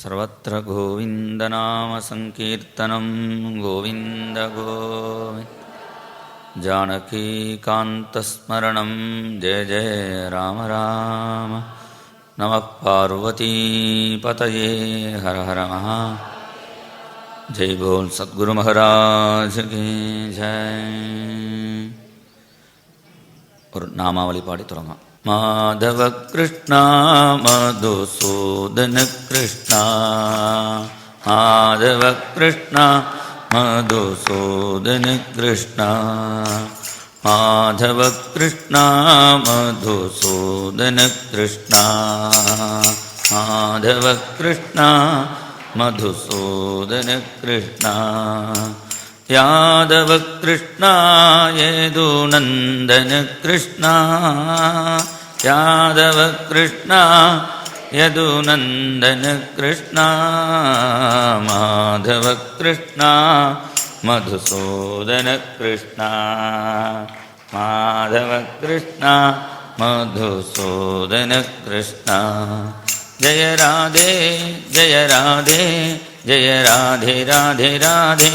सर्वत्र गोविन्दनामसङ्कीर्तनं गोविन्द गोविन्द जानकीकान्तस्मरणं जय जय राम राम। नमः पार्वतीपतये हर हर महा। जय बोल सद्गुरु महाराज की जय। और नामावली पाड़ी तुरंगा। माधव कृष्णा मधुसूदन कृष्णा, माधव कृष्णा मधुसूदन कृष्णा, माधव कृष्णा मधुसूदन कृष्णा, माधव कृष्णा मधुसूदन कृष्णा। यादव कृष्णा यदुनन्दन कृष्णा, यादव कृष्णा यदुनन्दन कृष्णा, माधव कृष्णा मधुसूदन कृष्णा, माधव कृष्णा मधुसूदन कृष्णा। जय राधे जय राधे जय राधे राधे राधे,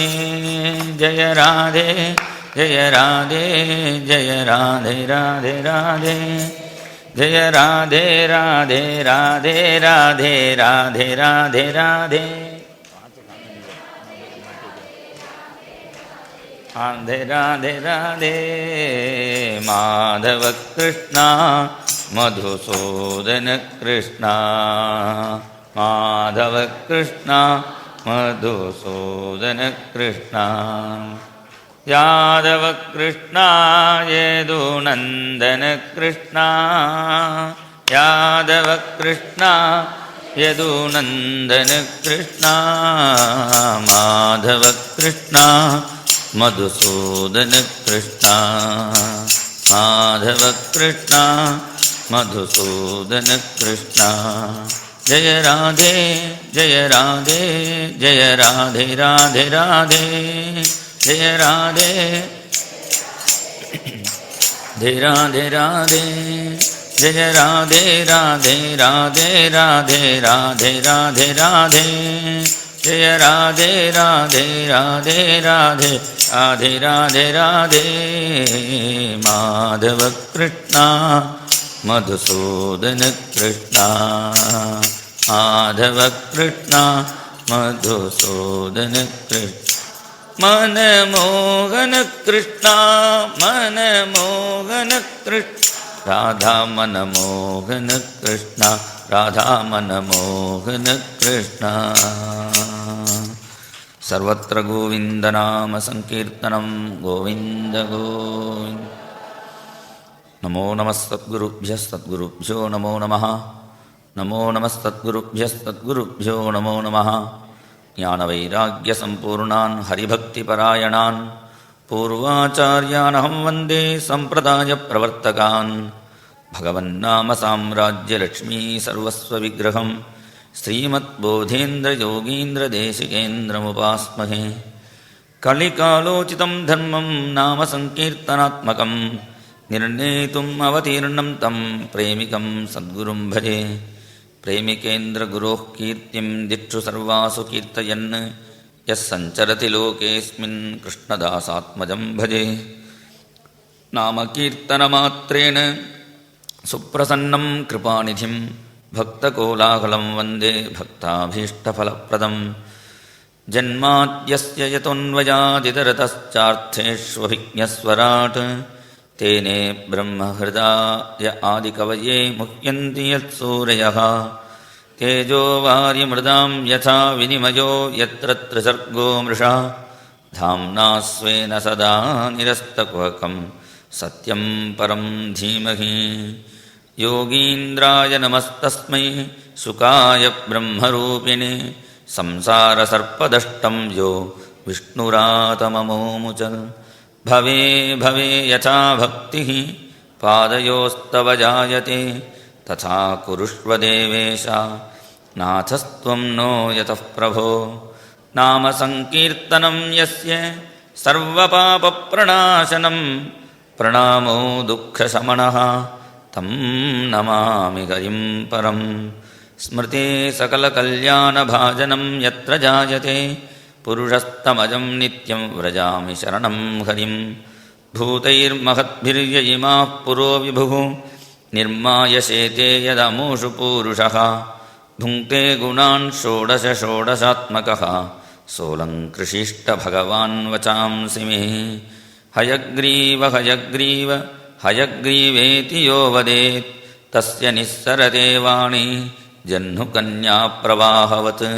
जय राधे जय राधे जय राधे राधे राधे, जय राधे राधे राधे राधे राधे राधे राधे, राधे राधे राधे। माधव कृष्णा मधुसूदन कृष्णा, माधव कृष्णा मधुसूदन कृष्णा। यादव कृष्णा यदुनन्दन कृष्णा, यादव कृष्णा यदुनन्दन कृष्णा, माधव कृष्णा मधुसूदन कृष्णा, माधव कृष्णा मधुसूदन कृष्णा। जय राधे जय राधे जय राधे राधे राधे, जय राधे जय राधे राधे, जय राधे राधे राधे राधे राधे राधे राधे, जय राधे राधे राधे राधे राधे राधे राधे। माधव कृष्णा मधुसूदन कृष्णा, माधव कृष्णा मधुसूदन कृष्ण। मनमोहन कृष्णा मनमोहन कृष्ण, राधा मनमोहन कृष्णा, राधा मनमोहन कृष्णा। सर्वत्र गोविन्दनाम संकीर्तनं गोविन्द गोविन्द। नमो नमस्तद्गुरुभ्यो नमो नमः, नमो नमस्तद्गुरुभ्यो नमो नमः। ज्ञानवैराग्यसम्पूर्णान् हरिभक्तिपरायणान् पूर्वाचार्यानहं वन्दे सम्प्रदायप्रवर्तकान्। भगवन्नामसाम्राज्यलक्ष्मी सर्वस्वविग्रहं श्रीमद्बोधेन्द्रयोगीन्द्रदेशिकेन्द्रमुपास्महे। कलिकालोचितं धर्मं नाम संकीर्तनात्मकं निर्णेतुम् अवतीर्णं तं प्रेमिकं सद्गुरुं भजे। प्रेमिकेन्द्रगुरोः कीर्तिं दिक्षु सर्वासु कीर्तयन्, यः सञ्चरति लोकेऽस्मिन् कृष्णदासात्मजं भजे। नामकीर्तनमात्रेण सुप्रसन्नं कृपानिधिं भक्तकोलाहलं वन्दे भक्ताभीष्टफलप्रदं। जन्माद्यस्य यतोऽन्वयादितरतश्चार्थेष्वभिज्ञस्वराट्, तेने ब्रह्महृदाय आदिकवये मुह्यन्ति यत्सूरयः। तेजो वार्यमृदां यथा विनिमयो यत्र त्रिसर्गो मृषा, धाम्ना स्वेन सदा निरस्तकुहकं सत्यं परं धीमहि। योगीन्द्राय नमस्तस्मै शुकाय ब्रह्मरूपिणे, संसारसर्पदष्टं यो विष्णुरातममोमुच। भवे भवे यथा भक्तिः पादयोस्तव जायते, तथा कुरुष्व देवेश नाथस्त्वं नो यतः प्रभो। नाम संकीर्तनं यस्य सर्वपापप्रणाशनं, प्रणामो दुःखशमनः तं नमामि हरिं परं। സ്മൃതി സകലകല്യാണഭാജനം യത്ര ജായത്തെ പുരുഷസ്തമജം നിത്യം വ്രജാമി ശരണം ഹരിം. ഭൂതൈർമഹദ്ഭിര്യയിമാഃ പുരോ വിഭുഃ നിർമായശേതേ യദമൂഷു പൂരുഷഃ. ഭുങ്ക്തേ ഗുണാൻ ഷോഡശ ഷോഡശാത്മകഃ സോലങ്കൃഷിഷ്ട ഭഗവാൻ വചാംസി മേ. ഹയഗ്രീവ ഹയഗ്രീവ ഹയഗ്രീവേതി യോ വദേത് തസ്യ നിസ്സരതേ വാണി ജഹ്നുകന്യാപ്രവാഹവത്.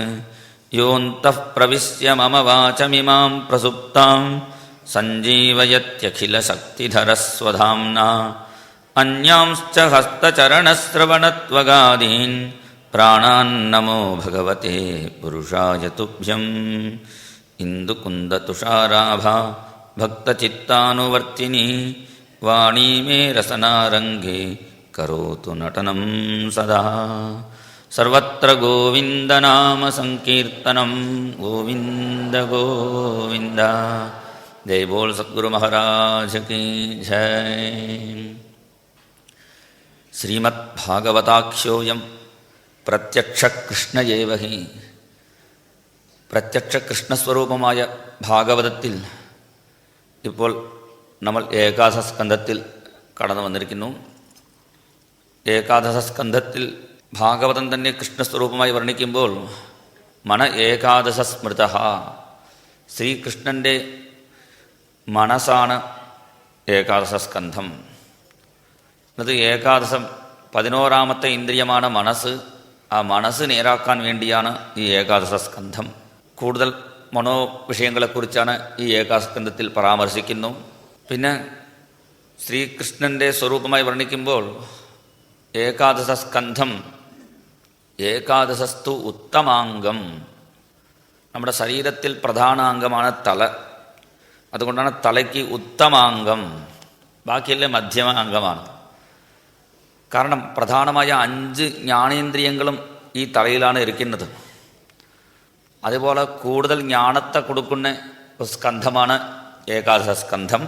യോऽന്തഃ പ്രവിശ്യ മമ വാചമിമാം പ്രസുപ്താം സഞ്ജീവയത്യഖിലശക്തിധരസ്വധാംനാ. അന്യാംശ്ച ഹസ്തചരണശ്രവണത്വഗാദീൻ പ്രാണാന്നമോ ഭഗവതേ പുരുഷായ തുഭ്യം. ഇന്ദുകുന്ദതുഷാരാഭ ഭക്തചിത്താനുവർത്തിനി വാണീ മേ രസനാരംഗേ കരോതു നടനം സദാ. സർവത്ര ഗോവിന്ദനാമ സങ്കീർത്തനം ഗോവിന്ദ ഗോവിന്ദ. ജയ് ബോൾ സദ്ഗുരു മഹാരാജ് കി ജയ്. ശ്രീമദ് ഭാഗവതാഖ്യോയം പ്രത്യക്ഷ കൃഷ്ണയേവ ഹി. പ്രത്യക്ഷ കൃഷ്ണസ്വരൂപമായ ഭാഗവതത്തിൽ ഇപ്പോൾ നമ്മൾ ഏകാദശസ്കന്ധത്തിൽ കടന്നു വന്നിരിക്കുന്നു. ഏകാദശസ്കന്ധത്തിൽ ഭാഗവതം തന്നെ കൃഷ്ണസ്വരൂപമായി വർണ്ണിക്കുമ്പോൾ മന ഏകാദശ സ്മൃത, ശ്രീകൃഷ്ണൻ്റെ മനസ്സാണ് ഏകാദശസ്കന്ധം. അത് ഏകാദശം 11ാമത്തെ ഇന്ദ്രിയമാണ് മനസ്സ്. ആ മനസ്സ് നേരാക്കാൻ വേണ്ടിയാണ് ഈ ഏകാദശസ്കന്ധം. കൂടുതൽ മനോവിഷയങ്ങളെക്കുറിച്ചാണ് ഈ ഏകാദശസ്കന്ധത്തിൽ പരാമർശിക്കുന്നു. പിന്നെ ശ്രീകൃഷ്ണൻ്റെ സ്വരൂപമായി വർണ്ണിക്കുമ്പോൾ ഏകാദശസ്കന്ധം ഏകാദശസ്തു ഉത്തമാംഗം. നമ്മുടെ ശരീരത്തിൽ പ്രധാന അംഗമാണ് തല. അതുകൊണ്ടാണ് തലയ്ക്ക് ഉത്തമാംഗം. ബാക്കിയെല്ലാം മധ്യമ അംഗമാണ്. കാരണം പ്രധാനമായ 5 ജ്ഞാനേന്ദ്രിയങ്ങളും ഈ തലയിലാണ് ഇരിക്കുന്നത്. അതുപോലെ കൂടുതൽ ജ്ഞാനത്തെ കൊടുക്കുന്ന സ്കന്ധമാണ് ഏകാദശസ്കന്ധം.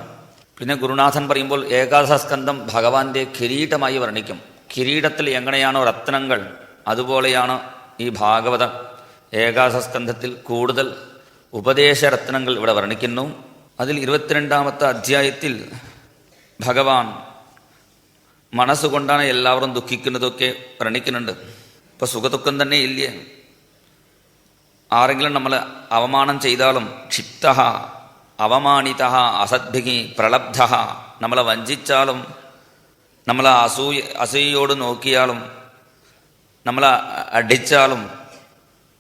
പിന്നെ ഗുരുനാഥൻ പറയുമ്പോൾ ഏകാദശസ്കന്ധം ഭഗവാന്റെ കിരീടമായി വർണ്ണിക്കും. കിരീടത്തിൽ എങ്ങനെയാണോ രത്നങ്ങൾ, അതുപോലെയാണ് ഈ ഭാഗവത ഏകാദശസ്കന്ധത്തിൽ കൂടുതൽ ഉപദേശരത്നങ്ങൾ ഇവിടെ വർണ്ണിക്കുന്നു. അതിൽ 22ാമത്തെ അധ്യായത്തിൽ ഭഗവാൻ മനസ്സുകൊണ്ടാണ് എല്ലാവരും ദുഃഖിക്കുന്നതൊക്കെ വർണ്ണിക്കുന്നുണ്ട്. ഇപ്പോൾ സുഖദുഃഖം തന്നെ ഇല്ലേ? ആരെങ്കിലും നമ്മൾ അവമാനം ചെയ്താലും, ക്ഷിപ്ത അവമാനിത അസദ്ഭികി പ്രലബ്ധ, നമ്മളെ വഞ്ചിച്ചാലും, നമ്മളെ അസൂയയോട് നോക്കിയാലും, നമ്മളെ അടിച്ചാലും,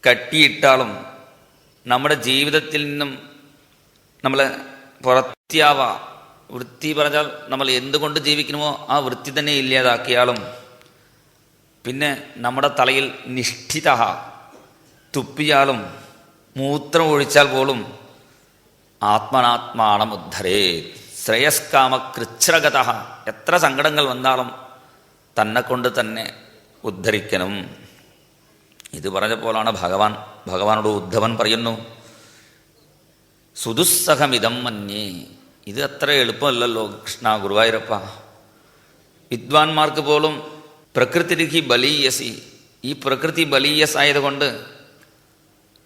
കട്ടിയിട്ടാലും, നമ്മുടെ ജീവിതത്തിൽ നിന്നും നമ്മളെ പുറത്തിയാവാ, വൃത്തി പറഞ്ഞാൽ നമ്മൾ എന്തുകൊണ്ട് ജീവിക്കണമോ ആ വൃത്തി തന്നെ ഇല്ലാതാക്കിയാലും, പിന്നെ നമ്മുടെ തലയിൽ നിഷ്ഠിത തുപ്പിയാലും, മൂത്രം ഒഴിച്ചാൽ പോലും ആത്മനാത്മാണമുദ്ധരേ ശ്രേയസ്കാമ കൃച്ഛ്രഗത, എത്ര സങ്കടങ്ങൾ വന്നാലും തന്നെ കൊണ്ട് തന്നെ ഉദ്ധരിക്കണം. ഇത് പറഞ്ഞപ്പോഴാണ് ഭഗവാനോട് ഉദ്ധവൻ പറയുന്നു, സുദുസ്സഹമിതം മന്യേ. ഇത് അത്ര എളുപ്പമല്ലല്ലോ കൃഷ്ണ ഗുരുവായൂരപ്പ. വിദ്വാൻമാർക്ക് പോലും പ്രകൃതിരിഹി ബലീയസി, ഈ പ്രകൃതി ബലീയസ് ആയതുകൊണ്ട്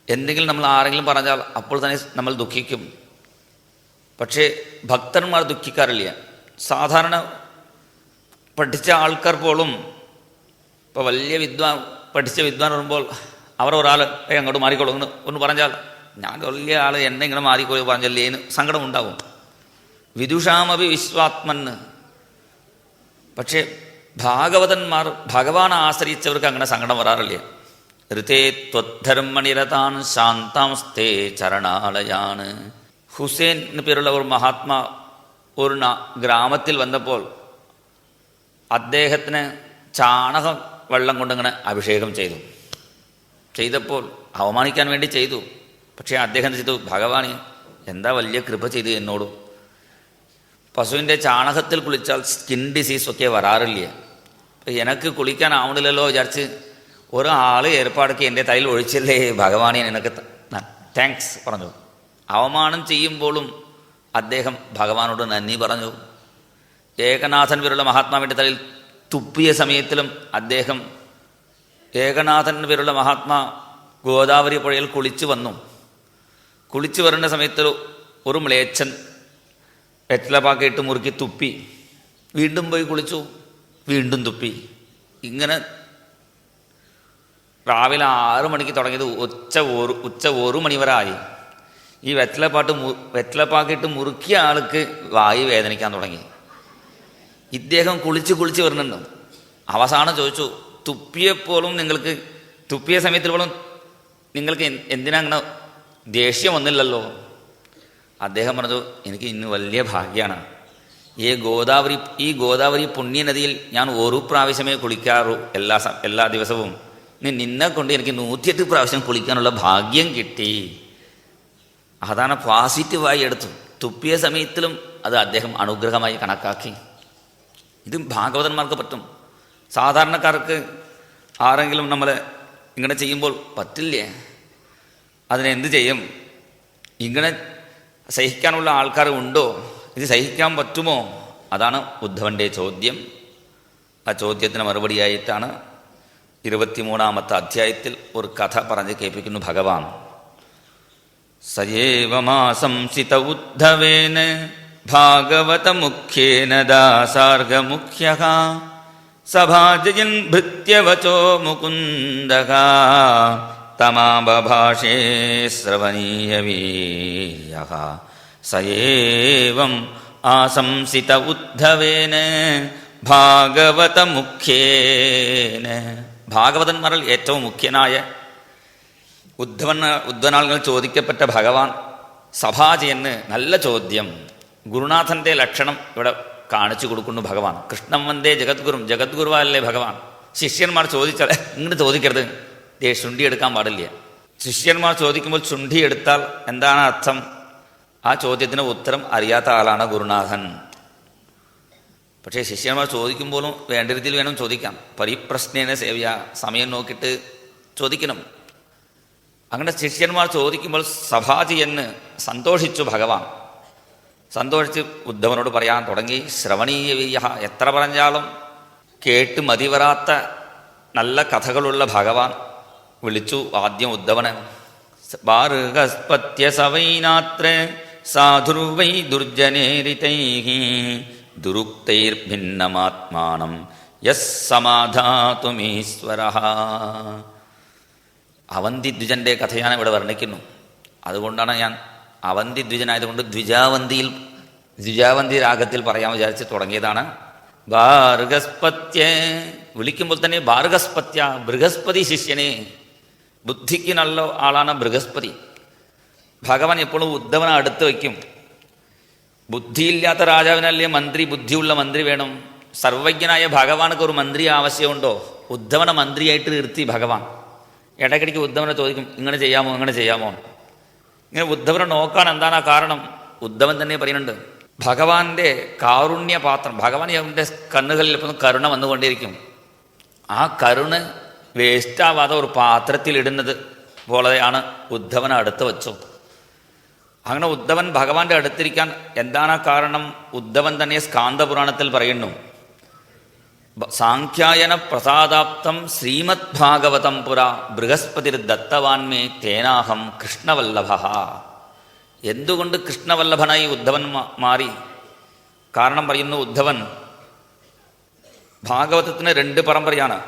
എന്തെങ്കിലും നമ്മൾ ആരെങ്കിലും പറഞ്ഞാൽ അപ്പോൾ തന്നെ നമ്മൾ ദുഃഖിക്കും. പക്ഷേ ഭക്തന്മാർ ദുഃഖിക്കാറില്ല. സാധാരണ പഠിച്ച ആൾക്കാർ പോലും ഇപ്പോൾ വലിയ പഠിച്ച വിദ്വാൻ വരുമ്പോൾ അവർ ഒരാൾ അങ്ങോട്ട് മാറിക്കോളൂ ഒന്ന് പറഞ്ഞാൽ, ഞാൻ വലിയ ആൾ എന്നെ ഇങ്ങനെ മാറിക്കോളൂ പറഞ്ഞല്ലേ എന്ന് സങ്കടം ഉണ്ടാവും. വിദുഷാമപി വിശ്വാത്മന്. പക്ഷേ ഭാഗവതന്മാർ, ഭഗവാനെ ആശ്രയിച്ചവർക്ക് അങ്ങനെ സങ്കടം വരാറില്ല. ഋതേ ത്വദ്ധർമ്മനിരതാൻ ശാന്താംസ്തേ ചരണാലയാണ്. ഹുസൈൻ എന്ന് പേരുള്ള ഒരു മഹാത്മാ ഒരു ഗ്രാമത്തിൽ വന്നപ്പോൾ അദ്ദേഹത്തിന് ചാണക വെള്ളം കൊണ്ടിങ്ങനെ അഭിഷേകം ചെയ്തപ്പോൾ അവമാനിക്കാൻ വേണ്ടി ചെയ്തു. പക്ഷേ അദ്ദേഹം ചെയ്തു, ഭഗവാനെ എന്താ വലിയ കൃപ ചെയ്തു എന്നോടും. പശുവിൻ്റെ ചാണകത്തിൽ കുളിച്ചാൽ സ്കിൻ ഡിസീസൊക്കെ വരാറില്ല. അപ്പം എനിക്ക് കുളിക്കാനാവണില്ലല്ലോ വിചാരിച്ച് ഒരാൾ ഏർപ്പാടൊക്കെ എൻ്റെ തലയിൽ ഒഴിച്ചല്ലേ ഭഗവാനെ, എനിക്ക് താങ്ക്സ് പറഞ്ഞു. അവമാനം ചെയ്യുമ്പോഴും അദ്ദേഹം ഭഗവാനോട് നന്ദി പറഞ്ഞു. ഏകനാഥൻ പേരുള്ള മഹാത്മാവിൻ്റെ തലയിൽ തുപ്പിയ സമയത്തിലും അദ്ദേഹം ഏകനാഥൻ എന്ന പേരുള്ള മഹാത്മാ ഗോദാവരി പുഴയിൽ കുളിച്ചു വന്നു. കുളിച്ചു വരുന്ന സമയത്ത് ഒരു മ്ലേച്ഛൻ വെറ്റിലപ്പാക്കിയിട്ട് മുറുക്കി തുപ്പി. വീണ്ടും പോയി കുളിച്ചു, വീണ്ടും തുപ്പി. ഇങ്ങനെ രാവിലെ 6 മണിക്ക് തുടങ്ങിയത് ഉച്ച 1 മണി വരെ ആയി. ഈ വെറ്റിലപ്പാക്കിയിട്ട് മുറുക്കിയ ആൾക്ക് വായു വേദനിക്കാൻ തുടങ്ങി. ഇദ്ദേഹം കുളിച്ച് വരുന്നുണ്ട്. അവസാനം ചോദിച്ചു, തുപ്പിയ സമയത്തിൽ പോലും നിങ്ങൾക്ക് എന്തിനാ അങ്ങനെ ദേഷ്യം വന്നില്ലല്ലോ? അദ്ദേഹം പറഞ്ഞു, എനിക്ക് ഇന്ന് വലിയ ഭാഗ്യമാണ്. ഈ ഗോദാവരി പുണ്യനദിയിൽ ഞാൻ 1 പ്രാവശ്യമേ കുളിക്കാറൂ എല്ലാ ദിവസവും. നിന്നെ കൊണ്ട് എനിക്ക് 108 പ്രാവശ്യം കുളിക്കാനുള്ള ഭാഗ്യം കിട്ടി. അതാണ് പോസിറ്റീവായി എടുത്തു. തുപ്പിയ സമയത്തിലും അത് അദ്ദേഹം അനുഗ്രഹമായി കണക്കാക്കി. ഇത് ഭാഗവതന്മാർക്ക് പറ്റും. സാധാരണക്കാർക്ക് ആരെങ്കിലും നമ്മളെ ഇങ്ങനെ ചെയ്യുമ്പോൾ പറ്റില്ലേ? അതിനെന്ത് ചെയ്യും? ഇങ്ങനെ സഹിക്കാനുള്ള ആൾക്കാർ ഉണ്ടോ? ഇത് സഹിക്കാൻ പറ്റുമോ? അതാണ് ഉദ്ധവൻ്റെ ചോദ്യം. ആ ചോദ്യത്തിന് മറുപടിയായിട്ടാണ് 23-ാമത്തെ അധ്യായത്തിൽ ഒരു കഥ പറഞ്ഞ് കേൾപ്പിക്കുന്നു ഭഗവാൻ. സയേവമാസംസിത ഉദ്ധവേന ഭാഗവതമുഖ്യേന ദാസാർഗമുഖ്യഃ സഭാജയൻ ഭൃത്യവചോ മുകുന്ദഃ തമാബഭാഷേ ശ്രവണീയവീര്യഃ സയേവം ആസംസിത ഉദ്ധവേന ഭാഗവതമുഖ്യേന. ഭാഗവതന്മാരിൽ ഏറ്റവും മുഖ്യനായ ഉദ്ധവനാൽ ചോദിക്കപ്പെട്ട ഭഗവാൻ സഭാജയന് നല്ല ചോദ്യം. ഗുരുനാഥൻ്റെ ലക്ഷണം ഇവിടെ കാണിച്ചു കൊടുക്കുന്നു ഭഗവാൻ. കൃഷ്ണം വന്ദേ ജഗദ്ഗുരും, ജഗദ്ഗുരുവല്ലേ ഭഗവാൻ. ശിഷ്യന്മാർ ചോദിച്ചാൽ ഇങ്ങനെ ചോദിക്കരുത്, ശുണ്ഠി എടുക്കാൻ പാടില്ല. ശിഷ്യന്മാർ ചോദിക്കുമ്പോൾ ശുണ്ഠി എടുത്താൽ എന്താണ് അർത്ഥം? ആ ചോദ്യത്തിന് ഉത്തരം അറിയാത്ത ആളാണ് ഗുരുനാഥൻ. പക്ഷേ ശിഷ്യന്മാർ ചോദിക്കുമ്പോഴും വേണ്ട രീതിയിൽ വേണം ചോദിക്കാം. പരിപ്രശ്നേന സേവ്യ, സമയം നോക്കിയിട്ട് ചോദിക്കണം. അങ്ങനെ ശിഷ്യന്മാർ ചോദിക്കുമ്പോൾ സഭാജിയെന്ന് സന്തോഷിച്ചു ഭഗവാൻ. സന്തോഷിച്ച് ഉദ്ധവനോട് പറയാൻ തുടങ്ങി. ശ്രവണീയവീയ, എത്ര പറഞ്ഞാലും കേട്ട് മതിവരാത്ത നല്ല കഥകളുള്ള ഭഗവാൻ വിളിച്ചു ആദ്യം ഉദ്ധവനെ. ഭാർഗസ്പത്യ സവൈനാത്ര സാധുർവൈ ദുർജനേരിതൈഹി ദുരുക്തൈർഭിന്നമാത്മാനം യസ് സമാധാതുമീശ്വരഃ. അവന്തിദ്വിജൻ്റെ കഥയാണ് ഇവിടെ വർണ്ണിക്കുന്നു. അതുകൊണ്ടാണ് ഞാൻ അവന്തിദ്വിജനായതുകൊണ്ട് ദ്വിജാവന്തി രാഗത്തിൽ പറയാൻ വിചാരിച്ച് തുടങ്ങിയതാണ്. ഭാർഗസ്പത്യ വിളിക്കുമ്പോൾ തന്നെ ഭാർഗസ്പത്യ, ബൃഹസ്പതി ശിഷ്യനെ. ബുദ്ധിക്ക് നല്ല ആളാണ് ബൃഹസ്പതി. ഭഗവാൻ എപ്പോഴും ഉദ്ധവനെ അടുത്ത് വയ്ക്കും. ബുദ്ധിയില്ലാത്ത രാജാവിനല്ലേ മന്ത്രി, ബുദ്ധിയുള്ള മന്ത്രി വേണം. സർവജ്ഞനായ ഭഗവാനൊക്കെ ഒരു മന്ത്രി ആവശ്യമുണ്ടോ? ഉദ്ധവനെ മന്ത്രിയായിട്ട് നിർത്തി ഭഗവാൻ. ഇടയ്ക്കിടയ്ക്ക് ഉദ്ധവനെ ചോദിക്കും, ഇങ്ങനെ ചെയ്യാമോ, ഇങ്ങനെ ചെയ്യാമോ. ഇങ്ങനെ ഉദ്ധവനെ നോക്കാൻ എന്താണ് കാരണം? ഉദ്ധവൻ തന്നെ പറയുന്നുണ്ട്, ഭഗവാന്റെ കാരുണ്യപാത്രം. ഭഗവാൻ അവൻ്റെ കണ്ണുകളിൽ എപ്പോഴും കരുണ വന്നുകൊണ്ടിരിക്കും. ആ കരുണ വേസ്റ്റാവാതെ ഒരു പാത്രത്തിൽ ഇടുന്നത് പോലെയാണ് ഉദ്ധവനെ അടുത്ത് വെച്ചു. അങ്ങനെ ഉദ്ധവൻ ഭഗവാന്റെ അടുത്തിരിക്കാൻ എന്താണ് കാരണം? ഉദ്ധവൻ തന്നെ സ്കാന്ദപുരാണത്തിൽ പറയുന്നു, സാഖ്യായന പ്രസാദാപ്തം ശ്രീമദ് ഭാഗവതം പുര ബൃഹസ്പതിർ ദത്തവാൻമേ തേനാഹം കൃഷ്ണവല്ലഭ. എന്തുകൊണ്ട് കൃഷ്ണവല്ലഭനായി ഉദ്ധവൻ മാറി? കാരണം പറയുന്നു, ഉദ്ധവൻ ഭാഗവതത്തിന് 2 പരമ്പരയാണ്.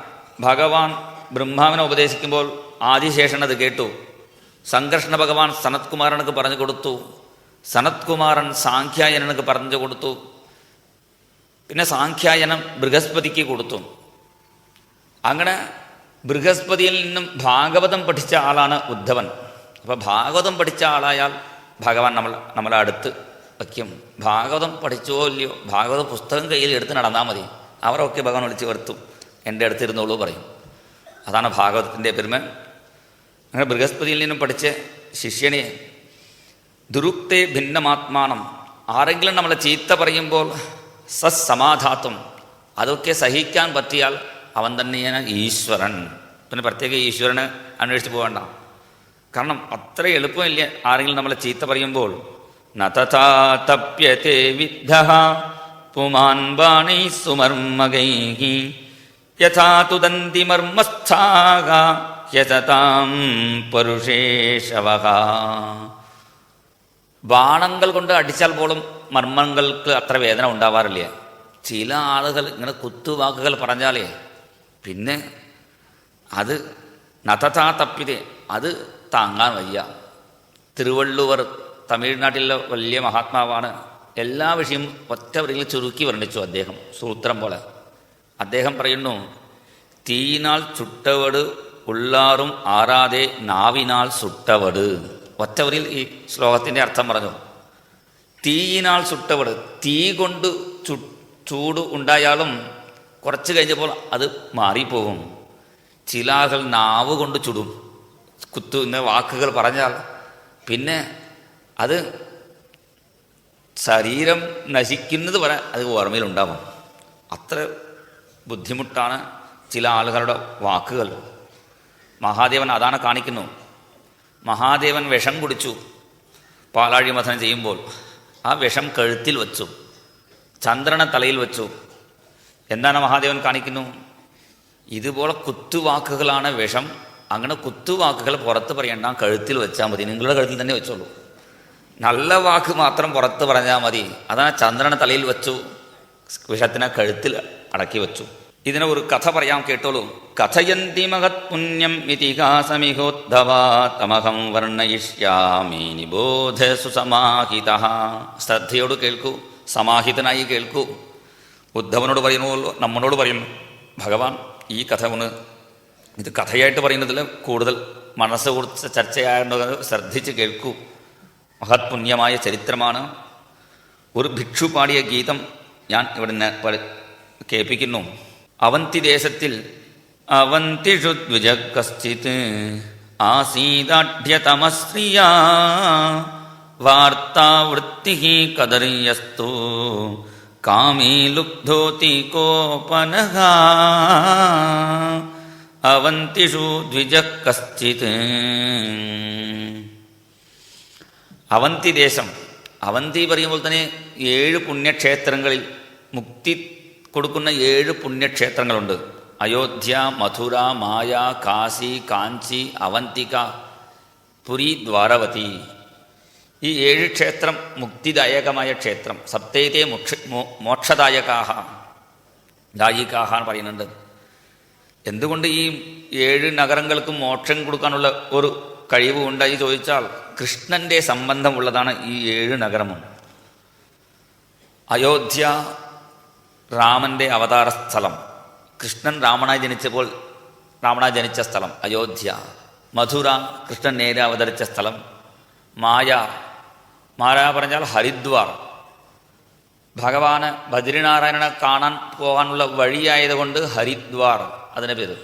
ഭഗവാൻ ബ്രഹ്മാവിനെ ഉപദേശിക്കുമ്പോൾ ആദിശേഷൻ അത് കേട്ടു. സംകർഷണ ഭഗവാൻ സനത്കുമാരനക്ക് പറഞ്ഞു കൊടുത്തു. സനത്കുമാരൻ സാഖ്യായനക്ക് പറഞ്ഞു കൊടുത്തു. പിന്നെ സാഖ്യായനം ബൃഹസ്പതിക്ക് കൊടുത്തു. അങ്ങനെ ബൃഹസ്പതിയിൽ നിന്നും ഭാഗവതം പഠിച്ച ആളാണ് ഉദ്ധവൻ. അപ്പോൾ ഭാഗവതം പഠിച്ച ആളായാൽ ഭഗവാൻ നമ്മളെ അടുത്ത് വയ്ക്കും. ഭാഗവതം പഠിച്ചോ ഇല്ലയോ, ഭാഗവത പുസ്തകം കയ്യിൽ എടുത്ത് നടന്നാൽ മതി. അവരൊക്കെ ഭഗവാൻ വിളിച്ച് വരുത്തും, എൻ്റെ അടുത്തിരുന്നോളൂ പറയും. അതാണ് ഭാഗവതത്തിൻ്റെ പെരുമ. അങ്ങനെ ബൃഹസ്പതിയിൽ നിന്നും പഠിച്ച ശിഷ്യനെ ദുരുക്തേ ഭിന്നമാത്മാനം. ആരെങ്കിലും നമ്മളെ ചീത്ത പറയുമ്പോൾ സമാധാത്വം, അതൊക്കെ സഹിക്കാൻ പറ്റിയാൽ അവൻ തന്നെയാണ് ഈശ്വരൻ. പിന്നെ പ്രത്യേക ഈശ്വരനെ അന്വേഷിച്ച് പോകണ്ട. കാരണം അത്ര എളുപ്പമില്ല. ആരെങ്കിലും നമ്മളെ ചീത്ത പറയുമ്പോൾ നതഥാ തപ്യത്തെ വിദ്ധഃ പുമാൻ ബാണൈ സുമർമകൈഃ യഥാ തുദന്തി മർമ്മസ്ഥാഃ യസതാം പരുഷേഷവഃ. ബാണങ്ങൾ കൊണ്ട് അടിച്ചാൽ പോലും മർമ്മങ്ങൾക്ക് അത്ര വേദന ഉണ്ടാവാറില്ല. ചില ആളുകൾ ഇങ്ങനെ കുത്തുവാക്കുകൾ പറഞ്ഞാലേ പിന്നെ അത് നതഥാ തപ്പിതെ, അത് താങ്ങാൻ വയ്യ. തിരുവള്ളുവർ തമിഴ്നാട്ടിലെ വലിയ മഹാത്മാവാണ്. എല്ലാ വിഷയം ഒറ്റ വരിയിൽ ചുരുക്കി വർണ്ണിച്ചു അദ്ദേഹം, സൂത്രം പോലെ. അദ്ദേഹം പറയുന്നു, തീയിനാൽ ചുട്ടവട് ഉള്ളാറും ആറാതെ നാവിനാൽ സുട്ടവട്. ഒറ്റ വരിയിൽ ഈ ശ്ലോകത്തിൻ്റെ അർത്ഥം പറഞ്ഞു. തീയിനാൽ സുട്ടവട്, തീ കൊണ്ട് ചൂട് ഉണ്ടായാലും കുറച്ച് കഴിഞ്ഞപ്പോൾ അത് മാറിപ്പോകും. ചില ആളുകൾ നാവ് കൊണ്ട് ചുടും, കുത്തുന്ന വാക്കുകൾ പറഞ്ഞാൽ പിന്നെ അത് ശരീരം നശിക്കുന്നത് വരെ അത് ഓർമ്മയിലുണ്ടാവും. അത്ര ബുദ്ധിമുട്ടാണ് ചില ആളുകളുടെ വാക്കുകൾ. മഹാദേവൻ അതാണ് കാണിക്കുന്നു. മഹാദേവൻ വിഷം കുടിച്ചു പാലാഴി മഥനം ചെയ്യുമ്പോൾ. ആ വിഷം കഴുത്തിൽ വച്ചു, ചന്ദ്രനെ തലയിൽ വച്ചു. എന്താണ് മഹാദേവൻ കാണിക്കുന്നു? ഇതുപോലെ കുത്തുവാക്കുകളാണ് വിഷം. അങ്ങനെ കുത്തുവാക്കുകൾ പുറത്ത് പറയണ്ട, കഴുത്തിൽ വെച്ചാൽ മതി. നിങ്ങളുടെ കഴുത്തിൽ തന്നെ വെച്ചോളൂ. നല്ല വാക്ക് മാത്രം പുറത്ത് പറഞ്ഞാൽ മതി. അതാണ് ചന്ദ്രനെ തലയിൽ വെച്ചു, വിഷത്തിനെ കഴുത്തിൽ അടക്കി വെച്ചു. ഇതിനെ ഒരു കഥ പറയാം, കേട്ടോളൂ. കഥയന്തി മഹത് പുണ്യം ഇതിഹാസമിഹോദ്ധവാ തമഹം വർണ്ണയിഷ്യാമി നിബോധ സുസമാഹിതഃ. ശ്രദ്ധയോട് കേൾക്കൂ, സമാഹിതനായി കേൾക്കൂ. ഉദ്ധവനോട് പറയുന്നു, നമ്മളോട് പറയുന്നു ഭഗവാൻ. ഈ കഥ ഒന്ന്, ഇത് കഥയായിട്ട് പറയുന്നതിൽ കൂടുതൽ മനസ്സ് കൊടുത്ത് ചർച്ചയായത് ശ്രദ്ധിച്ച് കേൾക്കൂ. മഹത് പുണ്യമായ ചരിത്രമാണ്. ഒരു ഭിക്ഷു പാടിയ ഗീതം ഞാൻ ഇവിടെ കേൾപ്പിക്കുന്നു. അവന്തി ദേശത്തിൽ അവന്തിഷു ദ്വിജ കശ്ചിത് ആസീദാഢ്യതമശ്രിയാ വാർത്താവൃത്തി കദർയസ്തു കാമീ ലുബ്ധോതി കോപനഃ. അവന്തിഷു ദ്വിജ കശ്ചിത്. അവന്തി ദേശം, അവന്തി പറയുമ്പോൾ തന്നെ 7 പുണ്യക്ഷേത്രങ്ങളിൽ മുക്തി കൊടുക്കുന്ന 7 പുണ്യക്ഷേത്രങ്ങളുണ്ട്. അയോധ്യ, മഥുര, മായ, കാശി, കാഞ്ചി, അവന്തിക, പുരി, ദ്വാരവതി. ഈ 7 ക്ഷേത്രം മുക്തിദായകമായ ക്ഷേത്രം. സപ്തൈതേ മോക്ഷദായകാഹ, ദായികാഹ എന്ന് പറയുന്നുണ്ട്. എന്തുകൊണ്ട് ഈ 7 നഗരങ്ങൾക്കും മോക്ഷം കൊടുക്കാനുള്ള ഒരു കഴിവ് ഉണ്ടായി ചോദിച്ചാൽ, കൃഷ്ണൻ്റെ സംബന്ധമുള്ളതാണ് ഈ 7 നഗരമും. അയോധ്യ രാമൻ്റെ അവതാര സ്ഥലം. കൃഷ്ണൻ രാമനായി ജനിച്ച സ്ഥലം അയോധ്യ. മഥുര കൃഷ്ണൻ നേരെ അവതരിച്ച സ്ഥലം. മായ പറഞ്ഞാൽ ഹരിദ്വാർ. ഭഗവാന് ബദ്രിനാരായണനെ കാണാൻ പോകാനുള്ള വഴിയായതുകൊണ്ട് ഹരിദ്വാർ അതിന് പേര്.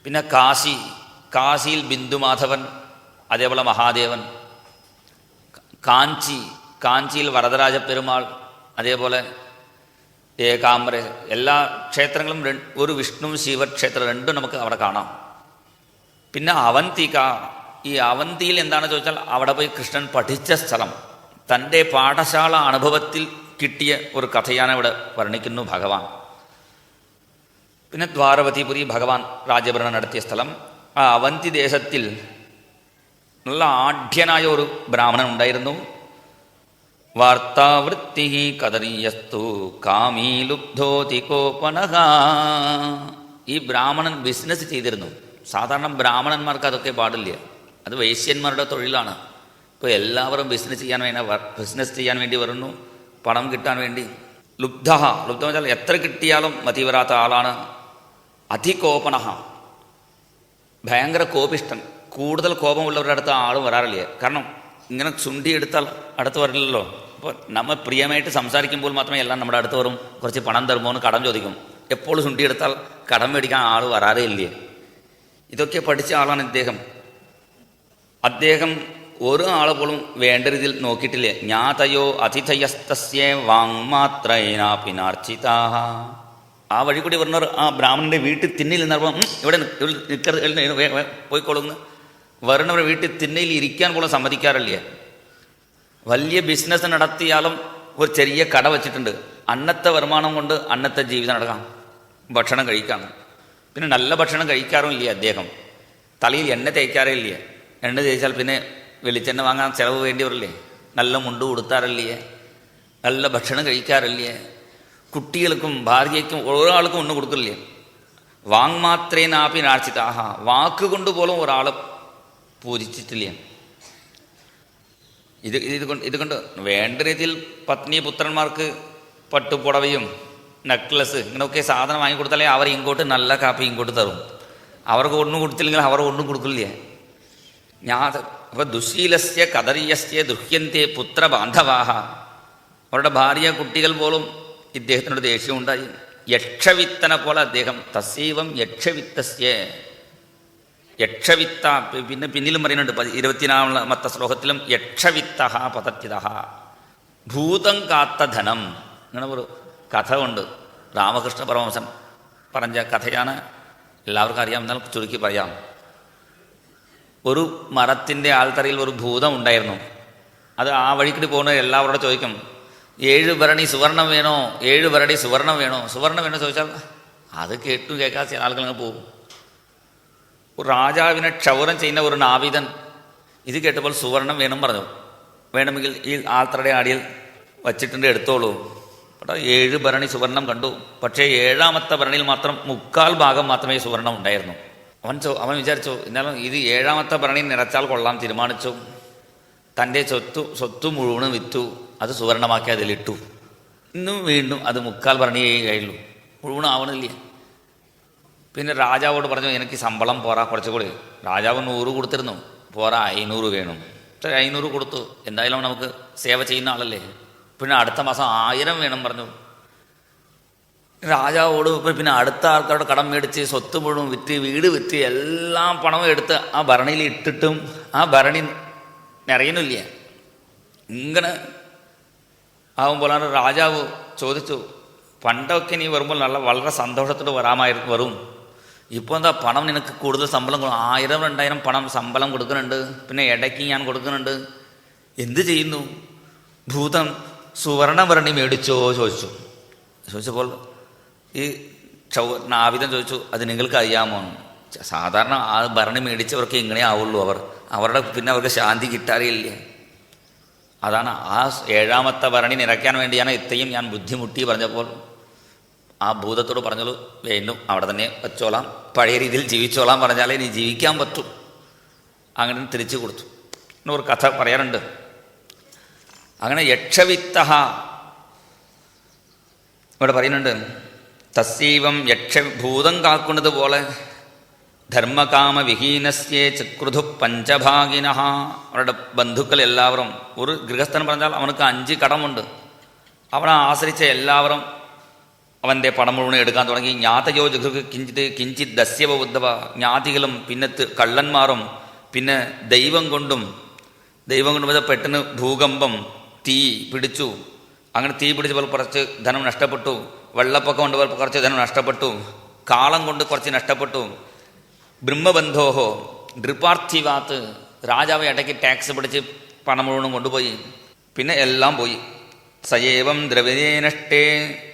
പിന്നെ കാശിയിൽ ബിന്ദുമാധവൻ, അതേപോലെ മഹാദേവൻ. കാഞ്ചിയിൽ വരദരാജ പെരുമാൾ, അതേപോലെ ഏകാംബര. എല്ലാ ക്ഷേത്രങ്ങളും ഒരു വിഷ്ണു ശിവക്ഷേത്രം രണ്ടും നമുക്ക് അവിടെ കാണാം. പിന്നെ അവന്തിക. ഈ അവന്തിയിൽ എന്താണെന്ന് ചോദിച്ചാൽ അവിടെ പോയി കൃഷ്ണൻ പഠിച്ച സ്ഥലം. തൻ്റെ പാഠശാല അനുഭവത്തിൽ കിട്ടിയ ഒരു കഥയാണ് ഇവിടെ വർണ്ണിക്കുന്നു ഭഗവാൻ. പിന്നെ ദ്വാരവതിപുരി, ഭഗവാൻ രാജ്യഭരണം നടത്തിയ സ്ഥലം. ആ അവന്തി ദേശത്തിൽ നല്ല ആഢ്യനായ ഒരു ബ്രാഹ്മണൻ ഉണ്ടായിരുന്നു. വാർത്താവൃത്തി കദരീയസ്തു കാമീ ലുബ്ധോതി കോപനഃ. ഈ ബ്രാഹ്മണൻ ബിസിനസ് ചെയ്തിരുന്നു. സാധാരണ ബ്രാഹ്മണന്മാർക്ക് അതൊക്കെ പാടില്ല, അത് വൈശ്യന്മാരുടെ തൊഴിലാണ്. ഇപ്പോൾ എല്ലാവരും ബിസിനസ് ചെയ്യാൻ വേണ്ടി വരുന്നു, പണം കിട്ടാൻ വേണ്ടി. ലുബ്ധ വെച്ചാൽ എത്ര കിട്ടിയാലും മതി വരാത്ത ആളാണ്. അതികോപനഃ, ഭയങ്കര കോപിഷ്ടൻ. കൂടുതൽ കോപമുള്ളവരുടെ അടുത്ത് ആളും വരാറില്ല. കാരണം ഇങ്ങനെ ചുണ്ടിയെടുത്താൽ അടുത്ത് വരില്ലല്ലോ. അപ്പോൾ നമ്മൾ പ്രിയമായിട്ട് സംസാരിക്കുമ്പോൾ മാത്രമേ എല്ലാം നമ്മുടെ അടുത്ത് വരും. കുറച്ച് പണം തരുമോ എന്ന് കടം ചോദിക്കും. എപ്പോഴും ചുണ്ടിയെടുത്താൽ കടം മേടിക്കാൻ ആൾ വരാറേ ഇല്ലേ. ഇതൊക്കെ പഠിച്ച ആളാണ് ഇദ്ദേഹം. അദ്ദേഹം ഒരു ആളെ പോലും വേണ്ട രീതിയിൽ നോക്കിയിട്ടില്ല. ജ്ഞാതയോ അതിഥയസ്തസ്യേ വാങ്മാത്രേനാപിനാർച്ചിതാഃ. ആ വഴി കൂടി വരുന്നവർ ആ ബ്രാഹ്മണൻ്റെ വീട്ടിൽ തിന്നയിൽ നിന്നപ്പോൾ ഇവിടെ പോയിക്കൊള്ളുന്നു. വരുന്നവരുടെ വീട്ടിൽ തിന്നയിൽ ഇരിക്കാൻ പോലും സമ്മതിക്കാറില്ല. വലിയ ബിസിനസ് നടത്തിയാലും ഒരു ചെറിയ കട വച്ചിട്ടുണ്ട്. അന്നത്തെ വരുമാനം കൊണ്ട് അന്നത്തെ ജീവിതം നടക്കാം. ഭക്ഷണം കഴിക്കാണ്. പിന്നെ നല്ല ഭക്ഷണം കഴിക്കാറും ഇല്ല അദ്ദേഹം. തലയിൽ എണ്ണ തേക്കാറേ ഇല്ല. എണ്ണ തേച്ചാൽ പിന്നെ വെളിച്ചെണ്ണ വാങ്ങാൻ ചിലവ് വേണ്ടി വരില്ലേ? നല്ല മുണ്ട് കൊടുത്താറില്ലേ? നല്ല ഭക്ഷണം കഴിക്കാറില്ലേ? കുട്ടികൾക്കും ഭാര്യയ്ക്കും ഒരാൾക്കും ഒന്നും കൊടുക്കില്ലേ? വാങ്മാത്രേ നാപ്പി നാർച്ചിതാഹ, വാക്കുകൊണ്ട് പോലും ഒരാൾ പൂജിച്ചിട്ടില്ല. ഇതുകൊണ്ട് വേണ്ട രീതിയിൽ പത്നി പുത്രന്മാർക്ക് പട്ടുപുടവയും നെക്ലസ് ഇങ്ങനെയൊക്കെ സാധനം വാങ്ങി കൊടുത്താലേ അവർ ഇങ്ങോട്ട് നല്ല കാപ്പി ഇങ്ങോട്ട് തരും. അവർക്ക് ഒന്നും കൊടുത്തില്ലെങ്കിൽ അവർ ഒന്നും കൊടുക്കില്ല. അപ്പോൾ ദുശീലസ്യ കദരീയസ്യ ദുഹ്യന്തേ പുത്രബാന്ധവാഹ, അവരുടെ ഭാര്യ കുട്ടികൾ പോലും ഇദ്ദേഹത്തിനോട് ദേഷ്യമുണ്ടായി. യക്ഷവിത്തനെ പോലെ അദ്ദേഹം തസ്സൈവം യക്ഷവിത്തസ്യ, യക്ഷവിത്ത പിന്നെ പിന്നിലും പറയുന്നുണ്ട് 24ാമത്തെ ശ്ലോകത്തിലും യക്ഷവിത്ത പതത്യത, ഭൂതം കാത്ത ധനം. ഇങ്ങനെ ഒരു കഥ ഉണ്ട്. രാമകൃഷ്ണ പരമഹംസൻ പറഞ്ഞ കഥയാണ്, എല്ലാവർക്കും അറിയാം, എന്നാൽ ചുരുക്കി പറയാം. ഒരു മരത്തിൻ്റെ ആൽത്തറയിൽ ഒരു ഭൂതം ഉണ്ടായിരുന്നു. അത് ആ വഴിക്കിട്ട് പോകുന്ന എല്ലാവരോടും ചോദിക്കും, 7 ഭരണി സുവർണം വേണോ, 7 ഭരണി സുവർണം വേണോ, സുവർണം വേണോ ചോദിച്ചാൽ അത് കേൾക്കാത്ത ചില ആളുകൾ അങ്ങ് പോകും. ഒരു രാജാവിനെ ക്ഷൗരം ചെയ്യുന്ന ഒരു നാവിതൻ ഇത് കേട്ടപ്പോൾ സുവർണം വേണം പറഞ്ഞു. വേണമെങ്കിൽ ഈ ആൽത്തറയുടെ അടിയിൽ വച്ചിട്ടുണ്ട്, എടുത്തോളൂ. കേട്ടോ, 7 ഭരണി സുവർണം കണ്ടു. പക്ഷേ 7ാമത്തെ ഭരണിയിൽ മാത്രം 1/4 ഭാഗം മാത്രമേ സുവർണം ഉണ്ടായിരുന്നു. അവൻ വിചാരിച്ചു, എന്നാലും ഇത് 7ാമത്തെ ഭരണി നിറച്ചാൽ കൊള്ളാം തീരുമാനിച്ചു. തൻ്റെ സ്വത്ത് മുഴുവനും വിറ്റു, അത് സുവർണമാക്കി അതിലിട്ടു. ഇന്നും വീണ്ടും അത് 1/4 ഭരണിയേ കഴിയുള്ളൂ, മുഴുവനും ആവണില്ല. പിന്നെ രാജാവോട് പറഞ്ഞു, എനിക്ക് ശമ്പളം പോരാ, കുറച്ചുകൂടി. രാജാവ് 100 കൊടുത്തിരുന്നു, പോരാ 500 വേണം. 500 കൊടുത്തു. എന്തായാലും നമുക്ക് സേവ ചെയ്യുന്ന ആളല്ലേ. പിന്നെ അടുത്ത മാസം 1000 വേണം പറഞ്ഞു. രാജാവോട് പിന്നെ അടുത്ത ആൾക്കാരുടെ കടം മേടിച്ച് സ്വത്ത് മുഴുവൻ വിറ്റ്, വീട് വിറ്റ്, എല്ലാം പണവും എടുത്ത് ആ ഭരണിയിൽ ഇട്ടിട്ടും ആ ഭരണി നിറയുന്നില്ല. ഇങ്ങനെ ആകുമ്പോഴാണ് രാജാവ് ചോദിച്ചു, പണ്ടൊക്കെ നീ വരുമ്പോൾ വളരെ സന്തോഷത്തോടെ വരും, ഇപ്പോൾ എന്താ പണം നിനക്ക് കൂടുതൽ ശമ്പളം 1000 2000 പണം ശമ്പളം കൊടുക്കുന്നുണ്ട്, പിന്നെ ഇടയ്ക്ക് ഞാൻ കൊടുക്കുന്നുണ്ട്, എന്ത് ചെയ്യുന്നു? ഭൂതം സുവർണഭരണി മേടിച്ചോ ചോദിച്ചപ്പോൾ ഈ നാവിധം ചോദിച്ചു, അത് നിങ്ങൾക്ക് അറിയാമോ? സാധാരണ ആ ഭരണി മേടിച്ചവർക്ക് ഇങ്ങനെ ആവുള്ളൂ, പിന്നെ അവർക്ക് ശാന്തി കിട്ടാറില്ല. അതാണ് ആ 7ാമത്തെ ഭരണി നിറയ്ക്കാൻ വേണ്ടിയാണ് ഇത്രയും ഞാൻ ബുദ്ധിമുട്ടി പറഞ്ഞപ്പോൾ ആ ഭൂതത്തോട് പറഞ്ഞോളൂ, വീണ്ടും അവിടെ തന്നെ വെച്ചോളാം, പഴയ രീതിയിൽ ജീവിച്ചോളാം പറഞ്ഞാലേ നീ ജീവിക്കാൻ പറ്റൂ. അങ്ങനെ തിരിച്ചു കൊടുത്തു. ഒരു കഥ പറയാറുണ്ട്. അങ്ങനെ യക്ഷവിത്ത ഇവിടെ പറയുന്നുണ്ട്, തസ്സൈവം ഭൂതം കാക്കുന്നത് പോലെ ധർമ്മകാമ വിഹീനസ്യേ ചക്രുധു പഞ്ചഭാഗിന, അവരുടെ ബന്ധുക്കൾ എല്ലാവരും, ഒരു ഗൃഹസ്ഥൻ പറഞ്ഞാൽ അവനക്ക് 5 കടമുണ്ട്, അവനെ ആശ്രയിച്ച എല്ലാവരും അവൻ്റെ പണം മുഴുവൻ എടുക്കാൻ തുടങ്ങി. ജ്ഞാതയോ ജഗൃഹ് കിഞ്ചിത് ദസ്യവ ഉദ്ധവ, ജ്ഞാതികളും പിന്നെ കള്ളന്മാരും പിന്നെ ദൈവം കൊണ്ടും പെട്ടെന്ന് ഭൂകമ്പം, തീ പിടിച്ചു. അങ്ങനെ തീ പിടിച്ചപ്പോൾ കുറച്ച് ധനം നഷ്ടപ്പെട്ടു, വെള്ളപ്പൊക്കം കൊണ്ടുപോൽ കുറച്ച് ധനം നഷ്ടപ്പെട്ടു, കാളം കൊണ്ട് കുറച്ച് നഷ്ടപ്പെട്ടു. ബ്രഹ്മബന്ധോഹോ നൃപാർത്ഥിവാത്ത്, രാജാവ് ഇടയ്ക്ക് ടാക്സ് പിടിച്ച് പണം മുഴുവനും കൊണ്ടുപോയി. പിന്നെ എല്ലാം പോയി. സയേവം ദ്രവ്യേനഷ്ടേ,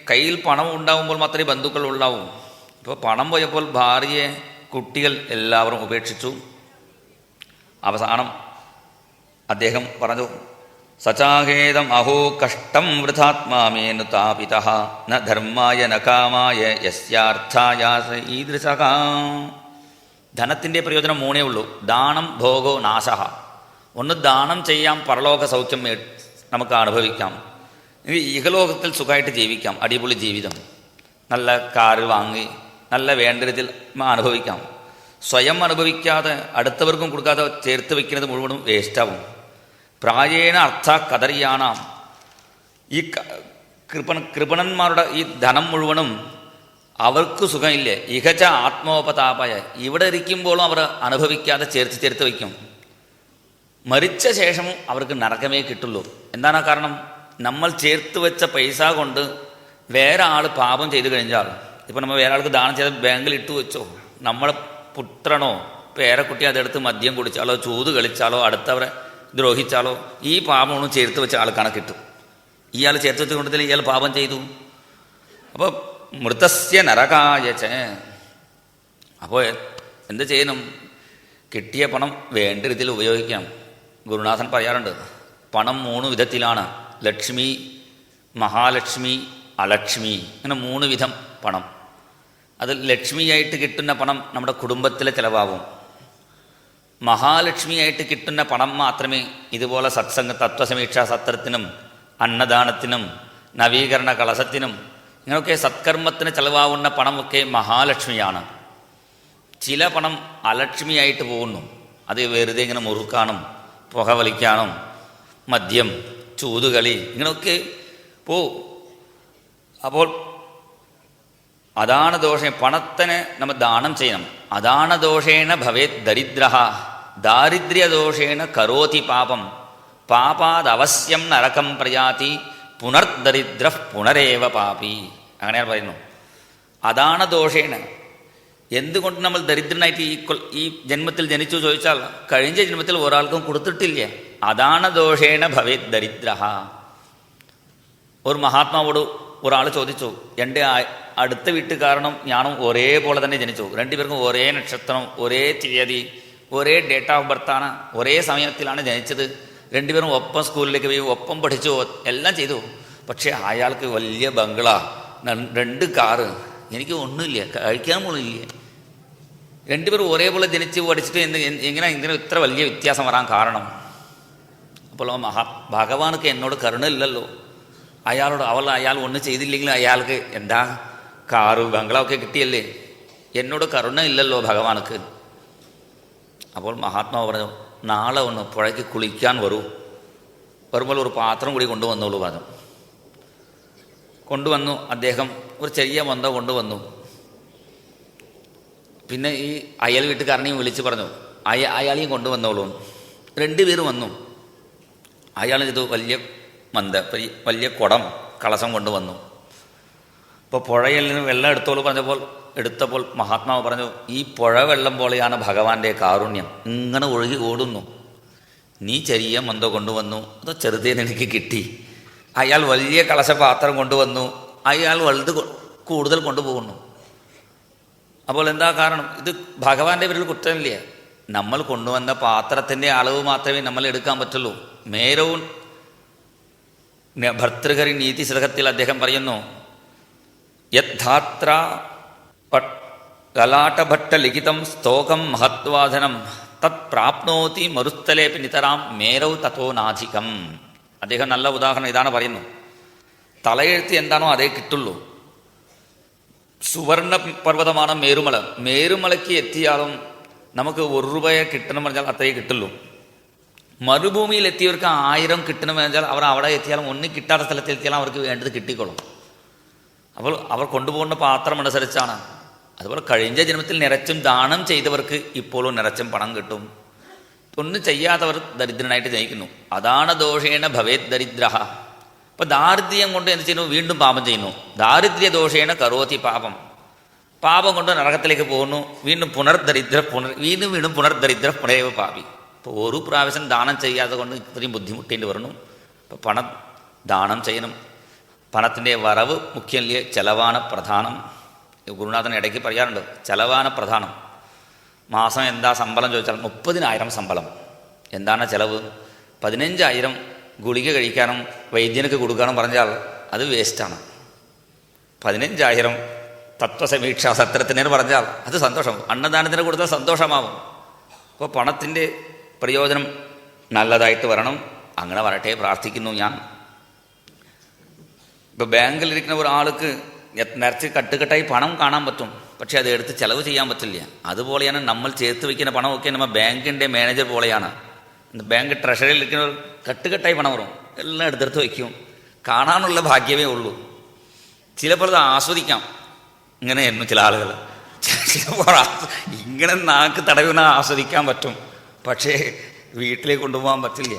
കയ്യിൽ പണം ഉണ്ടാവുമ്പോൾ മാത്രമേ ബന്ധുക്കൾ ഉണ്ടാവൂ. ഇപ്പോൾ പണം പോയപ്പോൾ ഭാര്യയെ കുട്ടികൾ എല്ലാവരും ഉപേക്ഷിച്ചു. അവസാനം അദ്ദേഹം പറഞ്ഞു, സചാഹേദം അഹോ കഷ്ടം വൃഥാത്മാമേനു താപിതഃ ന ധർമായ ന കാമായ യസ്യാർത്ഥായ ഈദൃശഃ. ധനത്തിൻ്റെ പ്രയോജനം 3 ഉള്ളൂ, ദാനം, ഭോഗോ, നാശഃ. ഒന്ന് ദാനം ചെയ്യാം, പരലോക സൗഖ്യം നമുക്ക് അനുഭവിക്കാം. ഇഹലോകത്തിൽ സുഖമായിട്ട് ജീവിക്കാം, അടിപൊളി ജീവിതം, നല്ല കാറ് വാങ്ങി നല്ല വേണ്ട രീതിയിൽ അനുഭവിക്കാം. സ്വയം അനുഭവിക്കാതെ അടുത്തവർക്കും കൊടുക്കാതെ ചേർത്ത് വയ്ക്കുന്നത് മുഴുവനും വേസ്റ്റാവും. പ്രായേണ അർത്ഥ കദറിയാണാം, ഈ കൃപണന്മാരുടെ ഈ ധനം മുഴുവനും അവർക്ക് സുഖമില്ലേ. ഇഹച ആത്മോപതാപായ, ഇവിടെ ഇരിക്കുമ്പോഴും അവർ അനുഭവിക്കാതെ ചേർത്ത് വയ്ക്കും. മരിച്ച ശേഷവും അവർക്ക് നരകമേ കിട്ടുള്ളൂ. എന്താണ് കാരണം? നമ്മൾ ചേർത്ത് വെച്ച പൈസ കൊണ്ട് വേറെ ആൾ പാപം ചെയ്തു കഴിഞ്ഞാൽ, ഇപ്പം നമ്മൾ വേറെ ആൾക്ക് ദാനം ചെയ്ത് ബാങ്കിൽ ഇട്ട് വെച്ചോ, നമ്മളെ പുത്രനോ പേരക്കുട്ടി അതെടുത്ത് മദ്യം കുടിച്ചാലോ ചൂത് കളിച്ചാലോ അടുത്തവരെ ദ്രോഹിച്ചാലോ ഈ പാപമൊന്നും ചേർത്ത് വെച്ച ആൾക്കാണ് കിട്ടും. ഇയാൾ ചേർത്ത് വെച്ച കൊണ്ടത്തിൽ ഇയാൾ പാപം ചെയ്തു. അപ്പോൾ മൃതസ്യ നരകായച്ച. അപ്പോൾ എന്ത് ചെയ്യണം? കിട്ടിയ പണം വേണ്ട രീതിയിൽ ഉപയോഗിക്കാം. ഗുരുനാഥൻ പറയാറുണ്ട്, പണം 3 വിധത്തിലാണ്: ലക്ഷ്മി, മഹാലക്ഷ്മി, അലക്ഷ്മി. ഇങ്ങനെ 3 വിധം പണം. അത് ലക്ഷ്മിയായിട്ട് കിട്ടുന്ന പണം നമ്മുടെ കുടുംബത്തിലെ ചിലവാകും. മഹാലക്ഷ്മിയായിട്ട് കിട്ടുന്ന പണം മാത്രമേ ഇതുപോലെ സത്സംഗ തത്വസമീക്ഷാ സത്രത്തിനും അന്നദാനത്തിനും നവീകരണ കളശത്തിനും ഇങ്ങനെയൊക്കെ സത്കർമ്മത്തിന് ചിലവാകുന്ന പണമൊക്കെ മഹാലക്ഷ്മിയാണ്. ചില പണം അലക്ഷ്മിയായിട്ട് പോകുന്നു. അത് വെറുതെ ഇങ്ങനെ മുറുക്കാനും പുകവലിക്കാനും മദ്യം, ചൂതുകളി ഇങ്ങനെയൊക്കെ പോവും. അപ്പോൾ അതാണ് ദോഷം. പണത്തിന് നമ്മൾ ദാനം ചെയ്യണം. അതാണ് ദോഷേണ ഭവേത് ദരിദ്ര, ദാരിദ്ര്യദോഷേണ കരോതി പാപം, പാപാദവശ്യം നരകം പ്രയാതി, പുനർദരിദ്ര പുനരേവ പാപി. അങ്ങനെയാണ് പറയുന്നു. അതാണ് ദോഷേണ. എന്തുകൊണ്ട് നമ്മൾ ദരിദ്രനായിട്ട് ഈ ജന്മത്തിൽ ജനിച്ചു ചോദിച്ചാൽ കഴിഞ്ഞ ജന്മത്തിൽ ഒരാൾക്കും കൊടുത്തിട്ടില്ല. അതാണ് ദോഷേണ ഭവേത് ദരിദ്ര. ഒരു മഹാത്മാവോട് ഒരാൾ ചോദിച്ചു, എൻ്റെ അടുത്ത വീട്ടുകാരനും ഞാനും ഒരേപോലെ തന്നെ ജനിച്ചു, 2 പേർക്കും ഒരേ നക്ഷത്രം, ഒരേ തീയതി, ഒരേ ഡേറ്റ് ഓഫ് ബർത്താണ്, ഒരേ സമയത്തിലാണ് ജനിച്ചത്, 2 പേരും ഒപ്പം സ്കൂളിലേക്ക് പോയി, ഒപ്പം പഠിച്ചു, എല്ലാം ചെയ്തു. പക്ഷേ അയാൾക്ക് വലിയ ബംഗ്ലാ, 2 കാറ്, എനിക്ക് ഒന്നുമില്ല, കഴിക്കാൻ പോലില്ല. 2 പേരും ഒരേപോലെ ജനിച്ച് പഠിച്ചിട്ട് എങ്ങനെ ഇത്ര വലിയ വ്യത്യാസം വരാൻ കാരണം? അപ്പോൾ ഭഗവാനക്ക് എന്നോട് കരുണയില്ലല്ലോ. അയാളോട് അയാൾ ഒന്നും ചെയ്തില്ലെങ്കിൽ അയാൾക്ക് എന്താ കാറ് ബംഗ്ലാവൊക്കെ കിട്ടിയല്ലേ, എന്നോട് കരുണ ഇല്ലല്ലോ ഭഗവാനക്ക്. അപ്പോൾ മഹാത്മാവ് പറഞ്ഞു, നാളെ ഒന്ന് പുഴയ്ക്ക് കുളിക്കാൻ വരുമ്പോൾ ഒരു പാത്രം കൂടി കൊണ്ടുവന്നോളൂ പറഞ്ഞു. കൊണ്ടുവന്നു. അദ്ദേഹം ഒരു ചെറിയ മൊന്ത കൊണ്ടുവന്നു. പിന്നെ ഈ അയൽ വീട്ടുകാരനെയും വിളിച്ച് പറഞ്ഞു, അയാളെയും കൊണ്ടുവന്നോളൂ. 2 പേരും വന്നു. അയാൾ ഇത് വലിയ മന്ത, വലിയ കുടം കളസം കൊണ്ടുവന്നു. അപ്പോൾ പുഴയിൽ നിന്ന് വെള്ളം എടുത്തപ്പോൾ മഹാത്മാവ് പറഞ്ഞു, ഈ പുഴ വെള്ളം പോലെയാണ് ഭഗവാന്റെ കാരുണ്യം, ഇങ്ങനെ ഒഴുകി ഓടുന്നു. നീ ചെറിയ മന്ത കൊണ്ടുവന്നു, അതോ ചെറുതേന് എനിക്ക് കിട്ടി. അയാൾ വലിയ കളശപാത്രം കൊണ്ടുവന്നു, അയാൾ വലുത് കൂടുതൽ കൊണ്ടുപോകുന്നു. അപ്പോൾ എന്താ കാരണം? ഇത് ഭഗവാന്റെ പേരിൽ കുറ്റമില്ല. നമ്മൾ കൊണ്ടുവന്ന പാത്രത്തിൻ്റെ അളവ് മാത്രമേ നമ്മൾ എടുക്കാൻ പറ്റുള്ളൂ. മേരവും ഭർത്തൃഹരി നീതി ശതകത്തിൽ അദ്ദേഹം പറയുന്നു, യദ്ധാത്ര ലലാട്ടഭട്ട ലിഖിതം സ്തോകം മഹത്വാധനം തത് പ്രാപ്നോതി മരുസ്ഥലേപി നിതരാം മേരൗ തഥോ നാധികം. അദ്ദേഹം നല്ല ഉദാഹരണം ഇതാണ് പറയുന്നു. തലയെഴുത്ത് എന്താണോ അതേ കിട്ടുള്ളൂ. സുവർണ പർവ്വതമാണ് മേരുമല. മേരുമലയ്ക്ക് എത്തിയാലും നമുക്ക് 1 രൂപയെ കിട്ടണം പറഞ്ഞാൽ അത്രയേ കിട്ടുള്ളൂ. മരുഭൂമിയിൽ എത്തിയവർക്ക് 1000 കിട്ടണമെന്ന് വെച്ചാൽ അവർ അവിടെ എത്തിയാലും ഒന്നും കിട്ടാത്ത സ്ഥലത്ത് എത്തിയാലും അവർക്ക് വേണ്ടത് കിട്ടിക്കോളും. അപ്പോൾ അവർ കൊണ്ടുപോകുന്ന പാത്രം അനുസരിച്ചാണ്. അതുപോലെ കഴിഞ്ഞ ജന്മത്തിൽ നിറച്ചും ദാനം ചെയ്തവർക്ക് ഇപ്പോഴും നിറച്ചും പണം കിട്ടും. ഒന്നും ചെയ്യാത്തവർ ദരിദ്രനായിട്ട് ജയിക്കുന്നു. അതാണ് ദോഷേണ ഭവേത് ദരിദ്ര. അപ്പോൾ ദാരിദ്ര്യം കൊണ്ട് എന്ത് ചെയ്യുന്നു? വീണ്ടും പാപം ചെയ്യുന്നു. ദാരിദ്ര്യ ദോഷേണ കരോതി പാപം. പാപം കൊണ്ട് നരകത്തിലേക്ക് പോകുന്നു. വീണ്ടും വീണ്ടും പുനർദരിദ്ര പുനരേവ പാപി. ഇപ്പോൾ ഒരു പ്രാവശ്യം ദാനം ചെയ്യാതെ കൊണ്ട് ഇത്രയും ബുദ്ധിമുട്ടേണ്ടി വരുന്നു. അപ്പോൾ പണം ദാനം ചെയ്യണം. പണത്തിൻ്റെ വരവ് മുഖ്യമല്ല, ചെലവാണ് പ്രധാനം. ഗുരുനാഥൻ ഇടയ്ക്ക് പറയാറുണ്ട്, ചെലവാണ് പ്രധാനം. മാസം എന്താ ശമ്പളം ചോദിച്ചാൽ 30,000 ശമ്പളം. എന്താണ് ചെലവ്? 15,000 ഗുളിക കഴിക്കാനും വൈദ്യനക്ക് കൊടുക്കാനും പറഞ്ഞാൽ അത് വേസ്റ്റാണ്. 15,000 തത്വസമീക്ഷാ സത്രത്തിന് പറഞ്ഞാൽ അത് സന്തോഷം. അന്നദാനത്തിന് കൊടുത്താൽ സന്തോഷമാവും. അപ്പോൾ പണത്തിൻ്റെ പ്രയോജനം നല്ലതായിട്ട് വരണം. അങ്ങനെ വരട്ടെ പ്രാർത്ഥിക്കുന്നു ഞാൻ. ഇപ്പോൾ ബാങ്കിലിരിക്കുന്ന ഒരാൾക്ക് നിറച്ച് കട്ടുകെട്ടായി പണം കാണാൻ പറ്റും, പക്ഷേ അത് എടുത്ത് ചിലവ് ചെയ്യാൻ പറ്റില്ല. അതുപോലെയാണ് നമ്മൾ ചേർത്ത് വയ്ക്കുന്ന പണമൊക്കെ നമ്മൾ ബാങ്കിൻ്റെ മാനേജർ പോലെയാണ്. ബാങ്ക് ട്രഷറിയിൽ ഇരിക്കുന്ന കട്ടുകെട്ടായി പണം വരും, എല്ലാം എടുത്തെടുത്ത് വയ്ക്കും. കാണാനുള്ള ഭാഗ്യമേ ഉള്ളൂ. ചിലപ്പോൾ അത് ആസ്വദിക്കാം. ഇങ്ങനെയായിരുന്നു ചില ആളുകൾ. ചിലപ്പോൾ ഇങ്ങനെ നാക്ക് തടവിന ആസ്വദിക്കാൻ പറ്റും, പക്ഷേ വീട്ടിലേക്ക് കൊണ്ടുപോകാൻ പറ്റില്ല.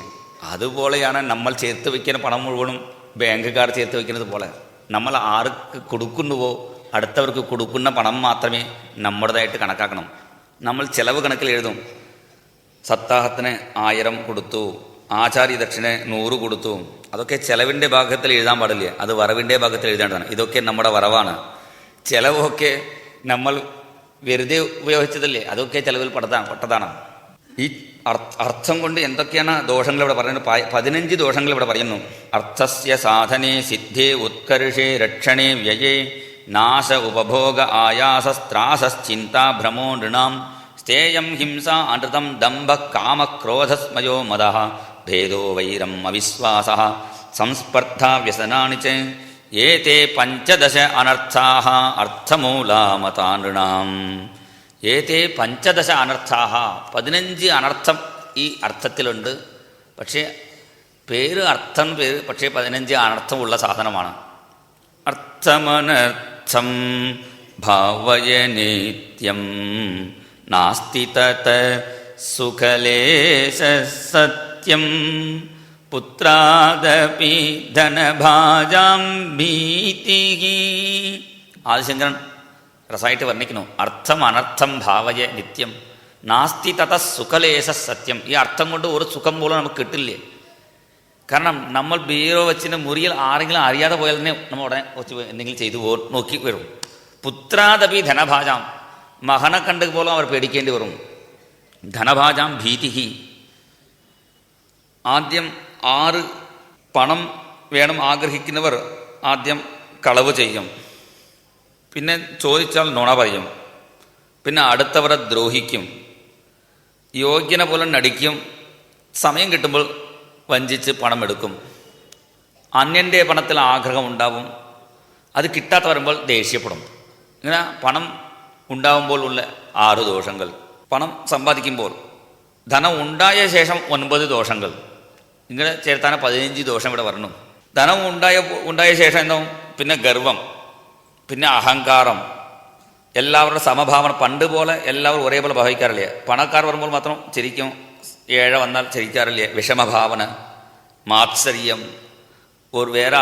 അതുപോലെയാണ് നമ്മൾ ചേർത്ത് വയ്ക്കുന്ന പണം മുഴുവനും ബാങ്കുകാർ ചേർത്ത് വയ്ക്കുന്നത് പോലെ. നമ്മൾ ആർക്ക് കൊടുക്കുന്നുവോ അടുത്തവർക്ക് കൊടുക്കുന്ന പണം മാത്രമേ നമ്മുടേതായിട്ട് കണക്കാക്കണം. നമ്മൾ ചിലവ് കണക്കിൽ എഴുതും. സപ്താഹത്തിന് 1000 കൊടുത്തു, ആചാര്യ ദക്ഷിണ 100 കൊടുത്തു. അതൊക്കെ ചിലവിൻ്റെ ഭാഗത്തിൽ എഴുതാൻ പാടില്ല, അത് വരവിൻ്റെ ഭാഗത്തിൽ എഴുതേണ്ടതാണ്. ഇതൊക്കെ നമ്മുടെ വരവാണ്. ചിലവൊക്കെ നമ്മൾ വെറുതെ ഉപയോഗിച്ചതല്ലേ, അതൊക്കെ ചിലവിൽ പെട്ടതാണ്. ഈ അർത്ഥം കൊണ്ട് എന്തൊക്കെയാണ് ദോഷങ്ങൾ ഇവിടെ പറയുന്നത്? 15 ദോഷങ്ങൾ ഇവിടെ പറയുന്നു. അർത്ഥസ്യ സാധനേ സിദ്ധേ ഉത്കർഷേ രക്ഷണേ വ്യയേ നാശ ഉപഭോഗ ആയാസസ്ത്രാസശ്ചിന്താ ഭ്രമോ നൃണാം സ്ഥേയം ഹിംസ അനൃതം ദംഭ കാമക്രോധസ്മയോ മദഃ ഭേദോ വൈരം അവിശ്വാസഃ സംസ്പർദ്ധാ വ്യസനാനി ച ഏതേ 15 അനർത്ഥാഃ അർത്ഥമൂലാമതാ നൃണാം. ഏതേ 15 അനർത്ഥാഃ, 15 അനർത്ഥം ഈ അർത്ഥത്തിലുണ്ട്. പക്ഷേ പേര് പക്ഷേ 15 അനർത്ഥമുള്ള സാധനമാണ്. അർത്ഥമനർത്ഥം ഭാവയ നിത്യം നാസ്തി തത് സുഖലേശ സത്യം പുത്രാദപി ധനഭാജാം ഭീതിഃ. ആദിശങ്കരൻ രസമായിട്ട് വർണ്ണിക്കുന്നു. അർത്ഥം അനർത്ഥം ഭാവയ നിത്യം നാസ്തി തത സുഖലേശ സത്യം. ഈ അർത്ഥം കൊണ്ട് ഒരു സുഖം പോലും നമുക്ക് കിട്ടില്ലേ. കാരണം നമ്മൾ ബീറോ വെച്ചിന് മുറിയിൽ ആരെങ്കിലും അറിയാതെ പോയാൽ തന്നെ നമ്മൾ ഉടനെ വെച്ച് എന്തെങ്കിലും ചെയ്തു നോക്കി വരും. പുത്രാദപി ധനഭാജാം, മകനെ കണ്ട് പോലും അവർ പേടിക്കേണ്ടി വരും. ധനഭാജാം ഭീതിഹി. ആദ്യം 6 പണം വേണം ആഗ്രഹിക്കുന്നവർ ആദ്യം കളവ് ചെയ്യും, പിന്നെ ചോദിച്ചാൽ നുണ പറയും, പിന്നെ അടുത്തവരെ ദ്രോഹിക്കും, യോഗ്യനെ പോലെ നടിക്കും, സമയം കിട്ടുമ്പോൾ വഞ്ചിച്ച് പണം എടുക്കും, അന്യൻ്റെ പണത്തിൽ ആഗ്രഹം ഉണ്ടാവും, അത് കിട്ടാത്ത വരുമ്പോൾ ദേഷ്യപ്പെടും. ഇങ്ങനെ പണം ഉണ്ടാവുമ്പോൾ ഉള്ള 6 ദോഷങ്ങൾ. പണം സമ്പാദിക്കുമ്പോൾ ധനം ഉണ്ടായ ശേഷം 9 ദോഷങ്ങൾ. ഇങ്ങനെ ചേർത്താൻ 15 ദോഷം ഇവിടെ വരണം. ധനം ഉണ്ടായ ശേഷം എന്തോ പിന്നെ ഗർവം, പിന്നെ അഹങ്കാരം, എല്ലാവരുടെ സമഭാവന. പണ്ട് പോലെ എല്ലാവരും ഒരേപോലെ ഭാവിക്കാറില്ല. പണക്കാർ വരുമ്പോൾ മാത്രം ചിരിക്കും, ഏഴ വന്നാൽ ചിരിക്കാറില്ല. വിഷമഭാവന, മാത്സര്യം, വേറെ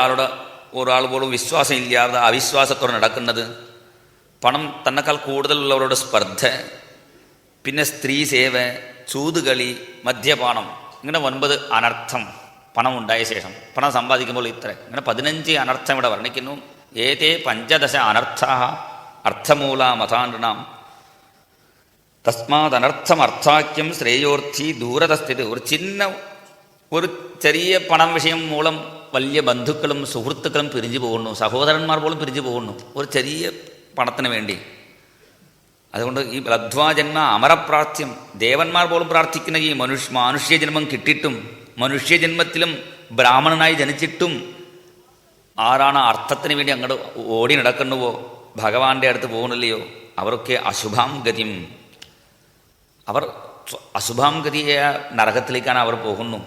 ഒരാൾ പോലും വിശ്വാസം ഇല്ലാതെ അവിശ്വാസത്തോടെ നടക്കുന്നത്, പണം തന്നെക്കാൾ കൂടുതലുള്ളവരോട് സ്പർദ്ധ, പിന്നെ സ്ത്രീ സേവ, ചൂതുകളി, മദ്യപാനം. ഇങ്ങനെ 9 അനർത്ഥം പണം ഉണ്ടായ ശേഷം. പണം സമ്പാദിക്കുമ്പോൾ ഇങ്ങനെ 15 അനർത്ഥം ഇവിടെ വർണ്ണിക്കുന്നു. ഏതേ 15 അനർത്ഥാഃ അർത്ഥമൂലാമതാ നൃണാം തസ്മാദനർത്ഥം അർത്ഥാക്യം ശ്രേയോർത്ഥി ദൂരതസ്ഥിതി. ഒരു ചെറിയ പണം വിഷയം മൂലം വലിയ ബന്ധുക്കളും സുഹൃത്തുക്കളും പിരിഞ്ഞു പോകുന്നു, സഹോദരന്മാർ പോലും പിരിഞ്ഞു പോകുന്നു ഒരു ചെറിയ പണത്തിന് വേണ്ടി. അതുകൊണ്ട് ഈ ലബ്ധ്വാജന്മ അമരപ്രാർത്ഥ്യം, ദേവന്മാർ പോലും പ്രാർത്ഥിക്കുന്ന ഈ മനുഷ്യജന്മം കിട്ടിയിട്ടും, മനുഷ്യജന്മത്തിലും ബ്രാഹ്മണനായി ജനിച്ചിട്ടും ആരാണ് അർത്ഥത്തിന് വേണ്ടി അങ്ങോട്ട് ഓടി നടക്കുന്നുവോ, ഭഗവാന്റെ അടുത്ത് പോകുന്നില്ലയോ, അവരൊക്കെ അശുഭാം ഗതിം, അവർ അശുഭാം ഗതിയെ നരകത്തിലേക്കാണ് അവർ പോകുന്നു.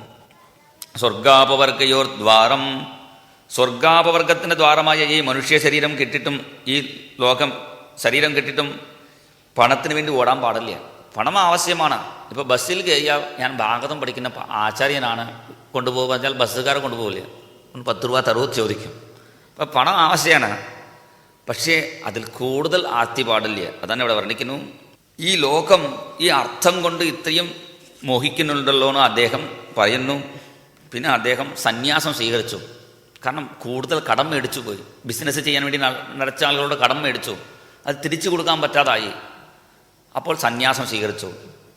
സ്വർഗാപവർഗയോർ ദ്വാരം, സ്വർഗാപവർഗത്തിൻ്റെ ദ്വാരമായ ഈ മനുഷ്യ ശരീരം കിട്ടിയിട്ടും, ഈ ശരീരം കിട്ടിയിട്ടും പണത്തിന് വേണ്ടി ഓടാൻ പാടില്ല. പണം ആവശ്യമാണ്. ഇപ്പോൾ ബസ്സിൽ കയറിയാൽ ഞാൻ ഭാഗവതം പഠിക്കുന്ന ആചാര്യനാണ് കൊണ്ടുപോകുക വെച്ചാൽ ബസ്സുകാരെ കൊണ്ടുപോകില്ല, 10 രൂപ തരുവ് ചോദിക്കും. അപ്പം പണം ആവശ്യമാണ്, പക്ഷേ അതിൽ കൂടുതൽ ആർത്തി പാടില്ല. അതാണ് ഇവിടെ വർണ്ണിക്കുന്നു. ഈ ലോകം ഈ അർത്ഥം കൊണ്ട് ഇത്രയും മോഹിക്കുന്നുണ്ടല്ലോ എന്ന് അദ്ദേഹം പറയുന്നു. പിന്നെ അദ്ദേഹം സന്യാസം സ്വീകരിച്ചു. കാരണം കൂടുതൽ കടം മേടിച്ചു പോയി. ബിസിനസ് ചെയ്യാൻ വേണ്ടി നടച്ച ആളുകളോട് കടം മേടിച്ചു, അത് തിരിച്ചു കൊടുക്കാൻ പറ്റാതായി. അപ്പോൾ സന്യാസം സ്വീകരിച്ചു.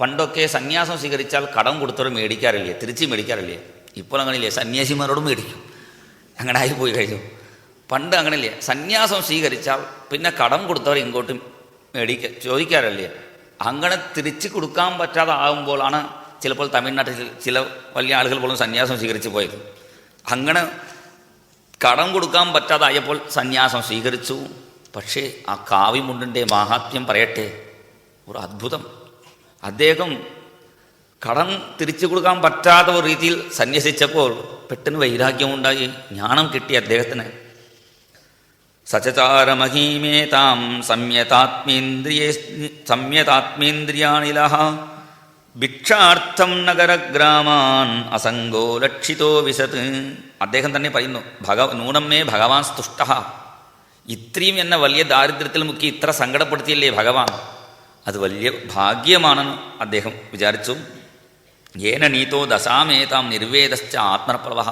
പണ്ടൊക്കെ സന്യാസം സ്വീകരിച്ചാൽ കടം കൊടുത്തവർ മേടിക്കാറില്ലേ, തിരിച്ച് മേടിക്കാറില്ലേ. ഇപ്പോൾ അങ്ങനെയില്ലേ, സന്യാസിമാരോടും മേടിക്കും. അങ്ങനെ ആയി പോയി കഴിഞ്ഞു. പണ്ട് അങ്ങനെയില്ലേ, സന്യാസം സ്വീകരിച്ചാൽ പിന്നെ കടം കൊടുത്തവർ ഇങ്ങോട്ടും ചോദിക്കാറില്ലേ. അങ്ങനെ തിരിച്ചു കൊടുക്കാൻ പറ്റാതെ ആകുമ്പോഴാണ് ചിലപ്പോൾ തമിഴ്നാട്ടിൽ ചില വലിയ ആളുകൾ പോലും സന്യാസം സ്വീകരിച്ച് പോയത്. അങ്ങനെ കടം കൊടുക്കാൻ പറ്റാതായപ്പോൾ സന്യാസം സ്വീകരിച്ചു. പക്ഷേ ആ കാവ്യമുണ്ടിൻ്റെ മാഹാത്മ്യം പറയട്ടെ, ഒരു അത്ഭുതം. അദ്ദേഹം കടം തിരിച്ചു കൊടുക്കാൻ പറ്റാത്ത ഒരു രീതിയിൽ സന്യസിച്ചപ്പോൾ പെട്ടെന്ന് വൈരാഗ്യമുണ്ടായി, ജ്ഞാനം കിട്ടി അദ്ദേഹത്തിന്. സചചാരമഹീമേതാം സംയതാത്മേന്ദ്രിയാണിലഹ ഭിക്ഷാർത്ഥം നഗരഗ്രാമാൻ അസംഗോ ലക്ഷിതോ വിശത്. അദ്ദേഹം തന്നെ പറയുന്നു, നൂനമ്മേ ഭഗവാൻ സ്തുഷ്ട. ഇത്രയും എന്നെ വലിയ ദാരിദ്ര്യത്തിൽ മുക്കി ഇത്ര സങ്കടപ്പെടുത്തിയല്ലേ ഭഗവാൻ, അത് വലിയ ഭാഗ്യമാണെന്ന് അദ്ദേഹം വിചാരിച്ചു. ഏന നീതോ ദശാമേതാം നിർവേദശ്ച ആത്മപ്രവഹ.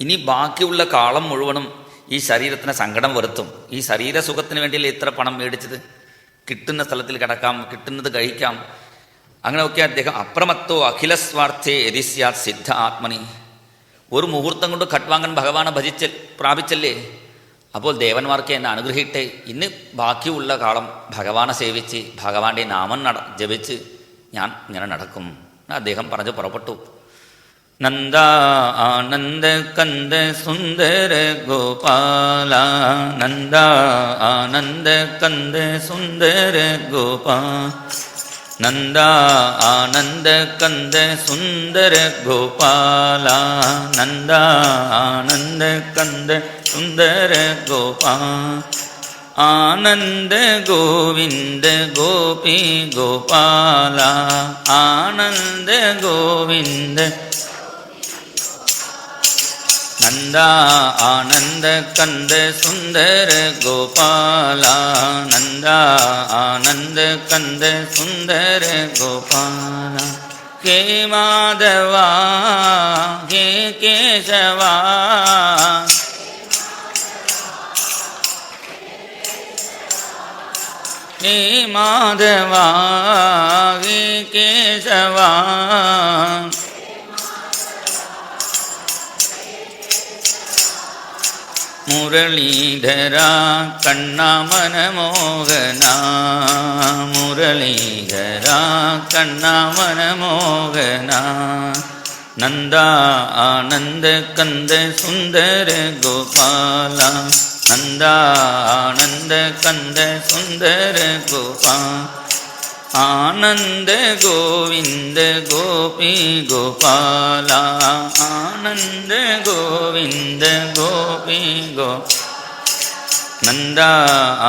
ഇനി ബാക്കിയുള്ള കാലം മുഴുവനും ഈ ശരീരത്തിന് സങ്കടം വരുത്തും. ഈ ശരീരസുഖത്തിന് വേണ്ടിയല്ലേ ഇത്ര പണം മേടിച്ചത്? കിട്ടുന്ന സ്ഥലത്തിൽ കിടക്കാം, കിട്ടുന്നത് കഴിക്കാം. അങ്ങനെയൊക്കെ അദ്ദേഹം അപ്രമത്തോ അഖിലസ്വാർത്ഥേ യതിസ്യാത് സിദ്ധ ആത്മനി. ഒരു മുഹൂർത്തം കൊണ്ട് ഖട്വാങ്കൻ ഭഗവാനെ പ്രാപിച്ചല്ലേ. അപ്പോൾ ദേവന്മാർക്ക് എന്നെ അനുഗ്രഹിട്ടെ, ഇന്ന് ബാക്കിയുള്ള കാലം ഭഗവാനെ സേവിച്ച് ഭഗവാന്റെ നാമം ജപിച്ച് ഞാൻ ഇങ്ങനെ നടക്കും. അദ്ദേഹം പറഞ്ഞു പുറപ്പെട്ടു. നന്ദ ആനന്ദ കന്ദ സുന്ദര ഗോപാല, നന്ദ ആനന്ദ കന്ദ സുന്ദര ഗോപാല, നന്ദ ആനന്ദ കന്ദ സുന്ദര ഗോപാല, നന്ദ ആനന്ദ കന്ദ സുന്ദര ഗോപാല, ആനന്ദ ഗോവിന്ദ ഗോപി ഗോപാല, ആനന്ദ ഗോവിന്ദ നന്ദ ആനന്ദ കന്ദ സുന്ദര ഗോപാല, നന്ദ ആനന്ദ കന്ദ സുന്ദര ഗോപാല, ഹേ മാധവ ഹേ കേശവ, ഹേ മാധവ ഹേ കേശവ, മുരളീധര കണ്ണാ മനമോഹന, മുരളീധര കണ്ണാ മനമോഹന, നന്ദ ആനന്ദ കന്ദ സുന്ദര ഗോപാല, നന്ദ ആനന്ദ കന്ദ സുന്ദര ഗോപാല, ആനന്ദ ഗോവിന്ദ ഗോപി ഗോപാല, ആനന്ദ ഗോവിന്ദ ഗോപി ഗോ, നന്ദ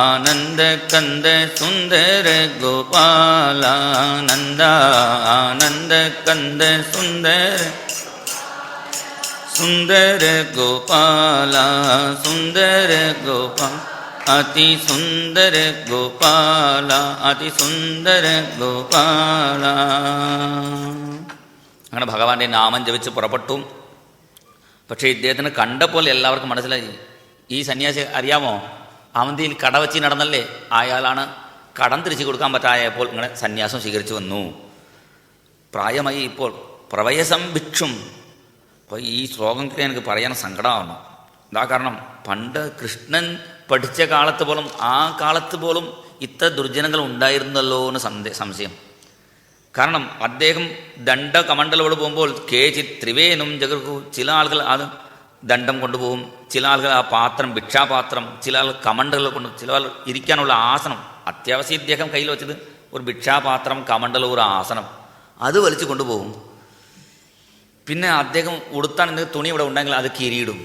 ആനന്ദ കന്ദ സുന്ദര ഗോപാല, നന്ദ ആനന്ദ കന്ദ സുന്ദര സുന്ദര ഗോപാല, സുന്ദര ഗോപാല, അതി സുന്ദര ഗോപാല, അതി സുന്ദര ഗോപാല. അങ്ങനെ ഭഗവാന്റെ നാമം ജപിച്ച് പുറപ്പെട്ടു. പക്ഷേ ഇദ്ദേഹത്തിന് കണ്ടപ്പോൾ എല്ലാവർക്കും മനസ്സിലായി, ഈ സന്യാസി അറിയാമോ, അവന്തിയിൽ കടവച്ചി നടന്നല്ലേ, അയാളാണ്. കടം തിരിച്ചു കൊടുക്കാൻ പറ്റായപ്പോൾ ഇങ്ങനെ സന്യാസം സ്വീകരിച്ചു വന്നു. പ്രായമായി ഇപ്പോൾ പ്രവയസം ഭിക്ഷും. അപ്പോൾ ഈ ശ്ലോകം എനിക്ക് പറയാൻ സങ്കടമാണ്. എന്താ കാരണം, പണ്ട് കൃഷ്ണൻ പഠിച്ച കാലത്ത് പോലും ആ കാലത്ത് പോലും ഇത്ര ദുർജനങ്ങൾ ഉണ്ടായിരുന്നല്ലോ എന്ന് സംശയം. കാരണം അദ്ദേഹം ദണ്ഡകമണ്ഡലോട് പോകുമ്പോൾ കേചിത് ത്രിവേനും ജഗർഹു, ചില ആളുകൾ അത് ദണ്ഡം കൊണ്ടുപോകും, ചില ആളുകൾ ആ പാത്രം ഭിക്ഷാപാത്രം, ചില ആളുകൾ കമണ്ഡലുകൾ കൊണ്ട്, ചില ആൾ ഇരിക്കാനുള്ള ആസനം, അത്യാവശ്യം ഇദ്ദേഹം കയ്യിൽ വെച്ചത് ഒരു ഭിക്ഷാപാത്രം, കമണ്ഡലം, ഒരു ആസനം, അത് വലിച്ചു കൊണ്ടുപോകും. പിന്നെ അദ്ദേഹം ഉടുത്താൻ എന്തെങ്കിലും തുണി ഇവിടെ ഉണ്ടെങ്കിൽ അത് കീറിയിടും.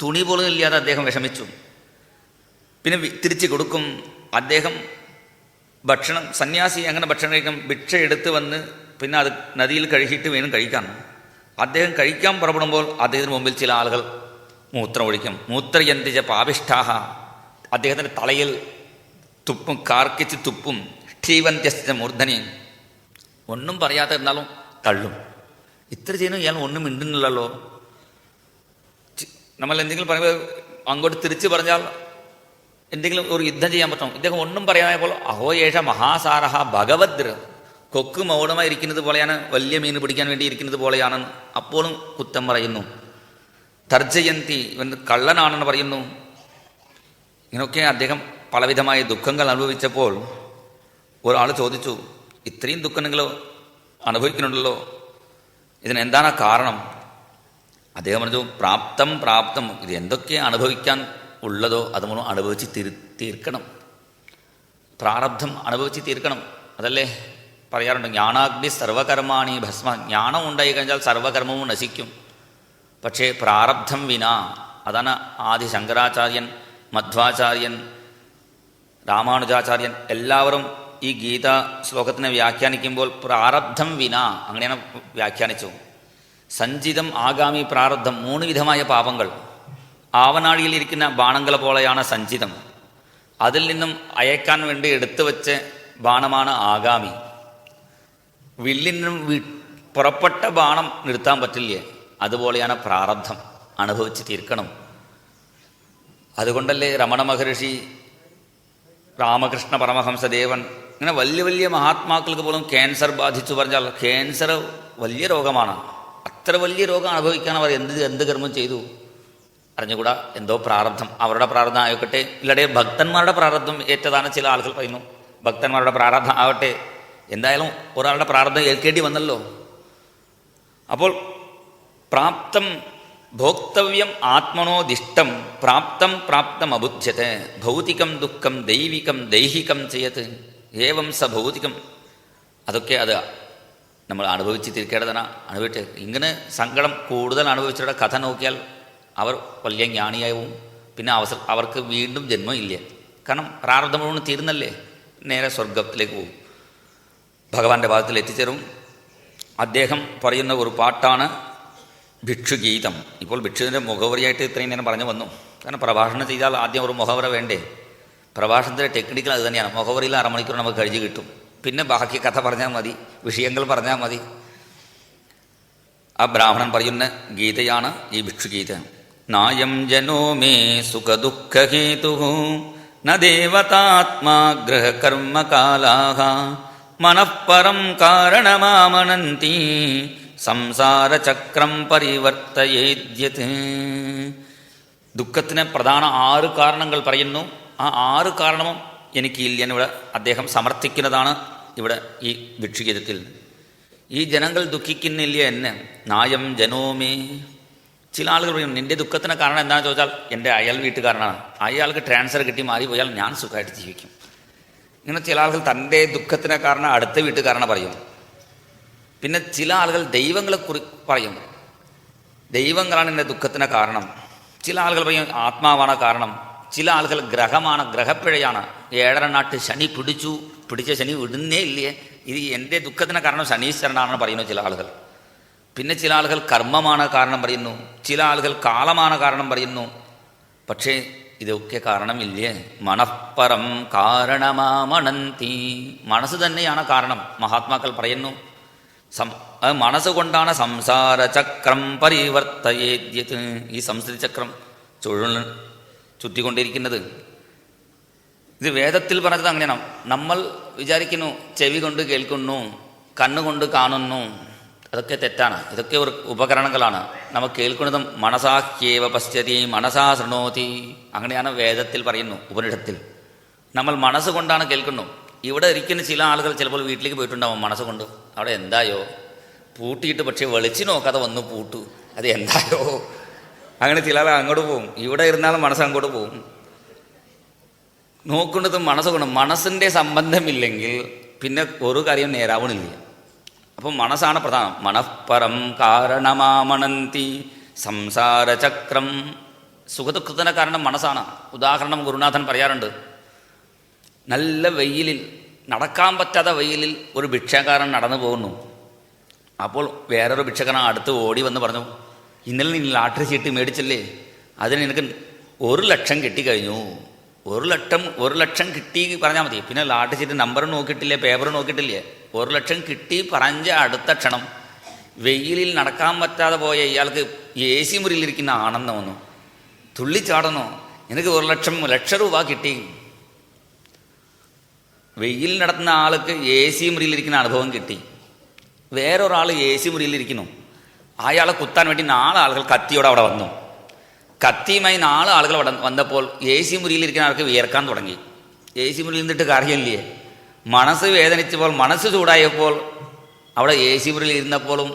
തുണി പോലും ഇല്ലാതെ അദ്ദേഹം വിഷമിച്ചു. പിന്നെ തിരിച്ചു കൊടുക്കും. അദ്ദേഹം ഭക്ഷണം, സന്യാസി അങ്ങനെ ഭക്ഷണം കഴിക്കും, ഭിക്ഷ എടുത്ത് വന്ന് പിന്നെ അത് നദിയിൽ കഴുകിയിട്ട് വീണ്ടും കഴിക്കാൻ. അദ്ദേഹം കഴിക്കാൻ പുറപ്പെടുമ്പോൾ അദ്ദേഹത്തിന് മുമ്പിൽ ചില ആളുകൾ മൂത്രം ഒഴിക്കും. മൂത്രയന്തിച്ച പാപിഷ്ഠാഹ, അദ്ദേഹത്തിൻ്റെ തലയിൽ തുപ്പും, കാർക്കിച്ച് തുപ്പും. ക്ഷീവന്ത്യസ്ഥ മൂർധനി, ഒന്നും പറയാതെ ഇരുന്നാലും തള്ളും. ഇത്ര ചെയ്യുന്നു, ഇയാൾ ഒന്നും മിണ്ടുന്നില്ലല്ലോ. നമ്മൾ എന്തെങ്കിലും പറയുമ്പോൾ അങ്ങോട്ട് തിരിച്ച് പറഞ്ഞാൽ എന്തെങ്കിലും ഒരു യുദ്ധം ചെയ്യാൻ പറ്റും. ഇദ്ദേഹം ഒന്നും പറയാനായപ്പോൾ അഹോയേഷ മഹാസാരഹ ഭഗവദ്ര, കൊക്ക് മൗനമായി ഇരിക്കുന്നത് പോലെയാണ്, വലിയ മീൻ പിടിക്കാൻ വേണ്ടി ഇരിക്കുന്നത് പോലെയാണെന്ന് അപ്പോഴും കുറ്റം പറയുന്നു. തർജയന്തി, ഇവൻ കള്ളനാണെന്ന് പറയുന്നു. ഇങ്ങനെയൊക്കെ അദ്ദേഹം പലവിധമായ ദുഃഖങ്ങൾ അനുഭവിച്ചപ്പോൾ ഒരാൾ ചോദിച്ചു, ഇത്രയും ദുഃഖങ്ങൾ അനുഭവിക്കുന്നുണ്ടല്ലോ, ഇതിനെന്താണ് കാരണം? അദ്ദേഹം പറഞ്ഞു, പ്രാപ്തം പ്രാപ്തം, ഇത് എന്തൊക്കെ അനുഭവിക്കാൻ ഉള്ളതോ അത് മുഴുവൻ അനുഭവിച്ച് തീർക്കണം. പ്രാരബ്ധം അനുഭവിച്ച് തീർക്കണം. അതല്ലേ പറയാറുണ്ട്, ജ്ഞാനാഗ്നി സർവകർമാണി ഭസ്മ. ജ്ഞാനം ഉണ്ടായി കഴിഞ്ഞാൽ സർവകർമ്മവും നശിക്കും. പക്ഷേ പ്രാരബ്ധം വിനാ, അതാണ് ആദി ശങ്കരാചാര്യൻ, മധ്വാചാര്യൻ, രാമാനുജാചാര്യൻ എല്ലാവരും ഈ ഗീതാ ശ്ലോകത്തിനെ വ്യാഖ്യാനിക്കുമ്പോൾ പ്രാരബ്ധം വിനാ അങ്ങനെയാണ് വ്യാഖ്യാനിച്ചു. സഞ്ചിതം ആഗാമി പ്രാരബ്ധം, 3 വിധമായ പാപങ്ങൾ. ആവനാഴിയിലിരിക്കുന്ന ബാണങ്ങളെ പോലെയാണ് സഞ്ചിതം. അതിൽ നിന്നും അയക്കാൻ വേണ്ടി എടുത്തു വെച്ച ബാണമാണ് ആഗാമി. വില്ലിൽ നിന്നും പുറപ്പെട്ട ബാണം നിർത്താൻ പറ്റില്ലേ, അതുപോലെയാണ് പ്രാരബ്ധം, അനുഭവിച്ച് തീർക്കണം. അതുകൊണ്ടല്ലേ രമണ മഹർഷി, രാമകൃഷ്ണ പരമഹംസദേവൻ, ഇങ്ങനെ വലിയ വലിയ മഹാത്മാക്കൾക്ക് പോലും ക്യാൻസർ ബാധിച്ചു പറഞ്ഞാൽ ക്യാൻസർ വലിയ രോഗമാണ്. അത്ര വലിയ രോഗം അനുഭവിക്കാൻ അവർ എന്ത് കർമ്മം ചെയ്തു അറിഞ്ഞുകൂടാ. എന്തോ പ്രാരബ്ധം, അവരുടെ പ്രാരബ്ധം ആയിക്കോട്ടെ, ഇല്ലടെ ഭക്തന്മാരുടെ പ്രാരബ്ധം ഏറ്റതാണ് ചില ആളുകൾ പറയുന്നു. ഭക്തന്മാരുടെ പ്രാരബ്ധം ആവട്ടെ, എന്തായാലും ഒരാളുടെ പ്രാരബ്ധം ഏൽക്കേണ്ടി വന്നല്ലോ. അപ്പോൾ പ്രാപ്തം ഭോക്തവ്യം ആത്മനോദിഷ്ടം പ്രാപ്തം അബുധ്യത്തെ ഭൗതികം ദുഃഖം ദൈവികം ദൈഹികം ചെയ്യത് ഏവം സ ഭൗതികം. അതൊക്കെ അത് നമ്മൾ അനുഭവിച്ച് തിരിക്കേണ്ടതാണ്. അനുഭവിച്ച് ഇങ്ങനെ സങ്കടം കൂടുതൽ അനുഭവിച്ചവരുടെ കഥ നോക്കിയാൽ അവർ വലിയ ജ്ഞാനിയാവും. പിന്നെ അവർക്ക് വീണ്ടും ജന്മം ഇല്ല. കാരണം പ്രാരബ്ധം മുഴുവൻ തീർന്നല്ലേ, നേരെ സ്വർഗത്തിലേക്ക് പോകും, ഭഗവാന്റെ പാദത്തിൽ എത്തിച്ചേരും. അദ്ദേഹം പറയുന്ന ഒരു പാട്ടാണ് ഭിക്ഷുഗീതം. ഇപ്പോൾ ഭിക്ഷുവിൻ്റെ മുഖവരിയായിട്ട് ഇത്രയും നേരം പറഞ്ഞു വന്നു. കാരണം പ്രഭാഷണം ചെയ്താൽ ആദ്യം ഒരു മുഖവര വേണ്ടേ. പ്രഭാഷണത്തിൻ്റെ ടെക്നിക്കൽ അത് തന്നെയാണ്. മുഖവരിയിൽ അരമണിക്കൂർ നമുക്ക് കഴിഞ്ഞ് കിട്ടും. പിന്നെ ബാക്കി കഥ പറഞ്ഞാൽ മതി, വിഷയങ്ങൾ പറഞ്ഞാൽ മതി. ആ ബ്രാഹ്മണൻ പറയുന്ന ഗീതയാണ് ഈ ഭിക്ഷുഗീത. നായം ജനോ മേ സുഖദുഃഖഹേതു ന ദേവതാത്മാഗ്രഹ കർമ്മകാലാഹ മനഃപരം കാരണമാമനന്തി സംസാരചക്രം പരിവർത്തയേദ്യത്. ദുഃഖത്തിന് പ്രധാന 6 കാരണങ്ങൾ പറയുന്നു. ആ 6 കാരണവും എനിക്കില്ല എന്നിവിടെ അദ്ദേഹം സമർത്ഥിക്കുന്നതാണ് ഇവിടെ ഈ ഭിക്ഷുഗീതത്തിൽ. ഈ ജനങ്ങൾ ദുഃഖിക്കുന്നില്ല എന്നെ. നായം ജനോമേ. ചില ആളുകൾ പറയും നിൻ്റെ ദുഃഖത്തിന് കാരണം എന്താണെന്ന് ചോദിച്ചാൽ എൻ്റെ അയൽ വീട്ടുകാരനാണ്, അയാൾക്ക് ട്രാൻസ്ഫർ കിട്ടി മാറിപ്പോയാൽ ഞാൻ സുഖമായിട്ട് ജീവിക്കും. ഇങ്ങനെ ചില ആളുകൾ തൻ്റെ ദുഃഖത്തിന് കാരണം അടുത്ത വീട്ടുകാരനെ പറയും. പിന്നെ ചില ആളുകൾ ദൈവങ്ങളെ പറയും, ദൈവങ്ങളാണ് എൻ്റെ ദുഃഖത്തിന് കാരണം. ചില ആളുകൾ പറയും ആത്മാവാണ് കാരണം. ചില ആളുകൾ ഗ്രഹമാണ്, ഗ്രഹപ്പിഴയാണ്. 7 നാട്ട് ശനി പിടിച്ച ശനി വിടുന്നേ ഇല്ലേ, ഇത് എൻ്റെ ദുഃഖത്തിന് കാരണം ശനീശ്വരനാണെന്ന് പറയുന്നു ചില ആളുകൾ. പിന്നെ ചില ആളുകൾ കർമ്മമാണ് കാരണം പറയുന്നു, ചില ആളുകൾ കാലമാണ് കാരണം പറയുന്നു. പക്ഷേ ഇതൊക്കെ കാരണമില്ലേ. മനഃപരം കാരണമാമണന്തി. മനസ്സ് തന്നെയാണ് കാരണം. മഹാത്മാക്കൾ പറയുന്നു മനസ്സുകൊണ്ടാണ് സംസാരചക്രം പരിവർത്തയേദ്യത്. ഈ സംസാരചക്രം ചുറ്റിക്കൊണ്ടിരിക്കുന്നത്. ഇത് വേദത്തിൽ പറഞ്ഞത് അങ്ങനെയാണ്. നമ്മൾ വിചാരിക്കുന്നു ചെവി കൊണ്ട് കേൾക്കുന്നു, കണ്ണുകൊണ്ട് കാണുന്നു, അതൊക്കെ തെറ്റാണ്. ഇതൊക്കെ ഒരു ഉപകരണങ്ങളാണ്. നമ്മൾ കേൾക്കുന്നതും മനസാഹ്യേവ പശ്യതി മനസാ ശൃണോതി, അങ്ങനെയാണ് വേദത്തിൽ പറയുന്നു. ഉപനിഷത്തിൽ നമ്മൾ മനസ്സുകൊണ്ടാണ് കേൾക്കുന്നു. ഇവിടെ ഇരിക്കുന്ന ചില ആളുകൾ ചിലപ്പോൾ വീട്ടിലേക്ക് പോയിട്ടുണ്ടാവും മനസ്സുകൊണ്ട്. അവിടെ എന്തായോ പൂട്ടിയിട്ട്, പക്ഷേ വെളിച്ചു നോക്കാതെ വന്നു പൂട്ടു, അത് എന്തായോ. അങ്ങനെ ചില ആൾ അങ്ങോട്ട് പോകും. ഇവിടെ ഇരുന്നാലും മനസ്സ് അങ്ങോട്ട് പോകും. നോക്കുന്നതും മനസ്സുകൊണ്ട്. മനസ്സിൻ്റെ സംബന്ധമില്ലെങ്കിൽ പിന്നെ ഒരു കാര്യം നേരാവണില്ല. അപ്പം മനസ്സാണ് പ്രധാനം. മനഃപരം കാരണമാമണന്തി സംസാരചക്രം. സുഖദുഃഖത്തിൻ്റെ കാരണം മനസ്സാണ്. ഉദാഹരണം ഗുരുനാഥൻ പറയാറുണ്ട്. നല്ല വെയിലിൽ, നടക്കാൻ പറ്റാത്ത വെയിലിൽ ഒരു ഭിക്ഷക്കാരൻ നടന്നു പോകുന്നു. അപ്പോൾ വേറൊരു ഭിക്ഷക്കാരൻ അടുത്ത് ഓടി വന്ന് പറഞ്ഞു, ഇന്നലെ നീ ലാട്ടറി ചീട്ട് മേടിച്ചല്ലേ, അതിന് എനിക്ക് 1,00,000 കിട്ടിക്കഴിഞ്ഞു. 1,00,000 കിട്ടി പറഞ്ഞാൽ മതി. പിന്നെ ലാട്ടറി ചീട്ട് നമ്പർ നോക്കിയിട്ടില്ലേ, പേപ്പർ നോക്കിയിട്ടില്ലേ. 1,00,000 കിട്ടി പറഞ്ഞ അടുത്ത ക്ഷണം വെയിലിൽ നടക്കാൻ പറ്റാതെ പോയ ഇയാൾക്ക് AC മുറിയിലിരിക്കുന്ന ആണെന്ന് വന്നു. തുള്ളിച്ചാടുന്നു, എനിക്ക് 1,00,000 രൂപ കിട്ടി. വെയിൽ നടത്തുന്ന ആൾക്ക് AC മുറിയിലിരിക്കുന്ന അനുഭവം കിട്ടി. വേറൊരാൾ AC മുറിയിലിരിക്കുന്നു. അയാളെ കുത്താൻ വേണ്ടി 4 ആളുകൾ കത്തിയോടെ അവിടെ വന്നു. കത്തിയുമായി 4 ആളുകൾ അവിടെ വന്നപ്പോൾ AC മുറിയിലിരിക്കുന്ന ആൾക്ക് വിയർക്കാൻ തുടങ്ങി. AC മുറിയിൽ നിന്നിട്ട് കാര്യമില്ലേ. മനസ്സ് വേദനിച്ചപ്പോൾ, മനസ്സ് ചൂടായപ്പോൾ, അവിടെ AC മുറിയിൽ ഇരുന്നപ്പോഴും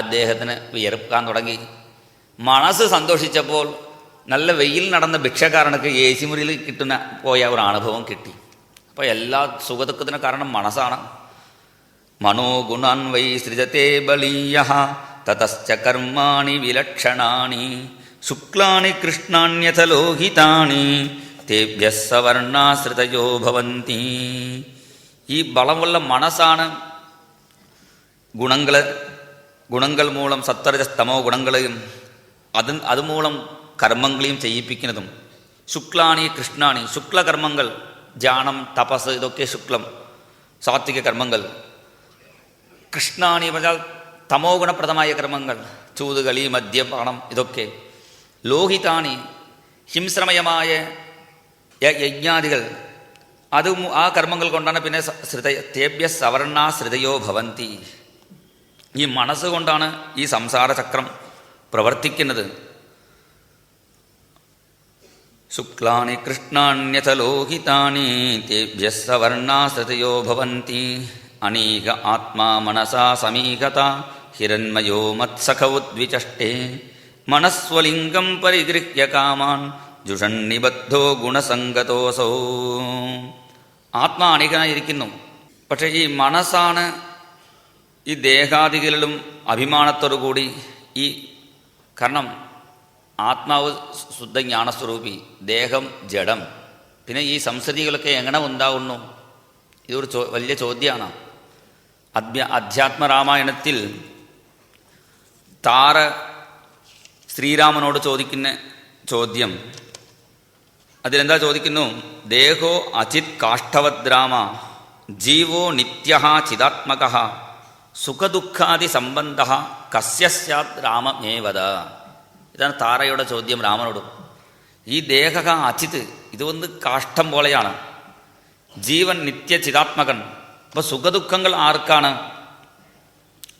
അദ്ദേഹത്തിന് വിയർക്കാൻ തുടങ്ങി. മനസ്സ് സന്തോഷിച്ചപ്പോൾ നല്ല വെയിൽ നടന്ന ഭിക്ഷക്കാരനക്ക് AC മുറിയിൽ പോയ ഒരു അനുഭവം കിട്ടി. അപ്പോൾ എല്ലാ സുഖദുഃഖത്തിനും കാരണം മനസ്സാണ്. മനോഗുണാൻ വൈ സൃജത്തെ ബലീയഃ തതശ്ച കർമാണി വിലക്ഷണാനി ശുക്ലാനി കൃഷ്ണാന്യഥ ലോഹിതാനി തേഭ്യഃ സവർണാശ്രിതയോ ഭവന്തി. ഈ ബലമുള്ള മനസ്സാണ് ഗുണങ്ങൾ മൂലം സത്വരജസ്തമോ ഗുണങ്ങളെയും അതുമൂലം കർമ്മങ്ങളെയും ചെയ്യിപ്പിക്കുന്നതും. ശുക്ലാണി കൃഷ്ണാണി, ശുക്ലകർമ്മങ്ങൾ, ധ്യാനം, തപസ്, ഇതൊക്കെ ശുക്ലം, സാത്വിക കർമ്മങ്ങൾ. കൃഷ്ണാണി പറഞ്ഞാൽ തമോ ഗുണപ്രദമായ കർമ്മങ്ങൾ, ചൂതുകളി, മദ്യപാനം, ഇതൊക്കെ. ലോഹിതാണി, ഹിംശ്രമയമായ യജ്ഞാദികൾ അതും ആ കർമ്മങ്ങൾ കൊണ്ടാണ് പിന്നെ തേഭ്യ സവർണാ ശ്രുതയോ ഭവന്തി. ഈ മനസ്സുകൊണ്ടാണ് ഈ സംസാരചക്രം പ്രവർത്തിക്കുന്നത്. ശുക്ലാനി കൃഷ്ണാന്യഥ ലോഹിതാനി തേഭ്യ സവർണാ ശ്രുതയോ ഭവന്തി. അനീക ആത്മാ മനസാ സമീകത ഹിരൺമയോ മത്സഖൗദ്വിചഷ്ടേ മനസ്വലിംഗം പരിഗൃഹ്യ കാമാൻ ജുഷണ്ണിബദ്ധോ ഗുണസംഗതോസൗ. ആത്മാ അണികനായിരിക്കുന്നു. പക്ഷേ ഈ മനസ്സാണ് ഈ ദേഹാദികളിലും അഭിമാനത്തോടുകൂടി ഈ കാരണം ആത്മാവ് ശുദ്ധ ജ്ഞാനസ്വരൂപി, ദേഹം ജഡം. പിന്നെ ഈ സംസ്കൃതികളൊക്കെ എങ്ങനെ ഉണ്ടാവുന്നു? ഇതൊരു വലിയ ചോദ്യമാണ്. അധ്യാത്മരാമായണത്തിൽ താര ശ്രീരാമനോട് ചോദിക്കുന്ന ചോദ്യം, അതിലെന്താ ചോദിക്കുന്നു? ദേഹോ അചിത് കാഷ്ഠവദ്രാമ ജീവോ നിത്യ ചിദാത്മക സുഖദുഃഖാദി സംബന്ധ കസ്യ സ്യാത് രാമമേവത. ഇതാണ് താരയുടെ ചോദ്യം രാമനോട്. ഈ ദേഹ അചിത്, ഇതൊന്ന് കാഷ്ഠം പോലെയാണ്. ജീവൻ നിത്യ ചിദാത്മകൻ. അപ്പോൾ സുഖദുഃഖങ്ങൾ ആർക്കാണ്?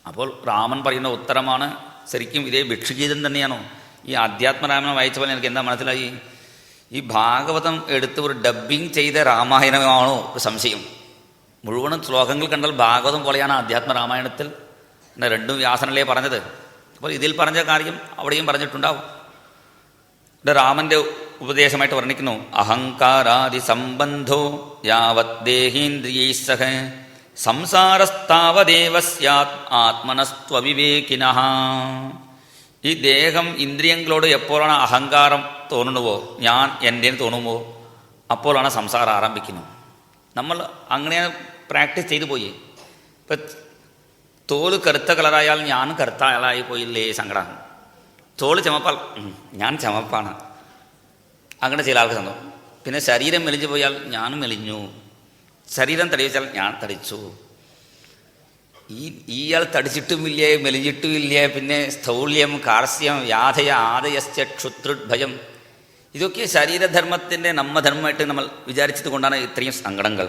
അപ്പോൾ രാമൻ പറയുന്ന ഉത്തരമാണ് ശരിക്കും ഇതേ ഭിക്ഷുഗീതം തന്നെയാണോ? ഈ അധ്യാത്മരാമായണം വായിച്ചപ്പോൾ എനിക്ക് എന്താ മനസ്സിലായി? ഈ ഭാഗവതം എടുത്ത് ഒരു ഡബ്ബിങ് ചെയ്ത രാമായണമാണോ ഒരു സംശയം. മുഴുവനും ശ്ലോകങ്ങൾ കണ്ടാൽ ഭാഗവതം പോലെയാണ് അധ്യാത്മരാമായണത്തിൽ. രണ്ടും വ്യാസനല്ലേ പറഞ്ഞത്. അപ്പോൾ ഇതിൽ പറഞ്ഞ കാര്യം അവിടെയും പറഞ്ഞിട്ടുണ്ടാവും. രാമൻ്റെ ഉപദേശമായിട്ട് വർണ്ണിക്കുന്നു. അഹങ്കാരാദി സംബന്ധോ യാവത് ദേഹീന്ദ്രിയൈ സഹ സംസാരസ്താവദേവ സ്യാത് ആത്മനസ്ത്വവിവേകിനഃ. ഈ ദേഹം ഇന്ദ്രിയങ്ങളോട് എപ്പോഴാണ് അഹങ്കാരം തോന്നുന്നുവോ, ഞാൻ എൻ്റെ തോന്നുമോ, അപ്പോഴാണ് സംസാരം ആരംഭിക്കുന്നത്. നമ്മൾ അങ്ങനെ പ്രാക്ടീസ് ചെയ്തു പോയി. ഇപ്പം തോല് കറുത്ത കളറായാൽ ഞാൻ കറുത്ത ആളായി പോയില്ലേ സങ്കടം. തോല് ചുമപ്പാൽ ഞാൻ ചുമപ്പാണ്, അങ്ങനെ ചില ആൾക്ക് തന്നു. പിന്നെ ശരീരം മെലിഞ്ഞു പോയാൽ ഞാൻ മെലിഞ്ഞു, ശരീരം തടിച്ചാൽ ഞാൻ തടിച്ചു. ഇയാൾ തടിച്ചിട്ടുമില്ല, മെലിഞ്ഞിട്ടുമില്ല, പിന്നെ സ്ഥൗല്യം, കാർസ്യം, വ്യാധയ, ആദയശ്ച ക്ഷുത്രുഭയം, ഇതൊക്കെ ശരീരധർമ്മത്തിൻ്റെ നമ്മധർമ്മമായിട്ട് നമ്മൾ വിചാരിച്ചത് കൊണ്ടാണ് ഇത്രയും സങ്കടങ്ങൾ.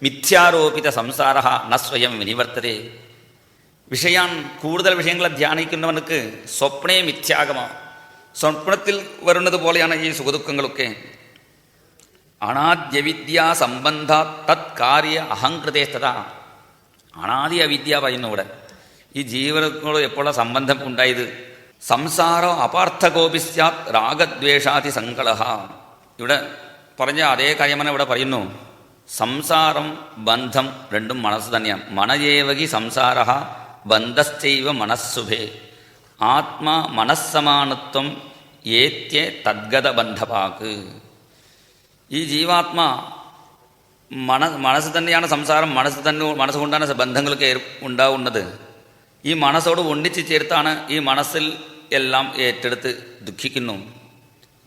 മിഥ്യാരോപിത സംസാര ന സ്വയം വിനിവർത്തതേ. കൂടുതൽ വിഷയങ്ങളെ ധ്യാനിക്കുന്നവർക്ക് സ്വപ്നേ മിഥ്യാഗമ, സ്വപ്നത്തിൽ വരുന്നത് പോലെയാണ് ഈ സുഖദുഃഖങ്ങളൊക്കെ. അനാദ്യവിദ്യാ സംബന്ധ തത് കാര്യ അഹങ്കൃതേസ്തത. അനാദി അവിദ്യ പറയുന്നു ഇവിടെ. ഈ ജീവനോട് എപ്പോഴാണ് സംബന്ധം ഉണ്ടായത്? സംസാരോ അപാർത്ഥകോപി സ്യാത് രാഗദ്വേഷാതി സങ്കളഹ. ഇവിടെ പറഞ്ഞ അതേ കാര്യമാണ് ഇവിടെ പറയുന്നു. സംസാരം ബന്ധം രണ്ടും മനസ്സ് തന്നെയാണ്. മനയേവകി സംസാര ബന്ധശ്ചൈവ മനസ്സുഭേ ആത്മാ മനസ്സമാനത്വം ഏത്യേ തദ്ഗത ബന്ധപാക്ക്. ഈ ജീവാത്മാ മനസ്സ് തന്നെയാണ് സംസാരം, മനസ്സുകൊണ്ടാണ് ബന്ധങ്ങളൊക്കെ ഉണ്ടാവുന്നത്. ഈ മനസ്സോട് ഒന്നിച്ച് ചേർത്താണ് ഈ മനസ്സിൽ എല്ലാം ഏറ്റെടുത്ത് ദുഃഖിക്കുന്നു.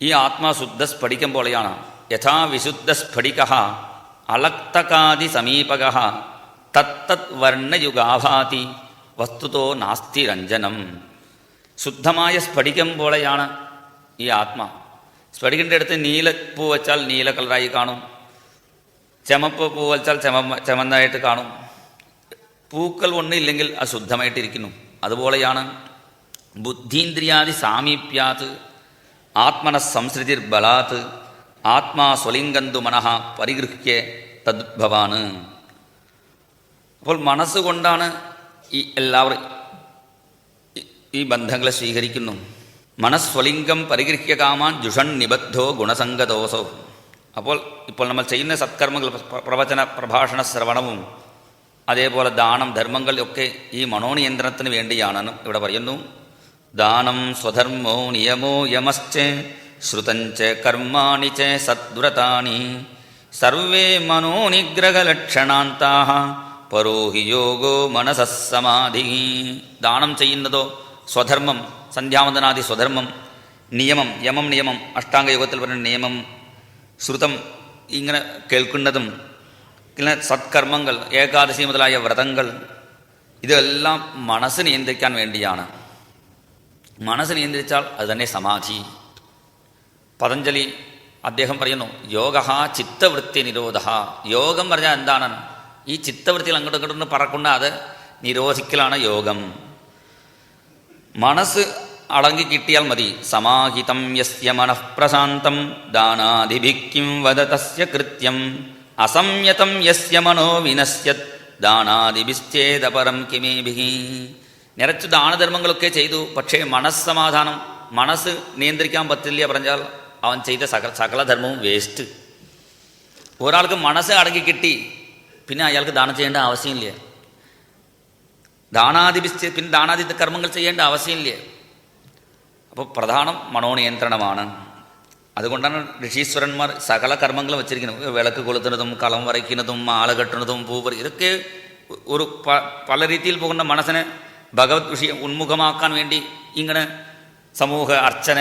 ഈ ആത്മാ ശുദ്ധ സ്ഫടികം പോലെയാണ്. യഥാ വിശുദ്ധ സ്ഫടിക അലക്തകാദി സമീപക തത്തത് വർണ്ണയുഗാഭാതി വസ്തുതോ നാസ്തി രഞ്ജനം. ശുദ്ധമായ സ്ഫടികം പോലെയാണ് ഈ ആത്മാ. സ്ഫടികൻ്റെ അടുത്ത് നീലപ്പൂ വച്ചാൽ നീല കളറായി കാണും, ചമപ്പ് പൂ വച്ചാൽ ചമന്നായിട്ട് കാണും. പൂക്കൾ ഒന്നില്ലെങ്കിൽ അശുദ്ധമായിട്ടിരിക്കുന്നു. അതുപോലെയാണ് ബുദ്ധീന്ദ്രിയാദി സാമീപ്യാത് ആത്മന സംസൃതിർ ബലാത് ആത്മാ സ്വലിംഗന്തു മനഃ പരിഗൃഹ്യ തദ്ഭവാണ്. അപ്പോൾ മനസ്സുകൊണ്ടാണ് ഈ എല്ലാവരും ഈ ബന്ധങ്ങളെ സ്വീകരിക്കുന്നു. മനസ്വലിംഗം പരിഗൃഹ്യ കാമാൻ ജുഷൻ നിബദ്ധോ ഗുണസംഗതോസോ. ഇപ്പോൾ നമ്മൾ ചെയ്യുന്ന സത്കർമ്മങ്ങൾ, പ്രവചന പ്രഭാഷണ ശ്രവണവും അതേപോലെ ദാനം, ധർമ്മങ്ങളൊക്കെ ഈ മനോനിയന്ത്രണത്തിന് വേണ്ടിയാണെന്ന് ഇവിടെ പറയുന്നു. ദാനം സ്വധർമ്മോ നിയമോ യമശ്ച ശ്രുതഞ്ച കർമാണി ച സദ്വ്രതാനി സർവേ മനോനിഗ്രഹലക്ഷണാന്താഃ പരോഹി യോഗോ മനസസ്സമാധി. ദാനം ചെയ്യുന്നതോ സ്വധർമ്മം, സന്ധ്യാവന്തനാദി സ്വധർമ്മം, നിയമം, യമം നിയമം, അഷ്ടാംഗയോഗത്തിൽ പറയുന്ന നിയമം, ശ്രുതം ഇങ്ങനെ കേൾക്കുന്നതും, പിന്നെ സത്കർമ്മങ്ങൾ, ഏകാദശി മുതലായ വ്രതങ്ങൾ, ഇതെല്ലാം മനസ്സ് നിയന്ത്രിക്കാൻ വേണ്ടിയാണ്. മനസ്സ് നിയന്ത്രിച്ചാൽ അത് തന്നെ സമാധി. പതഞ്ജലി അദ്ദേഹം പറയുന്നു, യോഗ ചിത്തവൃത്തി നിരോധ. യോഗം പറഞ്ഞാൽ എന്താണ്? ഈ ചിത്തവൃത്തിയിൽ അങ്ങോട്ടും ഇങ്ങോട്ടും പറക്കുന്ന അത് നിരോധിക്കലാണ് യോഗം. മനസ്സ് അടങ്ങി കിട്ടിയാൽ മതി. സമാഹിതം യസ്യ മനഃപ്രശാന്തം ദാനാദിഭിഃ വദതസ്യ കൃത്യം അസംയതം യസ്യ മനോ വിനശ്യത് ദാനാദിഭിശ്ചേദപരം കിമേഭിഃ. നിറച്ചു ദാനധർമ്മങ്ങളൊക്കെ ചെയ്തു, പക്ഷേ മനസ്സമാധാനം, മനസ്സ് നിയന്ത്രിക്കാൻ പറ്റില്ല പറഞ്ഞാൽ അവൻ ചെയ്ത സകല ധർമ്മവും വേസ്റ്റ്. ഒരാൾക്ക് മനസ്സ് അടങ്ങി കിട്ടി, പിന്നെ അയാൾക്ക് ദാനം ചെയ്യേണ്ട ആവശ്യമില്ല. പിന്നെ ദാനാദി കർമ്മങ്ങൾ ചെയ്യേണ്ട ആവശ്യമില്ല. അപ്പോൾ പ്രധാനം മനോനിയന്ത്രണമാണ്. അതുകൊണ്ടാണ് ഋഷീശ്വരന്മാർ സകല കർമ്മങ്ങളും വച്ചിരിക്കുന്നത്. വിളക്ക് കൊളുത്തുന്നതും കളം വരയ്ക്കുന്നതും മാല കെട്ടുന്നതും പൂപ്പറി, ഇതൊക്കെ ഒരു പല രീതിയിൽ പോകുന്ന മനസ്സിനെ ഭഗവത് വിഷയം ഉന്മുഖമാക്കാൻ വേണ്ടി ഇങ്ങനെ സമൂഹ അർച്ചന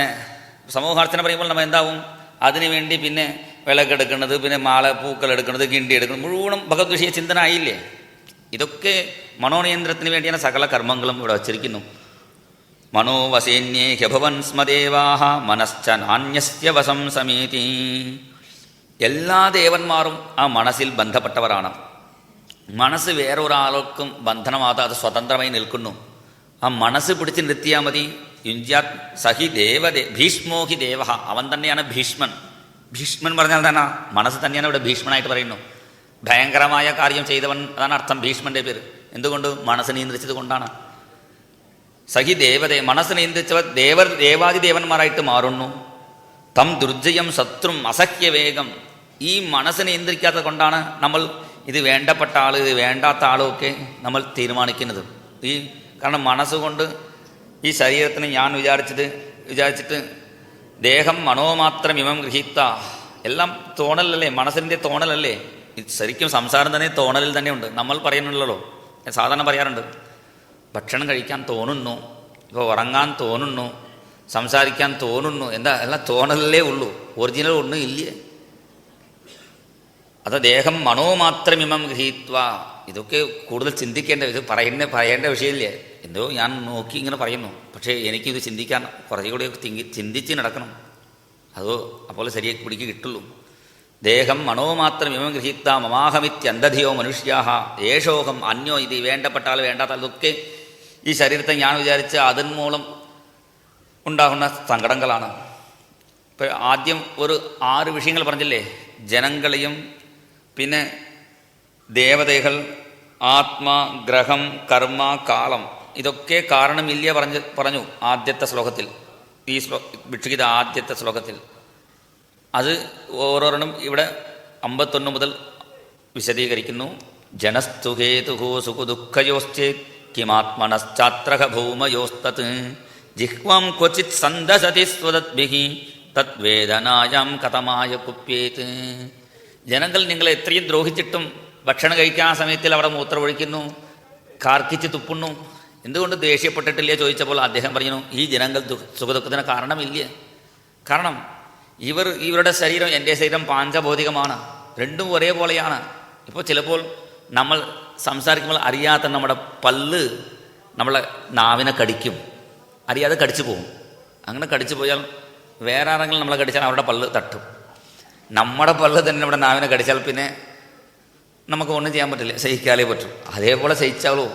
പറയുമ്പോൾ നമ്മൾ എന്താവും? അതിനുവേണ്ടി പിന്നെ വിളക്കെടുക്കുന്നത്, പിന്നെ മാല പൂക്കൾ എടുക്കുന്നത്, കിണ്ടി എടുക്കുന്നത്, മുഴുവനും ഭഗവത് വിഷയ ചിന്തന ആയില്ലേ? ഇതൊക്കെ മനോനിയന്ത്രണത്തിന് വേണ്ടിയാണ് സകല കർമ്മങ്ങളും ഇവിടെ വച്ചിരിക്കുന്നു. മനോവസേന്യേ ഹ്യഭവൻ സ്മദേവാഹ മനശ്ച നാന്യസ്യ വസം സമീതി. എല്ലാ ദേവന്മാരും ആ മനസ്സിൽ ബന്ധപ്പെട്ടവരാണ്. മനസ്സ് വേറൊരാൾക്കും ബന്ധനമാകാതെ സ്വതന്ത്രമായി നിൽക്കുന്നു. ആ മനസ്സ് പിടിച്ച് നിർത്തിയാൽ മതി. യുഞ്ജാത് സഹി ഭീഷ്മോ ഹി ദേവ. അവൻ തന്നെയാണ് ഭീഷ്മൻ. ഭീഷ്മൻ പറഞ്ഞാൽ തന്നെ മനസ്സ് തന്നെയാണ് ഇവിടെ ഭീഷ്മനായിട്ട് പറയുന്നു. ഭയങ്കരമായ കാര്യം ചെയ്തവൻ, അതാണ് അർത്ഥം ഭീഷ്മന്റെ പേര്. എന്തുകൊണ്ട്? മനസ്സ് നിയന്ത്രിച്ചത് കൊണ്ടാണ്. സഹി മനസ്സ് നിയന്ത്രിച്ചവർ ദേവാദിദേവന്മാരായിട്ട് മാറുന്നു. തം ദുർജയം ശത്രും അസഹ്യവേഗം. ഈ മനസ്സ് നിയന്ത്രിക്കാത്തത് കൊണ്ടാണ് നമ്മൾ ഇത് വേണ്ടപ്പെട്ട ആൾ, ഇത് വേണ്ടാത്ത ആളുമൊക്കെ നമ്മൾ തീരുമാനിക്കുന്നത്. കാരണം മനസ്സുകൊണ്ട് ഈ ശരീരത്തിന് ഞാൻ വിചാരിച്ചിട്ട് ദേഹം മനോമാത്രം ഇമം ഗൃഹീത്ത. എല്ലാം തോന്നലല്ലേ, മനസ്സിൻ്റെ തോന്നലല്ലേ. ശരിക്കും സംസാരം തന്നെ തോന്നലിൽ തന്നെയുണ്ട്. നമ്മൾ പറയുന്നുള്ളല്ലോ, സാധാരണ പറയാറുണ്ട്, ഭക്ഷണം കഴിക്കാൻ തോന്നുന്നു, ഇപ്പോൾ ഉറങ്ങാൻ തോന്നുന്നു, സംസാരിക്കാൻ തോന്നുന്നു. എല്ലാം തോന്നലല്ലേ ഉള്ളൂ, ഒറിജിനൽ ഒന്നും ഇല്ലേ. അത് ദേഹം മനോമാത്രം ഇമം ഗൃഹീത്വ. ഇതൊക്കെ കൂടുതൽ ഇത് പറയേണ്ട വിഷയമില്ലേ. എന്തോ ഞാൻ നോക്കി ഇങ്ങനെ പറയുന്നു, പക്ഷേ എനിക്കിത് ചിന്തിക്കാൻ കുറച്ചുകൂടി ചിന്തിച്ച് നടക്കണം. അപ്പോൾ ശരിയായി പിടിക്ക് കിട്ടുള്ളൂ. ദേഹം മനോമാത്രം ഇമം ഗൃഹീത്ത മമാഹമിത്യന്തധിയോ മനുഷ്യാഹ യേശോഹം അന്യോ. ഇത് വേണ്ടപ്പെട്ടാൽ വേണ്ടാത്ത അതൊക്കെ ഈ ശരീരത്തെ ഞാൻ വിചാരിച്ച അതിന് മൂലം ഉണ്ടാകുന്ന സങ്കടങ്ങളാണ്. ഇപ്പോൾ ആദ്യം ഒരു 6 വിഷയങ്ങൾ പറഞ്ഞില്ലേ, ജനങ്ങളെയും പിന്നെ ദേവതകൾ, ആത്മ, ഗ്രഹം, കർമ്മ, കാലം, ഇതൊക്കെ കാരണമില്ല പറഞ്ഞു ആദ്യത്തെ ശ്ലോകത്തിൽ. ഈ ഭിക്ഷുകിത ആദ്യത്തെ ശ്ലോകത്തിൽ അത് ഓരോരെണ്ണം ഇവിടെ 51 മുതൽ വിശദീകരിക്കുന്നു. ജനസ്തു ഹേതുഹോ സുഖദുഃഖയോശ്ചേത് കിമാത്മനശ്ചാത്രഹ ഭൗമയോസ്തത് ജിഹ്വാം ക്വചിത് സന്ദസതി സ്വദദ്ഭിഃ തദ്വേദനായാം കഥമായ കുപ്യേത്. ജനങ്ങൾ നിങ്ങളെ എത്രയും ദ്രോഹിച്ചിട്ടും ഭക്ഷണം കഴിക്കാൻ സമയത്തിൽ അവിടെ മൂത്രമൊഴിക്കുന്നു, കാർക്കിച്ച് തുപ്പുന്നു. എന്തുകൊണ്ട് ദേഷ്യപ്പെട്ടിട്ടില്ല ചോദിച്ചപ്പോൾ അദ്ദേഹം പറയുന്നു, ഈ ജനങ്ങൾ സുഖദുഃഖത്തിന് കാരണമില്ല. കാരണം ഇവരുടെ ശരീരം എൻ്റെ ശരീരം പാഞ്ചഭൗതികമാണ്, രണ്ടും ഒരേപോലെയാണ്. ഇപ്പോൾ ചിലപ്പോൾ നമ്മൾ സംസാരിക്കുമ്പോൾ അറിയാത്ത നമ്മുടെ പല്ല് നമ്മളെ നാവിനെ കടിക്കും, അറിയാതെ കടിച്ചു പോകും. അങ്ങനെ കടിച്ചു പോയാൽ വേറെ ആരെങ്കിലും നമ്മളെ കടിച്ചാൽ അവരുടെ പല്ല് തട്ടും. നമ്മുടെ പല്ല് തന്നെ നമ്മുടെ നാവിനെ കടിച്ചാൽ പിന്നെ നമുക്ക് ഒന്നും ചെയ്യാൻ പറ്റില്ല, സഹിക്കാലേ പറ്റും. അതേപോലെ സഹിച്ചാലോ.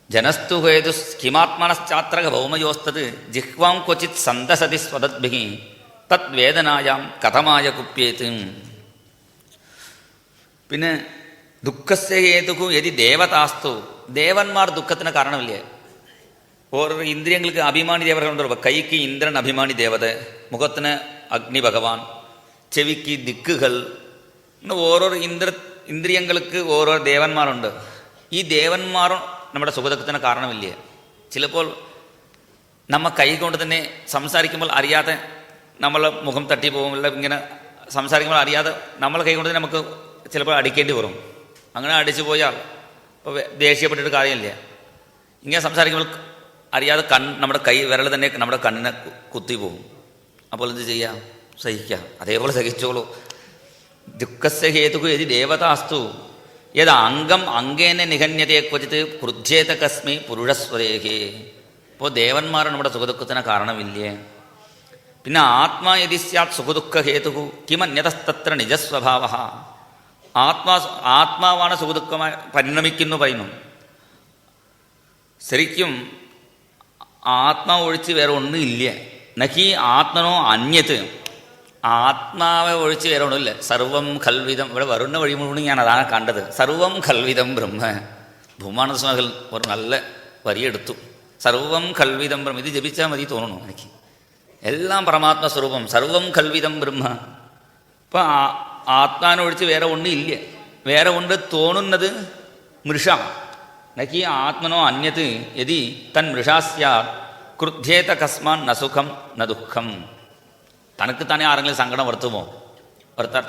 ജനസ്തു ഹേതു കിമാത്മനശ്ചാത്രക ഭൗമയോസ്തത് ജിഹ്വാം ക്വചിത് സന്ദസതി സ്വദദ്ഭിഃ തദ്വേദനായാം കഥമായ കുപ്യേത്. പിന്നെ ദുഃഖസ്യ ഹേതുഹു യതി ദേവതാസ്തു. ദേവന്മാർ ദുഃഖത്തിന് കാരണമില്ലേ. ഓരോ ഇന്ദ്രിയങ്ങൾക്ക് അഭിമാനി ദേവതകളുണ്ടല്ലോ. കൈക്ക് ഇന്ദ്രൻ അഭിമാനി ദേവത, മുഖത്തിന് അഗ്നി ഭഗവാൻ, ചെവിക്ക് ദിക്കുകൾ, ഓരോ ഇന്ദ്രിയങ്ങൾക്ക് ഓരോ ദേവന്മാരുണ്ട്. ഈ ദേവന്മാരും നമ്മുടെ സുഖദുഃഖത്തിന് കാരണമില്ലേ. ചിലപ്പോൾ നമ്മ കൈ കൊണ്ട് തന്നെ സംസാരിക്കുമ്പോൾ അറിയാതെ നമ്മളെ മുഖം തട്ടിപ്പോകുമ്പോൾ ഇങ്ങനെ സംസാരിക്കുമ്പോൾ അറിയാതെ നമ്മളെ കൈ കൊണ്ട് തന്നെ നമുക്ക് ചിലപ്പോൾ അടിക്കേണ്ടി വരും. അങ്ങനെ അടിച്ചു പോയാൽ ഇപ്പോൾ ദേഷ്യപ്പെട്ടിട്ട് കാര്യമില്ല. ഇങ്ങനെ സംസാരിക്കുമ്പോൾ അറിയാതെ നമ്മുടെ വിരൽ തന്നെ നമ്മുടെ കണ്ണിനെ കുത്തിപ്പോകും. അപ്പോൾ എന്ത് ചെയ്യുക? സഹിക്കുക. അതേപോലെ സഹിച്ചോളൂ. ദുഃഖസ്യ ഹേതുഹു യതി ദേവതാസ്തു യത് അംഗം അംഗേന നിഹന്യതയെ ക്വചിത് ക്രുദ്ധ്യേത കസ്മി പുരുഷസ്വരേഹേ. ഇപ്പോൾ ദേവന്മാർ നമ്മുടെ സുഖദുഃഖത്തിന് കാരണമില്ലേ. പിന്നെ ആത്മാ യതി സ്യാത് സുഖദുഃഖഹേതു കിമന്യതസ്തത്ര നിജസ്വഭാവ. ആത്മാവാണ് സുഖദുഃഖമായി പരിണമിക്കുന്നു പറയുന്നു. ശരിക്കും ആത്മാവ് ഒഴിച്ച് വേറെ ഒന്നും ഇല്ല. നഹി ആത്മനോ അന്യത്ത്, ആത്മാവെ ഒഴിച്ച് വേറെ ഒന്നുമില്ല. സർവം ഖൽവിതം, ഇവിടെ വരുന്ന വഴി മുഴുവൻ ഞാൻ അതാണ് കണ്ടത്. സർവം ഖൽവിതം ബ്രഹ്മ. ഭൂമാനന്ദ സ്വാമികൾ ഒരു നല്ല വരിയെടുത്തു. സർവം ഖൽവിതം ബ്രഹ്മ. ഇത് ജപിച്ചാൽ മതി തോന്നണു എനിക്ക്. എല്ലാം പരമാത്മസ്വരൂപം. സർവം ഖൽവിതം ബ്രഹ്മ. ഇപ്പം ആത്മാനൊഴിച്ച് വേറെ ഒന്നും ഇല്ല. വേറെ ഉണ്ട് തോന്നുന്നത് മൃഷ. നഹി ആത്മനോ അന്യത്ത് യതി തൻ മൃഷാ സ്യാത് ക്രുദ്ധ്യേത കസ്മാൻ ന സുഖം ന ദുഃഖം. തനക്ക് തന്നെ ആരെങ്കിലും സങ്കടം വർത്തുമോ?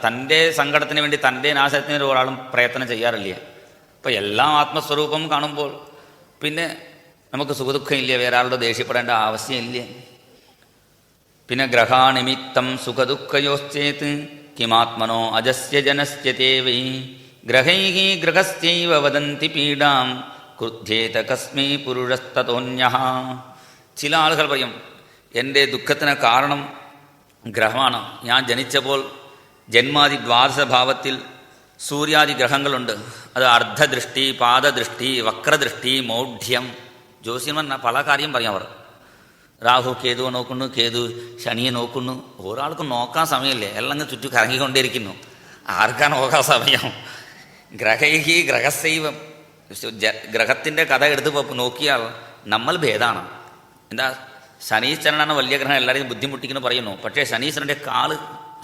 തൻ്റെ സങ്കടത്തിന് വേണ്ടി തൻ്റെ നാശത്തിന് ഒരാളും പ്രയത്നം ചെയ്യാറില്ല. അപ്പം എല്ലാം ആത്മസ്വരൂപം കാണുമ്പോൾ പിന്നെ നമുക്ക് സുഖദുഃഖം ഇല്ല, വേറെ ആളുടെ ദേഷ്യപ്പെടേണ്ട ആവശ്യമില്ല. പിന്നെ ഗ്രഹാനിമിത്തം സുഖദുഃഖയോശ്ചേത് കിമാത്മനോ അജസ്യ ജനസ്യ തേ വൈ ഗ്രഹൈഃ ഗ്രഹസ്യൈവ വദന്തി പീഡാം ക്രുദ്ധ്യേത കസ്മൈ പുരുഷസ്തതോന്യഃ. ചില ആളുകൾ പറയും എൻ്റെ ദുഃഖത്തിന് കാരണം ഗ്രഹമാണ്. ഞാൻ ജനിച്ചപ്പോൾ ജന്മാദി ദ്വാദശഭാവത്തിൽ സൂര്യാദി ഗ്രഹങ്ങളുണ്ട്. അത് അർദ്ധദൃഷ്ടി, പാദദൃഷ്ടി, വക്രദൃഷ്ടി, മൗഢ്യം. ജ്യോതിഷന്മാർ പല കാര്യം പറയും. അവർ രാഹു കേതുവെ നോക്കുന്നു, കേതു ശനിയെ നോക്കുന്നു. ഒരാൾക്കും നോക്കാൻ സമയമില്ലേ, എല്ലാം ചുറ്റും കറങ്ങിക്കൊണ്ടിരിക്കുന്നു. ആർക്കാണ് നോക്കാൻ സമയം? ഗ്രഹൈഹി ഗ്രഹസൈവം. ഗ്രഹത്തിൻ്റെ കഥ എടുത്ത് നോക്കിയാൽ നമ്മൾ ഭേദമാണ്. എന്താ, ശനീശ്വരനാണ് വലിയ ഗ്രഹം, എല്ലാവരെയും ബുദ്ധിമുട്ടിക്കുന്നു പറയുന്നു. പക്ഷേ ശനീശ്വരൻ്റെ കാല്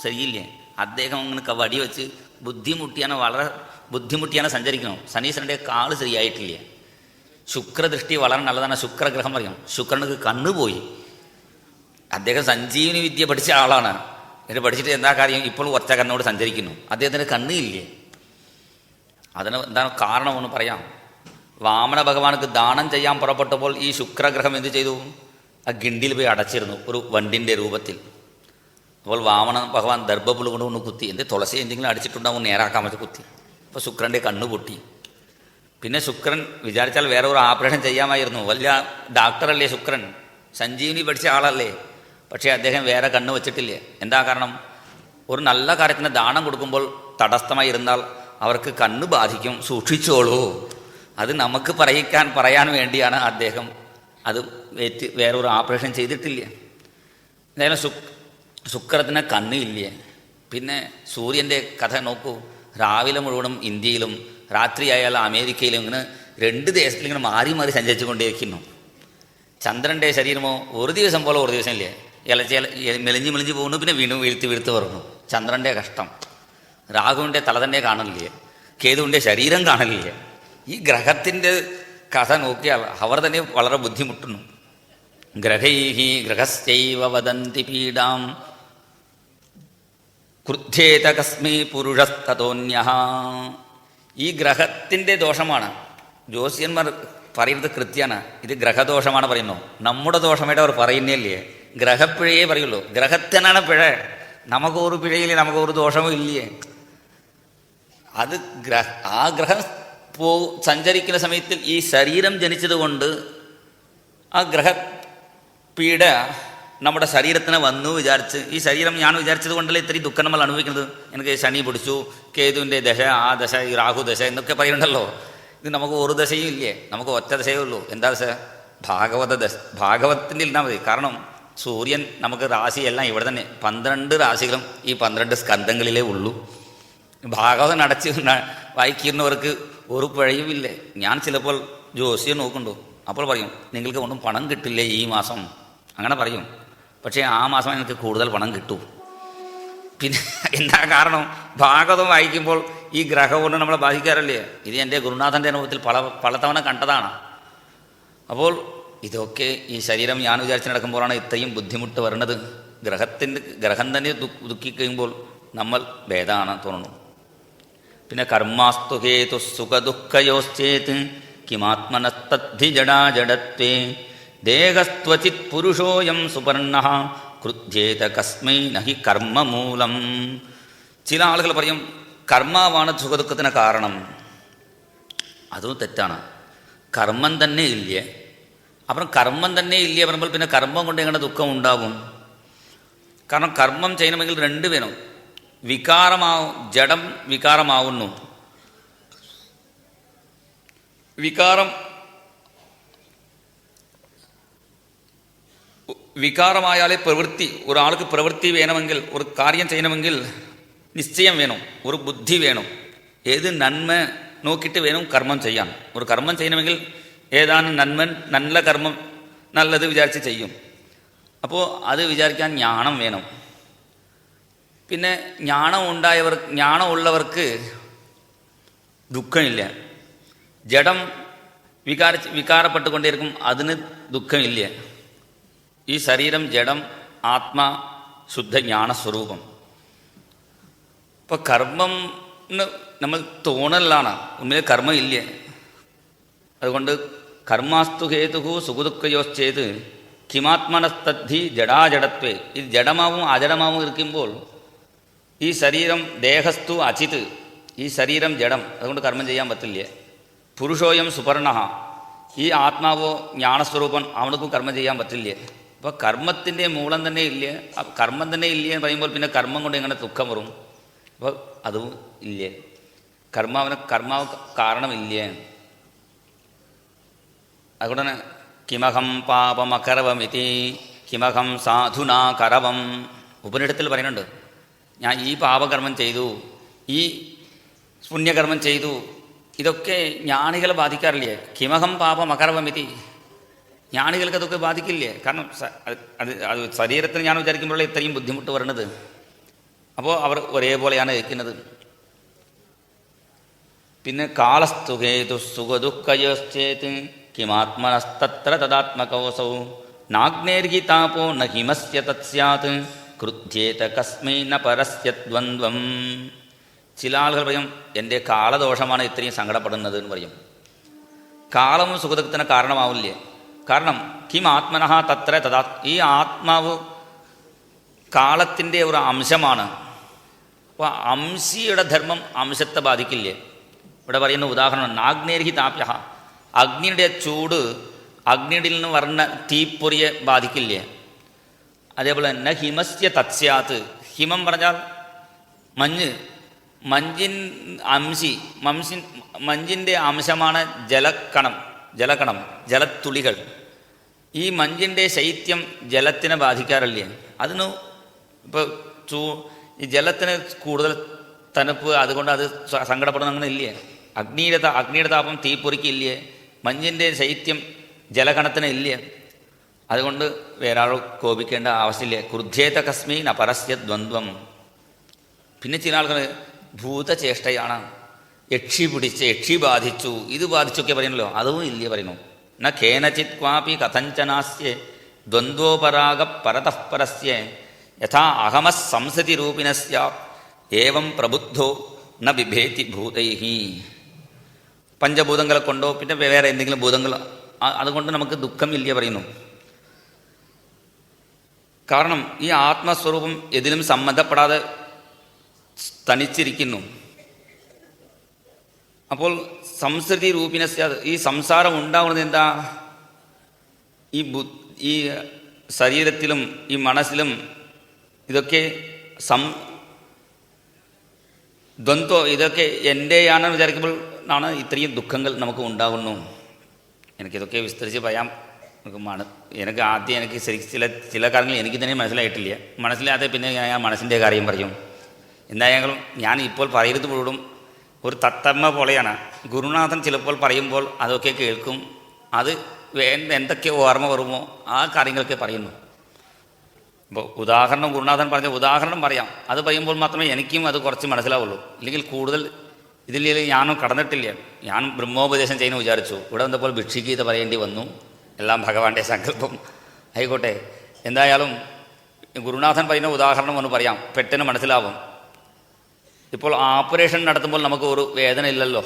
ശരിയില്ലേ. അദ്ദേഹം അങ്ങനെ വടി വെച്ച് വളരെ ബുദ്ധിമുട്ടിയാണ് സഞ്ചരിക്കുന്നു. ശനീശ്വരൻ്റെ കാല് ശരിയായിട്ടില്ല. ശുക്രദൃഷ്ടി വളരെ നല്ലതാണ്. ശുക്രഗ്രഹം പറയും. ശുക്രനക്ക് കണ്ണുപോയി. അദ്ദേഹം സഞ്ജീവനി വിദ്യ പഠിച്ച ആളാണ്. എന്നിട്ട് പഠിച്ചിട്ട് എന്താ കാര്യം? ഇപ്പോൾ ഒറ്റ കണ്ണോട് സഞ്ചരിക്കുന്നു. അദ്ദേഹത്തിന് കണ്ണില്ലേ. അതിന് എന്താണ് കാരണമെന്ന് പറയാം. വാമന ഭഗവാനക്ക് ദാനം ചെയ്യാൻ പുറപ്പെട്ടപ്പോൾ ഈ ശുക്രഗ്രഹം എന്ത് ചെയ്തു? ആ ഗിണ്ടിയിൽ പോയി അടച്ചിരുന്നു, ഒരു വണ്ടിൻ്റെ രൂപത്തിൽ. അപ്പോൾ വാമന ഭഗവാൻ ദർഭപ്പുള് കൊണ്ടുകൊണ്ട് കുത്തി. തുളസി എന്തെങ്കിലും അടിച്ചിട്ടുണ്ടാവും, നേരാക്കാൻ വെച്ച് കുത്തി. അപ്പോൾ ശുക്രൻ്റെ കണ്ണ് പൊട്ടി. പിന്നെ ശുക്രൻ വിചാരിച്ചാൽ വേറെ ഒരു ഓപ്പറേഷൻ ചെയ്യാമായിരുന്നു. വലിയ ഡാക്ടറല്ലേ ശുക്രൻ, സഞ്ജീവനി പഠിച്ച ആളല്ലേ. പക്ഷേ അദ്ദേഹം വേറെ കണ്ണ് വെച്ചിട്ടില്ലേ. എന്താ കാരണം? ഒരു നല്ല കാര്യത്തിന് ദാനം കൊടുക്കുമ്പോൾ തടസ്സമായി ഇരുന്നാൽ അവർക്ക് കണ്ണ് ബാധിക്കും, സൂക്ഷിച്ചോളൂ. അത് നമുക്ക് പറയാൻ വേണ്ടിയാണ് അദ്ദേഹം അത് വേറൊരു ഓപ്പറേഷൻ ചെയ്തിട്ടില്ല. എന്തായാലും ശുക്രത്തിന് കണ്ണില്ലേ. പിന്നെ സൂര്യൻ്റെ കഥ നോക്കൂ. രാവിലെ മുഴുവനും ഇന്ത്യയിലും രാത്രിയായാൽ അമേരിക്കയിലും ഇങ്ങനെ 2 ദേശത്തിൽ ഇങ്ങനെ മാറി മാറി സഞ്ചരിച്ചു കൊണ്ടിരിക്കുന്നു. ചന്ദ്രൻ്റെ ശരീരമോ ഒരു ദിവസം പോലെ ഒരു ദിവസം ഇല്ലേ, മെലിഞ്ഞ് പോകുന്നു, പിന്നെ വീണ്ടും വീഴ്ത്ത് വരുന്നു. ചന്ദ്രൻ്റെ കഷ്ടം. രാഹുവിൻ്റെ തല തന്നെ കാണില്ലേ, കേതുവിൻ്റെ ശരീരം കാണില്ലേ. ഈ ഗ്രഹത്തിൻ്റെ കഥ നോക്കിയാൽ അവർ തന്നെ വളരെ ബുദ്ധിമുട്ടുന്നു. ഗ്രഹൈഹി ഗ്രഹസ്യൈവ വദന്തി പീഡാം ക്രുദ്ധ്യേത കസ്മൈ പുരുഷസ്തതോന്യഃ. ഈ ഗ്രഹത്തിൻ്റെ ദോഷമാണ്. ജ്യോതിഷ്യന്മാർ പറയുന്നത് കൃത്യമാണ്. ഇത് ഗ്രഹദോഷമാണ് പറയുന്നു. നമ്മുടെ ദോഷമായിട്ട് അവർ പറയുന്നില്ലേ. ഗ്രഹപ്പിഴയേ പറയുള്ളൂ. ഗ്രഹത്തിനാണ് പിഴ. നമുക്കൊരു പിഴയില്ലേ, നമുക്കൊരു ദോഷവും ഇല്ലേ. അത് ആ ഗ്രഹം സഞ്ചരിക്കുന്ന സമയത്തിൽ ഈ ശരീരം ജനിച്ചത് കൊണ്ട് ആ ഗ്രഹപീഡ നമ്മുടെ ശരീരത്തിന് വന്നു വിചാരിച്ച്, ഈ ശരീരം ഞാൻ വിചാരിച്ചത് കൊണ്ടല്ലേ ഇത്രയും ദുഃഖം നമ്മൾ അനുഭവിക്കുന്നത്. എനിക്ക് ശനി പിടിച്ചു, കേതുവിൻ്റെ ദശ, ആ ദശ, ഈ രാഹു ദശ എന്നൊക്കെ പറയുന്നുണ്ടല്ലോ. ഇത് നമുക്ക് ഒരു ദശയും ഇല്ലേ, നമുക്ക് ഒറ്റ ദശയേ ഉള്ളൂ. എന്താ ദശ? ഭാഗവതത്തിൻ്റെ ഇരുന്നാൽ മതി. കാരണം സൂര്യൻ നമുക്ക് രാശിയെല്ലാം ഇവിടെ തന്നെ 12 രാശികളും ഈ 12 സ്കന്ധങ്ങളിലേ ഉള്ളൂ. ഭാഗവതം അടച്ച് വായിക്കുന്നവർക്ക് ഒരു പിഴയുമില്ലേ. ഞാൻ ചിലപ്പോൾ ജ്യോതിഷം നോക്കുന്നുണ്ടോ, അപ്പോൾ പറയും നിങ്ങൾക്ക് ഒന്നും പണം കിട്ടില്ലേ ഈ മാസം, അങ്ങനെ പറയും. പക്ഷേ ആ മാസം എനിക്ക് കൂടുതൽ പണം കിട്ടും. പിന്നെ എന്താ കാരണം? ഭാഗവതം വായിക്കുമ്പോൾ ഈ ഗ്രഹം കൊണ്ട് നമ്മളെ ബാധിക്കാറില്ലേ. ഇത് എൻ്റെ ഗുരുനാഥൻ്റെ അനുഭവത്തിൽ പല തവണ കണ്ടതാണ്. അപ്പോൾ ഇതൊക്കെ ഈ ശരീരം ഞാൻ വിചാരിച്ച് നടക്കുമ്പോഴാണ് ഇത്രയും ബുദ്ധിമുട്ട് വരുന്നത്. ഗ്രഹം തന്നെ ദുഃഖിക്കുമ്പോൾ നമ്മൾ ഭേദമാണ് തോന്നുന്നു. പിന്നെ കർമാസ്തു ഹേതു സുഖദുഃഖയോശ്ചേത് കിമാത്മനസ്തദ്ധി ജഡാജഡത്വേ ദേഹസ്ത്വചിത് പുരുഷോയം സുപർണഃ ക്രുദ്ധ്യേത കസ്മൈ നഹി കർമ്മമൂലം. ചില ആളുകൾ പറയും കർമാവാണ് സുഖദുഃഖത്തിന് കാരണം. അതും തെറ്റാണ്. കർമ്മം തന്നെ ഇല്ലേ. അപ്പം കർമ്മം തന്നെ ഇല്ലേ പറയുമ്പോൾ പിന്നെ കർമ്മം കൊണ്ട് എങ്ങനെ ദുഃഖം ഉണ്ടാവും? കാരണം കർമ്മം ചെയ്യണമെങ്കിൽ രണ്ട് വേണം. ജഡം വികാരമാവുന്നു. വികാരമായാലേ പ്രവൃത്തി, ഒരാൾക്ക് പ്രവൃത്തി വേണമെങ്കിൽ, ഒരു കാര്യം ചെയ്യണമെങ്കിൽ നിശ്ചയം വേണം, ഒരു ബുദ്ധി വേണം. ഏത് നന്മ നോക്കിയിട്ട് വേണം കർമ്മം ചെയ്യാൻ. ഒരു കർമ്മം ചെയ്യണമെങ്കിൽ ഏതാണ് നല്ല കർമ്മം നല്ലത് വിചാരിച്ച് ചെയ്യും. അപ്പോൾ അത് വിചാരിക്കാൻ ജ്ഞാനം വേണം. പിന്നെ ജ്ഞാനമുള്ളവർക്ക് ദുഃഖമില്ല. ജഡം വികാരപ്പെട്ടുകൊണ്ടിരിക്കും, അതിന് ദുഃഖമില്ല. ഈ ശരീരം ജഡം, ആത്മാ ശുദ്ധ ജ്ഞാനസ്വരൂപം. അപ്പോൾ കർമ്മം നമ്മൾ തോന്നലാണ്, ഉണ്மைയിൽ കർമ്മം ഇല്ല. അതുകൊണ്ട് കർമാസ്തു ഹേതുഹു സുഖദുഃഖയോശ്ചേത് കിമാത്മനസ്തദ്ധി ജഡാജഡത്വേ. ഇത് ജഡമാവും അജഡമാവും ഇരിക്കുമ്പോൾ ഈ ശരീരം ദേഹസ്തു അചിത്, ഈ ശരീരം ജഡം, അതുകൊണ്ട് കർമ്മം ചെയ്യാൻ പറ്റില്ല. പുരുഷോയം സുപർണ, ഈ ആത്മാവോ ജ്ഞാനസ്വരൂപൻ, അവനക്കും കർമ്മം ചെയ്യാൻ പറ്റില്ല. അപ്പോൾ കർമ്മത്തിൻ്റെ മൂലം തന്നെ ഇല്ല. കർമ്മം തന്നെ ഇല്ല എന്ന് പറയുമ്പോൾ പിന്നെ കർമ്മം കൊണ്ട് എങ്ങനെ ദുഃഖം വരും? അപ്പോൾ അതും ഇല്ല. കർമാവ് കാരണമില്ല. അതുകൊണ്ട് തന്നെ കിമഹം പാപമകരവമിതി കിമഹം സാധുനാ കരവം. ഉപനിഷത്തിൽ പറയുന്നുണ്ട്, ഞാൻ ഈ പാപകർമ്മം ചെയ്തു, ഈ പുണ്യകർമ്മം ചെയ്തു, ഇതൊക്കെ ജ്ഞാനികളെ ബാധിക്കാറില്ലേ? കിമഹം പാപമകരവമിതി, ജ്ഞാനികൾക്ക് അതൊക്കെ ബാധിക്കില്ലേ? കാരണം അത് ശരീരത്തിന് ഞാൻ വിചാരിക്കുമ്പോഴേ ഇത്രയും ബുദ്ധിമുട്ട് വരണത്. അപ്പോൾ അവർ ഒരേപോലെയാണ് ഇരിക്കുന്നത്. പിന്നെ കാളസ്തുഹേതു സുഖദുഃഖയോശ്ചേത് കിമാത്മനസ്തത്ര തദാത്മകോസൗ നാഗ്നേർഹി താപോ ന ഹിമസ്യ തത്സ്യാത് ക്രുദ്ധ്യേത കസ്മൈ ന പരസ്യ ദ്വന്ദ്വം. ചില ആളുകൾ പറയും, എൻ്റെ കാളദോഷമാണ് ഇത്രയും സങ്കടപ്പെടുന്നത് എന്ന് പറയും. കാളവും സുഖദുഃഖത്തിന് കാരണമാവില്ലേ? കാരണം കിം ആത്മനഃ തത്ര തഥാ, ഈ ആത്മാവ് കാളത്തിൻ്റെ ഒരു അംശമാണ്. അപ്പോൾ അംശിയുടെ ധർമ്മം അംശത്തെ ബാധിക്കില്ലേ? ഇവിടെ പറയുന്ന ഉദാഹരണം നാഗ്നേർഹി താപ്യ, അഗ്നിയുടെ ചൂട് അഗ്നിയുടെ നിന്ന് വരുന്ന തീപ്പൊരിയെ ബാധിക്കില്ലേ? അതേപോലെ ന ഹിമസ്യ തത്സ്യാത്ത്, ഹിമം പറഞ്ഞാൽ മഞ്ഞ്, മഞ്ഞിൻ്റെ അംശമാണ് ജലകണം, ജലത്തുളികൾ. ഈ മഞ്ഞിൻ്റെ ശൈത്യം ജലത്തിനെ ബാധിക്കാറില്ലേ? അതിന് ഇപ്പോൾ ഈ ജലത്തിന് കൂടുതൽ തണുപ്പ്, അതുകൊണ്ട് അത് സങ്കടപ്പെടുന്ന അങ്ങനെ ഇല്ലേ? അഗ്നിയുടെ താപം തീപ്പൊരിക്കില്ലേ? മഞ്ഞിൻ്റെ ശൈത്യം ജലകണത്തിന് ഇല്ലേ? അതുകൊണ്ട് വേറെ ആൾ കോപിക്കേണ്ട ആവശ്യമില്ല. ക്രുദ്ധ്യേത കസ്മൈ ന പരസ്യ ദ്വന്ദ്വം. പിന്നെ ചില ആളുകൾ ഭൂതചേഷ്ടയാണ്, യക്ഷി ബാധിച്ചു, ഇത് ബാധിച്ചൊക്കെ പറയുന്നല്ലോ, അതും ഇല്ലേ പറയുന്നു. ന കേനചിത് ക്വാപി കഥഞ്ചനാസ്യ ദ്വന്ദ്വോപരാഗ പരതഃ പരസ്യ യഥാ അഹമസ് സംസതി രൂപിണസ്യ ഏവം പ്രബുദ്ധോ ന ബിഭേതി ഭൂതൈഹി. പഞ്ചഭൂതങ്ങളെ കൊണ്ടോ പിന്നെ വേറെ എന്തെങ്കിലും ഭൂതങ്ങൾ, അതുകൊണ്ട് നമുക്ക് ദുഃഖമില്ല പറയുന്നു. കാരണം ഈ ആത്മസ്വരൂപം എതിലും സംബന്ധപ്പെടാതെ തനിച്ചിരിക്കുന്നു. അപ്പോൾ സംസൃതി രൂപിണസ്യ, ഈ സംസാരം ഉണ്ടാകുന്നത് എന്താ? ഈ ശരീരത്തിലും ഈ മനസ്സിലും ഇതൊക്കെ ഇതൊക്കെ എൻ്റെയാണെന്ന് വിചാരിക്കുമ്പോൾ ആണ് ഇത്രയും ദുഃഖങ്ങൾ നമുക്ക് ഉണ്ടാകുന്നു. എനിക്കിതൊക്കെ വിസ്തരിച്ച് പറയാം. എനിക്ക് ആദ്യം ചില കാര്യങ്ങൾ എനിക്ക് തന്നെ മനസ്സിലാകാതെ പിന്നെ ഞാൻ മനസ്സിൻ്റെ കാര്യം പറയും. എന്തായാലും ഞാൻ ഇപ്പോൾ പറയരുത് പോലും ഒരു തത്തമ്മ പോലെയാണ്. ഗുരുനാഥൻ ചിലപ്പോൾ പറയുമ്പോൾ അതൊക്കെ കേൾക്കും. അത് എന്തൊക്കെ ഓർമ്മ വരുമോ ആ കാര്യങ്ങളൊക്കെ പറയുന്നു. ഇപ്പോൾ ഉദാഹരണം ഗുരുനാഥൻ പറഞ്ഞ ഉദാഹരണം പറയാം. അത് പറയുമ്പോൾ മാത്രമേ എനിക്കും അത് കുറച്ച് മനസ്സിലാവുള്ളൂ. അല്ലെങ്കിൽ കൂടുതൽ ഇതിൽ ഞാനും കടന്നിട്ടില്ല. ഞാൻ ബ്രഹ്മോപദേശം ചെയ്യുന്നു വിചാരിച്ചു. ഇവിടെ വന്നപ്പോൾ ഭിക്ഷിഗീത പറയേണ്ടി വന്നു. എല്ലാം ഭഗവാന്റെ സങ്കല്പം ആയിക്കോട്ടെ. എന്തായാലും ഗുരുനാഥൻ പറയുന്ന ഉദാഹരണം ഒന്ന് പറയാം, പെട്ടെന്ന് മനസ്സിലാവും. ഇപ്പോൾ ഓപ്പറേഷൻ നടത്തുമ്പോൾ നമുക്ക് ഒരു വേദന ഇല്ലല്ലോ.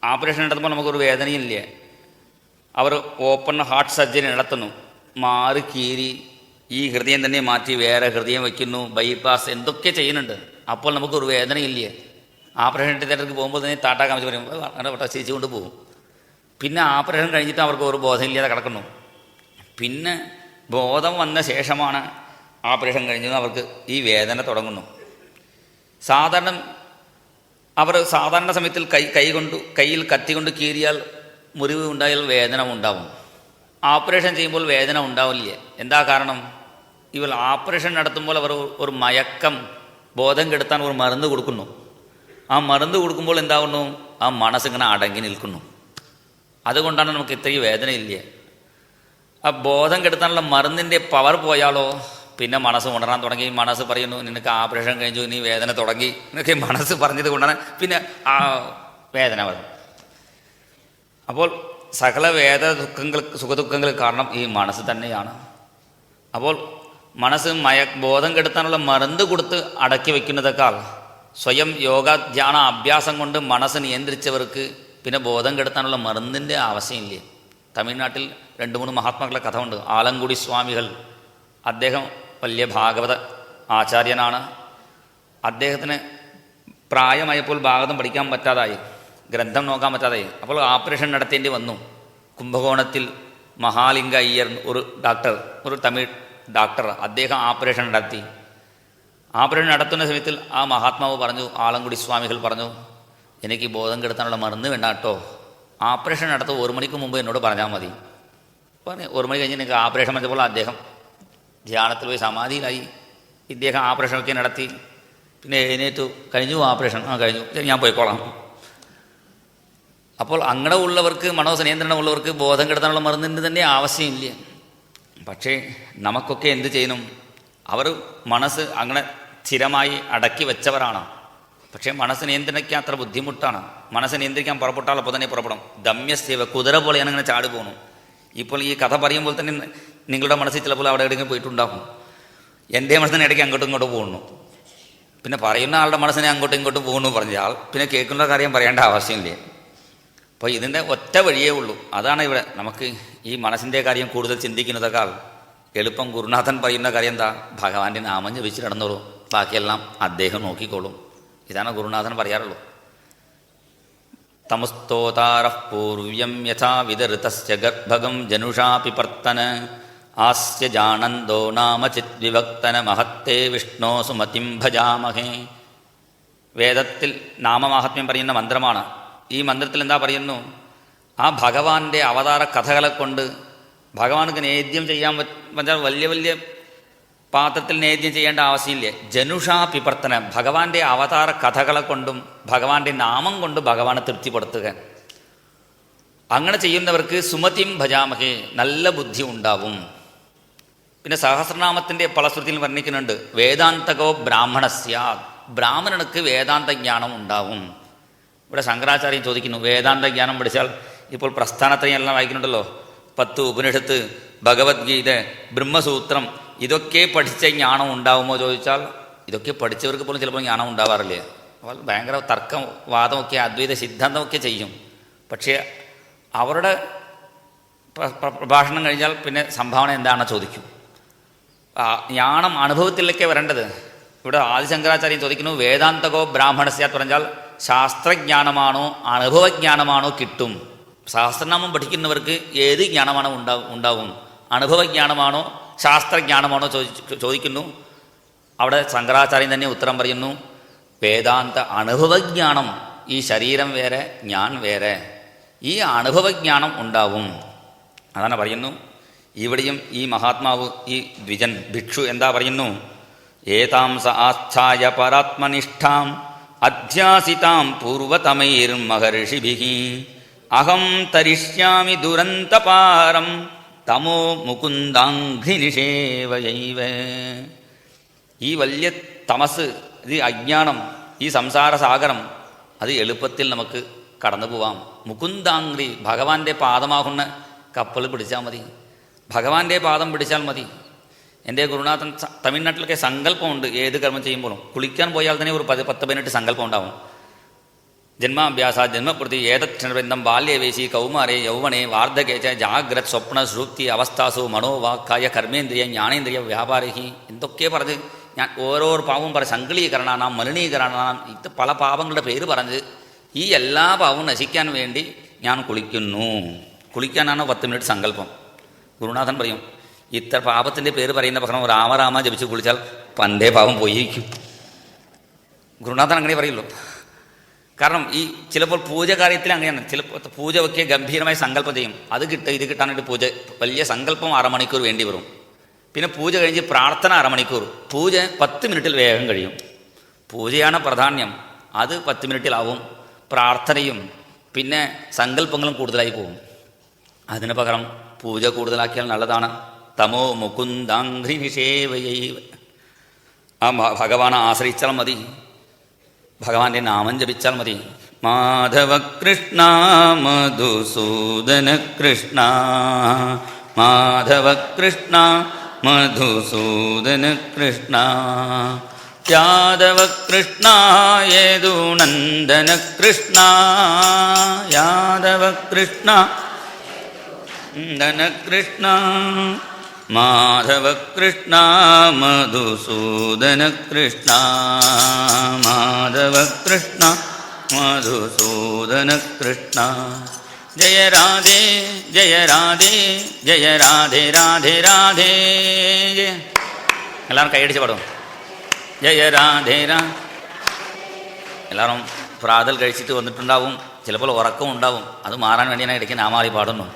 ഓപ്പറേഷൻ നടത്തുമ്പോൾ നമുക്കൊരു വേദനയില്ല. അവർ ഓപ്പൺ ഹാർട്ട് സർജറി നടത്തുന്നു, മാറി കീറി ഈ ഹൃദയം തന്നെ മാറ്റി വേറെ ഹൃദയം വയ്ക്കുന്നു, ബൈപ്പാസ് എന്തൊക്കെ ചെയ്യുന്നുണ്ട്. അപ്പോൾ നമുക്കൊരു വേദനയില്ല. ഓപ്പറേഷൻ തിയേറ്ററിൽ പോകുമ്പോൾ തന്നെ താട്ടാ കാമിച്ച് പറയുമ്പോൾ അങ്ങനെ വട്ട ചിരിച്ചുകൊണ്ട് പോകും. പിന്നെ ഓപ്പറേഷൻ കഴിഞ്ഞിട്ട് അവർക്ക് ഒരു ബോധമില്ലാതെ കിടക്കുന്നു. പിന്നെ ബോധം വന്ന ശേഷമാണ് ഓപ്പറേഷൻ കഴിഞ്ഞു അവർക്ക് ഈ വേദന തുടങ്ങുന്നു. സാധാരണ സമയത്തിൽ കയ്യിൽ കത്തി കൊണ്ട് കീറിയാൽ മുറിവ് ഉണ്ടായാൽ വേദന ഉണ്ടാവും. ഓപ്പറേഷൻ ചെയ്യുമ്പോൾ വേദന ഉണ്ടാവില്ല. എന്താ കാരണം? ഇവർ ഓപ്പറേഷൻ നടത്തുമ്പോൾ അവർ ഒരു മയക്കം, ബോധം കെടുത്താൻ ഒരു മരുന്ന് കൊടുക്കുന്നു. ആ മരുന്ന് കൊടുക്കുമ്പോൾ എന്താകുന്നു? ആ മനസ്സിങ്ങനെ അടങ്ങി നിൽക്കുന്നു. അതുകൊണ്ടാണ് നമുക്ക് ഇത്രയും വേദനയില്ല. ആ ബോധം കെടുത്താനുള്ള മരുന്നിൻ്റെ പവർ പോയാലോ പിന്നെ മനസ്സ് ഉണരാൻ തുടങ്ങി. മനസ്സ് പറയുന്നു നിനക്ക് ഓപ്പറേഷൻ കഴിഞ്ഞു, നീ വേദന തുടങ്ങി എന്നൊക്കെ മനസ്സ് പറഞ്ഞത് കൊണ്ടാണ് പിന്നെ ആ വേദന വരും. അപ്പോൾ സകല സുഖദുഃഖങ്ങൾക്ക് കാരണം ഈ മനസ്സ് തന്നെയാണ്. അപ്പോൾ മനസ്സ് ബോധം കെടുത്താനുള്ള മരുന്ന് കൊടുത്ത് അടക്കി വയ്ക്കുന്നതൊക്കെ സ്വയം യോഗ ധ്യാന അഭ്യാസം കൊണ്ട് മനസ്സ് നിയന്ത്രിച്ചവർക്ക് പിന്നെ ബോധം കെടുത്താനുള്ള മരുന്നിൻ്റെ ആവശ്യമില്ല. തമിഴ്നാട്ടിൽ 2-3 മഹാത്മാക്കളുടെ കഥ ഉണ്ട്. ആലങ്കുടി സ്വാമികൾ, അദ്ദേഹം വലിയ ഭാഗവത ആചാര്യനാണ്. അദ്ദേഹത്തിന് പ്രായമായപ്പോൾ ഭാഗവതം പഠിക്കാൻ പറ്റാതായി, ഗ്രന്ഥം നോക്കാൻ പറ്റാതായി. അപ്പോൾ ഓപ്പറേഷൻ നടത്തേണ്ടി വന്നു. കുംഭകോണത്തിൽ മഹാലിംഗ അയ്യർ ഒരു തമിഴ് ഡോക്ടർ, അദ്ദേഹം ഓപ്പറേഷൻ നടത്തി. ഓപ്പറേഷൻ നടത്തുന്ന സമയത്തിൽ ആ മഹാത്മാവ് പറഞ്ഞു, ആലങ്കുടി സ്വാമികൾ പറഞ്ഞു, എനിക്ക് ബോധം കെടുത്താനുള്ള മരുന്ന് വേണ്ട കേട്ടോ, ഓപ്പറേഷൻ നടത്തും 1 മണിക്ക് മുമ്പ് എന്നോട് പറഞ്ഞാൽ മതി. പറഞ്ഞു 1 മണി കഴിഞ്ഞ് എനിക്ക് ഓപ്പറേഷൻ വന്നപ്പോൾ അദ്ദേഹം ധ്യാനത്തിൽ പോയി സമാധിയിലായി. ഇദ്ദേഹം ഓപ്പറേഷനൊക്കെ നടത്തി. പിന്നെ എഴുന്നേറ്റു, കഴിഞ്ഞു ഓപ്പറേഷൻ, കഴിഞ്ഞു, ഞാൻ പോയിക്കോളാം. അപ്പോൾ അങ്ങനെ ഉള്ളവർക്ക്, മനോനിയന്ത്രണമുള്ളവർക്ക് ബോധം കെടുത്താനുള്ള മരുന്നിൻ്റെ തന്നെ ആവശ്യമില്ല. പക്ഷേ നമുക്കൊക്കെ എന്ത് ചെയ്യണം? അവർ മനസ്സ് അങ്ങനെ സ്ഥിരമായി അടക്കി വെച്ചവരാണ്. പക്ഷേ മനസ്സ് നിയന്ത്രിക്കാൻ അത്ര ബുദ്ധിമുട്ടാണ്. മനസ്സ് നിയന്ത്രിക്കാൻ പുറപ്പെട്ടാൽ അപ്പോൾ തന്നെ പുറപ്പെടും. ദമ്യസേവ, കുതിര പോലെയാണ് അങ്ങനെ ചാടി പോകണം. ഇപ്പോൾ ഈ കഥ പറയുമ്പോൾ തന്നെ നിങ്ങളുടെ മനസ്സിൽ ചിലപ്പോൾ അവിടെ എവിടെയെങ്കിലും പോയിട്ടുണ്ടാകും. എൻ്റെ മനസ്സിന് ഇടയ്ക്ക് അങ്ങോട്ടും ഇങ്ങോട്ടും പോകുന്നു. പിന്നെ പറയുന്ന ആളുടെ മനസ്സിനെ അങ്ങോട്ടും ഇങ്ങോട്ടും പോകുന്നു പറഞ്ഞാൽ പിന്നെ കേൾക്കുന്ന കാര്യം പറയേണ്ട ആവശ്യമില്ല. അപ്പോൾ ഇതിൻ്റെ ഒറ്റ വഴിയേ ഉള്ളൂ. അതാണ് ഇവിടെ നമുക്ക് ഈ മനസ്സിൻ്റെ കാര്യം കൂടുതൽ ചിന്തിക്കുന്നതൊക്കെ എളുപ്പം. ഗുരുനാഥൻ പറയുന്ന കാര്യം എന്താ? ഭഗവാന്റെ നാമം ജപിച്ച് നടന്നോളൂ, ബാക്കിയെല്ലാം അദ്ദേഹം നോക്കിക്കോളും. ഇതാണ് ഗുരുനാഥൻ പറയാറുള്ളൂ. തമസ്തോതാരഃ പൂർവ്യം യഥാ വിദർതസ്യ ഗർഭകം ജനുഷാ പിപർത്തന ആസ്യ ജാനന്ദോ നാമ ചിദ്വിഭക്തന മഹത്തേ വിഷ്ണോ സുമതിം ഭജാമഹേ. വേദത്തിൽ നാമമാഹാത്മ്യം പറയുന്ന മന്ത്രമാണ്. ഈ മന്ത്രത്തിൽ എന്താ പറയുന്നു? ആ ഭഗവാന്റെ അവതാര കഥകളെ കൊണ്ട് ഭഗവാനക്ക് നേദ്യം ചെയ്യാൻ പറ്റാൻ വലിയ വലിയ പാത്രത്തിൽ നേദ്യം ചെയ്യേണ്ട ആവശ്യമില്ല. ജനുഷാ പിപർത്തന, ഭഗവാന്റെ അവതാര കഥകളെ കൊണ്ടും ഭഗവാന്റെ നാമം കൊണ്ട് ഭഗവാനെ തൃപ്തിപ്പെടുത്തുക. അങ്ങനെ ചെയ്യുന്നവർക്ക് സുമതിം ഭജാമഹേ, നല്ല ബുദ്ധി ഉണ്ടാവും. പിന്നെ സഹസ്രനാമത്തിൻ്റെ ഫലശ്രുതിയിൽ വർണ്ണിക്കുന്നുണ്ട്, വേദാന്തകോ ബ്രാഹ്മണസ്യ, ബ്രാഹ്മണനുക്ക് വേദാന്ത ജ്ഞാനം ഉണ്ടാവും. ഇവിടെ ശങ്കരാചാര്യൻ ചോദിക്കുന്നു, വേദാന്ത ജ്ഞാനം പഠിച്ചാൽ ഇപ്പോൾ പ്രസ്ഥാനത്തെയും എല്ലാം വായിക്കുന്നുണ്ടല്ലോ, 10 ഉപനിഷത്ത്, ഭഗവത്ഗീത, ബ്രഹ്മസൂത്രം, ഇതൊക്കെ പഠിച്ച ജ്ഞാനം ഉണ്ടാവുമോ ചോദിച്ചാൽ ഇതൊക്കെ പഠിച്ചവർക്ക് പോലും ചിലപ്പോൾ ജ്ഞാനം ഉണ്ടാവാറില്ലേ. അപ്പോൾ ഭയങ്കര തർക്കം, വാദമൊക്കെ, അദ്വൈത സിദ്ധാന്തമൊക്കെ ചെയ്യും. പക്ഷേ അവരുടെ പ്രഭാഷണം കഴിഞ്ഞാൽ പിന്നെ സംഭാവന എന്താണെന്ന് ചോദിക്കും. ജ്ഞാനം അനുഭവത്തിലൊക്കെ വരേണ്ടത്. ഇവിടെ ആദിശങ്കരാചാര്യൻ ചോദിക്കുന്നു, വേദാന്തകോ ബ്രാഹ്മണസ്യാത്ത് പറഞ്ഞാൽ ശാസ്ത്രജ്ഞാനമാണോ അനുഭവജ്ഞാനമാണോ കിട്ടും. സഹസ്രനാമം പഠിക്കുന്നവർക്ക് ഏത് ജ്ഞാനമാണോ ഉണ്ടാവും? അനുഭവജ്ഞാനമാണോ ശാസ്ത്രജ്ഞാനമാണോ ചോദിക്കുന്നു. അവിടെ ശങ്കരാചാര്യൻ തന്നെ ഉത്തരം പറയുന്നു, വേദാന്ത അനുഭവജ്ഞാനം. ഈ ശരീരം വേറെ, ഞാൻ വേറെ, ഈ അനുഭവജ്ഞാനം ഉണ്ടാവും. അതാണ് പറയുന്നു. ഇവിടെയും ഈ മഹാത്മാവ്, ഈ ദ്വിജൻ ഭിക്ഷു എന്താ പറയുന്നു? ഏതാം സ ആസ്ഥായ പരാത്മനിഷ്ഠാം അധ്യാസിതാം പൂർവതമൈർമഹർഷിഭിഃ അഹം തരിഷ്യാമി ദുരന്തപാരം തമോ മുകുന്ദാഘ്രിനിഷേവയൈവ. ഈ വലിയ തമസ്, ഇത് അജ്ഞാനം, ഈ സംസാര സാഗരം, അത് എളുപ്പത്തിൽ നമുക്ക് കടന്നു പോവാം. മുകുന്ദാംഗ്രി, ഭഗവാന്റെ പാദമാകുന്ന കപ്പൽ പിടിച്ചാൽ മതി, ഭഗവാന്റെ പാദം പിടിച്ചാൽ മതി. എൻ്റെ ഗുരുനാഥൻ തമിഴ്നാട്ടിലൊക്കെ സങ്കല്പമുണ്ട്. ഏത് കർമ്മം ചെയ്യുമ്പോഴും കുളിക്കാൻ പോയാൽ തന്നെ ഒരു 10-18 സങ്കല്പം ഉണ്ടാവും. ജന്മാഭ്യാസ ജന്മപ്രതി ഏതക്ഷരബന്ധം ബാല്യവേശി കൗമാരേ യൗവനേ വാർദ്ധകേച്ച ജാഗ്രത് സ്വപ്ന ശ്രുതി അവസ്ഥാസു മനോവാക്കായ കർമ്മേന്ദ്രിയ ജ്ഞാനേന്ദ്രിയ വ്യാപാരഹി, എന്തൊക്കെ പറഞ്ഞ് ഞാൻ ഓരോ പാവവും പറഞ്ഞ് സംഗളീകരണാനാം മലിനീകരണാം, ഇത് പല പാപങ്ങളുടെ പേര് പറഞ്ഞ് ഈ എല്ലാ പാവവും നശിക്കാൻ വേണ്ടി ഞാൻ കുളിക്കുന്നു. കുളിക്കാനാണ് 10 മിനിറ്റ് സങ്കല്പം. ഗുരുനാഥൻ പറയും, ഇത്ര പാപത്തിൻ്റെ പേര് പറയുന്ന ഭക്ഷണം രാമരാമ ജപിച്ച് കുളിച്ചാൽ പണ്ടേ പാപം പോയിരിക്കും. ഗുരുനാഥൻ അങ്ങനെ പറയുള്ളൂ. കാരണം ഈ ചിലപ്പോൾ പൂജ കാര്യത്തിൽ അങ്ങനെയാണ്. ചിലപ്പോൾ പൂജ ഒക്കെ ഗംഭീരമായി സങ്കല്പം ചെയ്യും, അത് കിട്ടുക ഇത് കിട്ടാനായിട്ട് പൂജ വലിയ സങ്കല്പം 6 മണിക്കൂർ വേണ്ടി വരും. പിന്നെ പൂജ കഴിഞ്ഞ് പ്രാർത്ഥന 6 മണിക്കൂർ, പൂജ 10 മിനിറ്റിൽ വേഗം കഴിയും. പൂജയാണ് പ്രാധാന്യം, അത് 10 മിനിറ്റിലാവും. പ്രാർത്ഥനയും പിന്നെ സങ്കല്പങ്ങളും കൂടുതലായി പോകും. അതിന് പകരം പൂജ കൂടുതലാക്കിയാൽ നല്ലതാണ്. തമോ മുകുന്ദാംഘ്രി നിഷേവയൈവ, ആ ഭഗവാനെ ആശ്രയിച്ചാൽ മതി, ഭഗവാന്റെ നാമം ജപിച്ചാൽ മതി. മാധവ കൃഷ്ണ മധുസൂദന കൃഷ്ണ, മാധവ കൃഷ്ണ മധുസൂദന കൃഷ്ണ, യാദവ കൃഷ്ണ യദുനന്ദന കൃഷ്ണ, യാദവ കൃഷ്ണ നന്ദന കൃഷ്ണ, മാധവ കൃഷ്ണ മധുസൂദന കൃഷ്ണ, മാധവ കൃഷ്ണ മധുസൂദന കൃഷ്ണ. ജയ രാധേ ജയ രാധേ ജയ രാധേ രാധേ രാധേ. എല്ലാവരും കൈയടിച്ച് പാടും. ജയ രാധേ രാ. എല്ലാവരും പ്രാതൽ കഴിച്ചിട്ട് വന്നിട്ടുണ്ടാവും, ചിലപ്പോൾ ഉറക്കം ഉണ്ടാവും, അത് മാറാൻ വേണ്ടി ഞാൻ ഇടയ്ക്ക് നാമാവലി പാടുന്നു.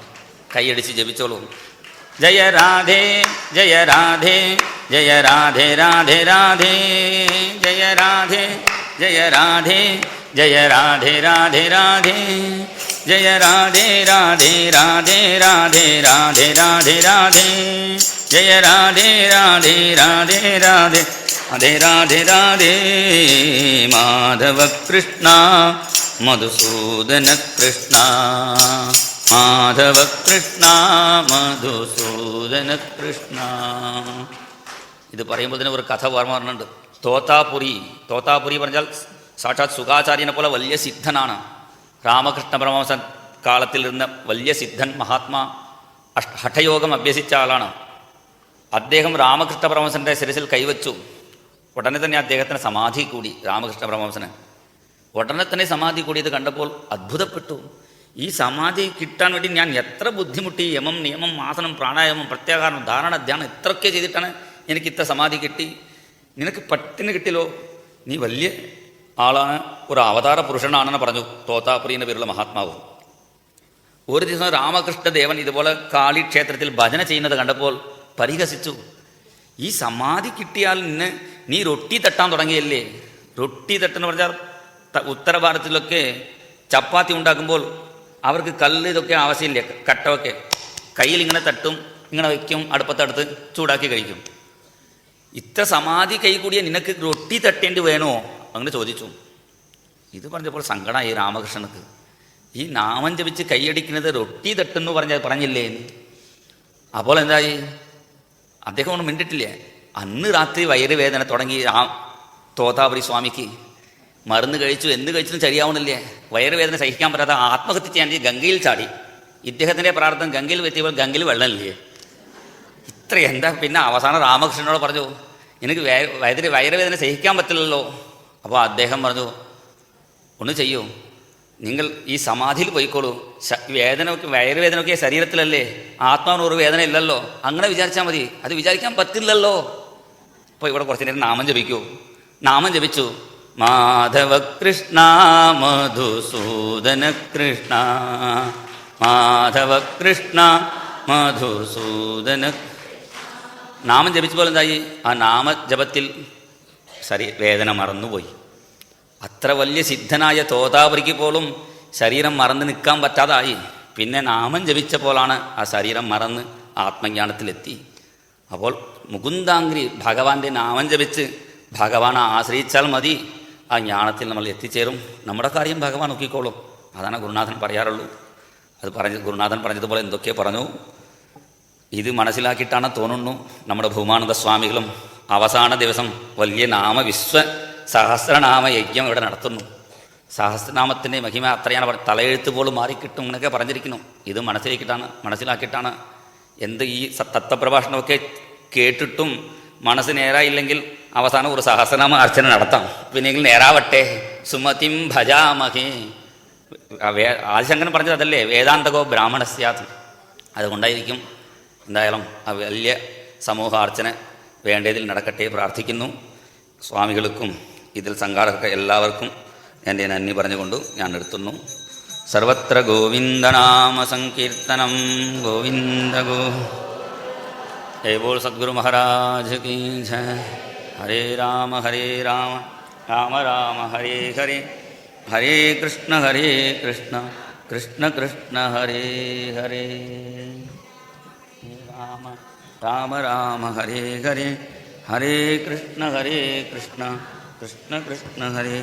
കൈയടിച്ച് ജപിച്ചോളൂ. ജയ രാധേ ജയ രാധേ ജയ രാധേ രാധേ രാധേ, ജയ രാധേ ജയ രാധേ ജയ രാധേ രാധേ രാധേ, ജയ രാധേ രാധേ രാധേ രാധേ രാധേ രാധേ രാധേ, ജയ രാധേ രാധേ രാധേ രാധേ രാധേ രാധേ രാധേ. മാധവ കൃഷ്ണ മധുസൂദന കൃഷ്ണ, മാധവ കൃഷ്ണ മധുസൂദന കൃഷ്ണ. ഇത് പറയുമ്പോൾ തന്നെ ഒരു കഥ ഓർമ്മ പറഞ്ഞിട്ടുണ്ട്. തോത്താപുരി, തോത്താപുരി പറഞ്ഞാൽ സാക്ഷാത് സുഖാചാര്യനെ പോലെ വലിയ സിദ്ധനാണ്. രാമകൃഷ്ണ പരമഹംസൻ കാലത്തിൽ ഇരുന്ന വലിയ സിദ്ധൻ, മഹാത്മാ, ഹഠയോഗം അഭ്യസിച്ച ആളാണ്. അദ്ദേഹം രാമകൃഷ്ണ പരമഹംസൻ്റെ ശിരസിൽ കൈവച്ചു. ഉടനെ തന്നെ അദ്ദേഹത്തിന് സമാധി കൂടി. രാമകൃഷ്ണ പരമഹംസന് ഉടനെ തന്നെ സമാധി കൂടിയത് കണ്ടപ്പോൾ അത്ഭുതപ്പെട്ടു. ഈ സമാധി കിട്ടാൻ വേണ്ടി ഞാൻ എത്ര ബുദ്ധിമുട്ടി, യമം നിയമം ആസനം പ്രാണായാമം പ്രത്യാഹാരം ധാരണ ധ്യാനം ഇത്രയൊക്കെ ചെയ്തിട്ടാണ് എനിക്ക് ഇത്ര സമാധി കിട്ടി. നിനക്ക് പട്ടിന് കിട്ടിയല്ലോ, നീ വലിയ ആളാണ്, ഒരു അവതാര പുരുഷനാണെന്ന് പറഞ്ഞു തോത്താപുരിൻ്റെ പേരുള്ള മഹാത്മാവ്. ഒരു ദിവസം രാമകൃഷ്ണദേവൻ ഇതുപോലെ കാളിക്ഷേത്രത്തിൽ ഭജന ചെയ്യുന്നത് കണ്ടപ്പോൾ പരിഹസിച്ചു. ഈ സമാധി കിട്ടിയാൽ നീ റൊട്ടി തട്ടാൻ തുടങ്ങിയല്ലേ. റൊട്ടി തട്ടെന്ന് പറഞ്ഞാൽ ഉത്തര ഭാരതത്തിലൊക്കെ ചപ്പാത്തി ഉണ്ടാക്കുമ്പോൾ അവർക്ക് കല്ല് ഇതൊക്കെ ആവശ്യമില്ല, കട്ടമൊക്കെ കയ്യിൽ ഇങ്ങനെ തട്ടും, ഇങ്ങനെ വയ്ക്കും, അടുപ്പത്തടുത്ത് ചൂടാക്കി കഴിക്കും. ഇത്ര സമാധി കൈ കൂടിയ നിനക്ക് റൊട്ടി തട്ടേണ്ടി വേണോ അങ്ങനെ ചോദിച്ചു. ഇത് പറഞ്ഞപ്പോൾ സങ്കടമായി രാമകൃഷ്ണനക്ക്. ഈ നാമം ജപിച്ച് കൈയടിക്കുന്നത് റൊട്ടി തട്ടെന്ന് പറഞ്ഞില്ലേ. അപ്പോൾ എന്തായി, അദ്ദേഹം ഒന്നും മിണ്ടിട്ടില്ലേ. അന്ന് രാത്രി വയറുവേദന തുടങ്ങി തോതാപുരി സ്വാമിക്ക്. മരുന്ന് കഴിച്ചു, എന്ത് കഴിച്ചിട്ടും ശരിയാവണില്ലേ. വയറുവേദന സഹിക്കാൻ പറ്റാത്ത ആത്മഹത്യ ചെയ്യാൻ ഗംഗയിൽ ചാടി. ഇദ്ദേഹത്തിൻ്റെ പ്രാർത്ഥന ഗംഗയിൽ എത്തിയപ്പോൾ ഗംഗയിൽ വെള്ളമില്ലേ. ഇത്ര എന്താ. പിന്നെ അവസാനം രാമകൃഷ്ണനോട് പറഞ്ഞു, എനിക്ക് വയറുവേദന സഹിക്കാൻ പറ്റില്ലല്ലോ. അപ്പോൾ അദ്ദേഹം പറഞ്ഞു, ഒന്ന് ചെയ്യൂ, നിങ്ങൾ ഈ സമാധിയിൽ പോയിക്കോളൂ. വയറുവേദനയൊക്കെ ശരീരത്തിലല്ലേ, ആത്മാവിന് ഒരു വേദന ഇല്ലല്ലോ. അങ്ങനെ വിചാരിച്ചാൽ മതി, അത് വിചാരിക്കാൻ പറ്റില്ലല്ലോ. അപ്പോൾ ഇവിടെ കുറച്ച് നേരം നാമം ജപിക്കൂ. നാമം ജപിച്ചു. മാധവ കൃഷ്ണ മധുസൂദന കൃഷ്ണ, മാധവ കൃഷ്ണ മധുസൂദന. നാമം ജപിച്ചപ്പോൾ എന്തായി, ആ നാമജപത്തിൽ വേദന മറന്നുപോയി. അത്ര വലിയ സിദ്ധനായ തോതാപുരിക്ക് പോലും ശരീരം മറന്ന് നിൽക്കാൻ പറ്റാതായി. പിന്നെ നാമം ജപിച്ചപ്പോഴാണ് ആ ശരീരം മറന്ന് ആത്മജ്ഞാനത്തിലെത്തി. അപ്പോൾ മുകുന്ദാംഗ്രി, ഭഗവാന്റെ നാമം ജപിച്ച് ഭഗവാനെ ആശ്രയിച്ചാൽ മതി, ആ ജ്ഞാനത്തിൽ നമ്മൾ എത്തിച്ചേരും. നമ്മുടെ കാര്യം ഭഗവാൻ നോക്കിക്കോളും. അതാണ് ഗുരുനാഥൻ പറയാറുള്ളൂ. അത് ഗുരുനാഥൻ പറഞ്ഞതുപോലെ എന്തൊക്കെ പറഞ്ഞു. ഇത് മനസ്സിലാക്കിയിട്ടാണ് തോന്നുന്നു നമ്മുടെ ഭൂമാനന്ദ സ്വാമികളും അവസാന ദിവസം വലിയ സഹസ്രനാമ യജ്ഞം ഇവിടെ നടത്തുന്നു. സഹസ്രനാമത്തിൻ്റെ മഹിമ അത്രയാണ്. തലയെഴുത്ത് പോലും മാറിക്കിട്ടും എന്നൊക്കെ പറഞ്ഞിരിക്കുന്നു. ഇത് മനസ്സിലാക്കിയിട്ടാണ് എന്ത് ഈ തത്വപ്രഭാഷണമൊക്കെ കേട്ടിട്ടും മനസ്സ് നേരായില്ലെങ്കിൽ അവസാനം ഒരു സഹസ്രനാമ അർച്ചന നടത്താം. പിന്നെങ്കിൽ നേരാവട്ടെ. സുമതിം ഭജാമഹേ. ആദിശങ്കരൻ പറഞ്ഞത് അതല്ലേ, വേദാന്തകോ ബ്രാഹ്മണസ്യാത്. അതുകൊണ്ടായിരിക്കും എന്തായാലും ആ വലിയ സമൂഹാർച്ചന വേണ്ടതിൽ നടക്കട്ടെ പ്രാർത്ഥിക്കുന്നു. സ്വാമികൾക്കും ഇതിൽ സംഘാടക എല്ലാവർക്കും എൻ്റെ നന്ദി പറഞ്ഞുകൊണ്ട് ഞാൻ നിർത്തുന്നു. സർവത്ര ഗോവിന്ദനാമ സങ്കീർത്തനം ഗോവിന്ദ ഗോ. ജയ ബോൾ സദ്ഗുരു മഹാരാജ് കീ ജയ. ഹരേ രാമ രാമ രാമ ഹരേ ഹരേ, ഹരേ കൃഷ്ണ കൃഷ്ണ കൃഷ്ണ ഹരേ ഹരേ. രാമ രാമ ഹരേ ഹരേ, ഹരേ കൃഷ്ണ കൃഷ്ണ കൃഷ്ണ ഹരേ.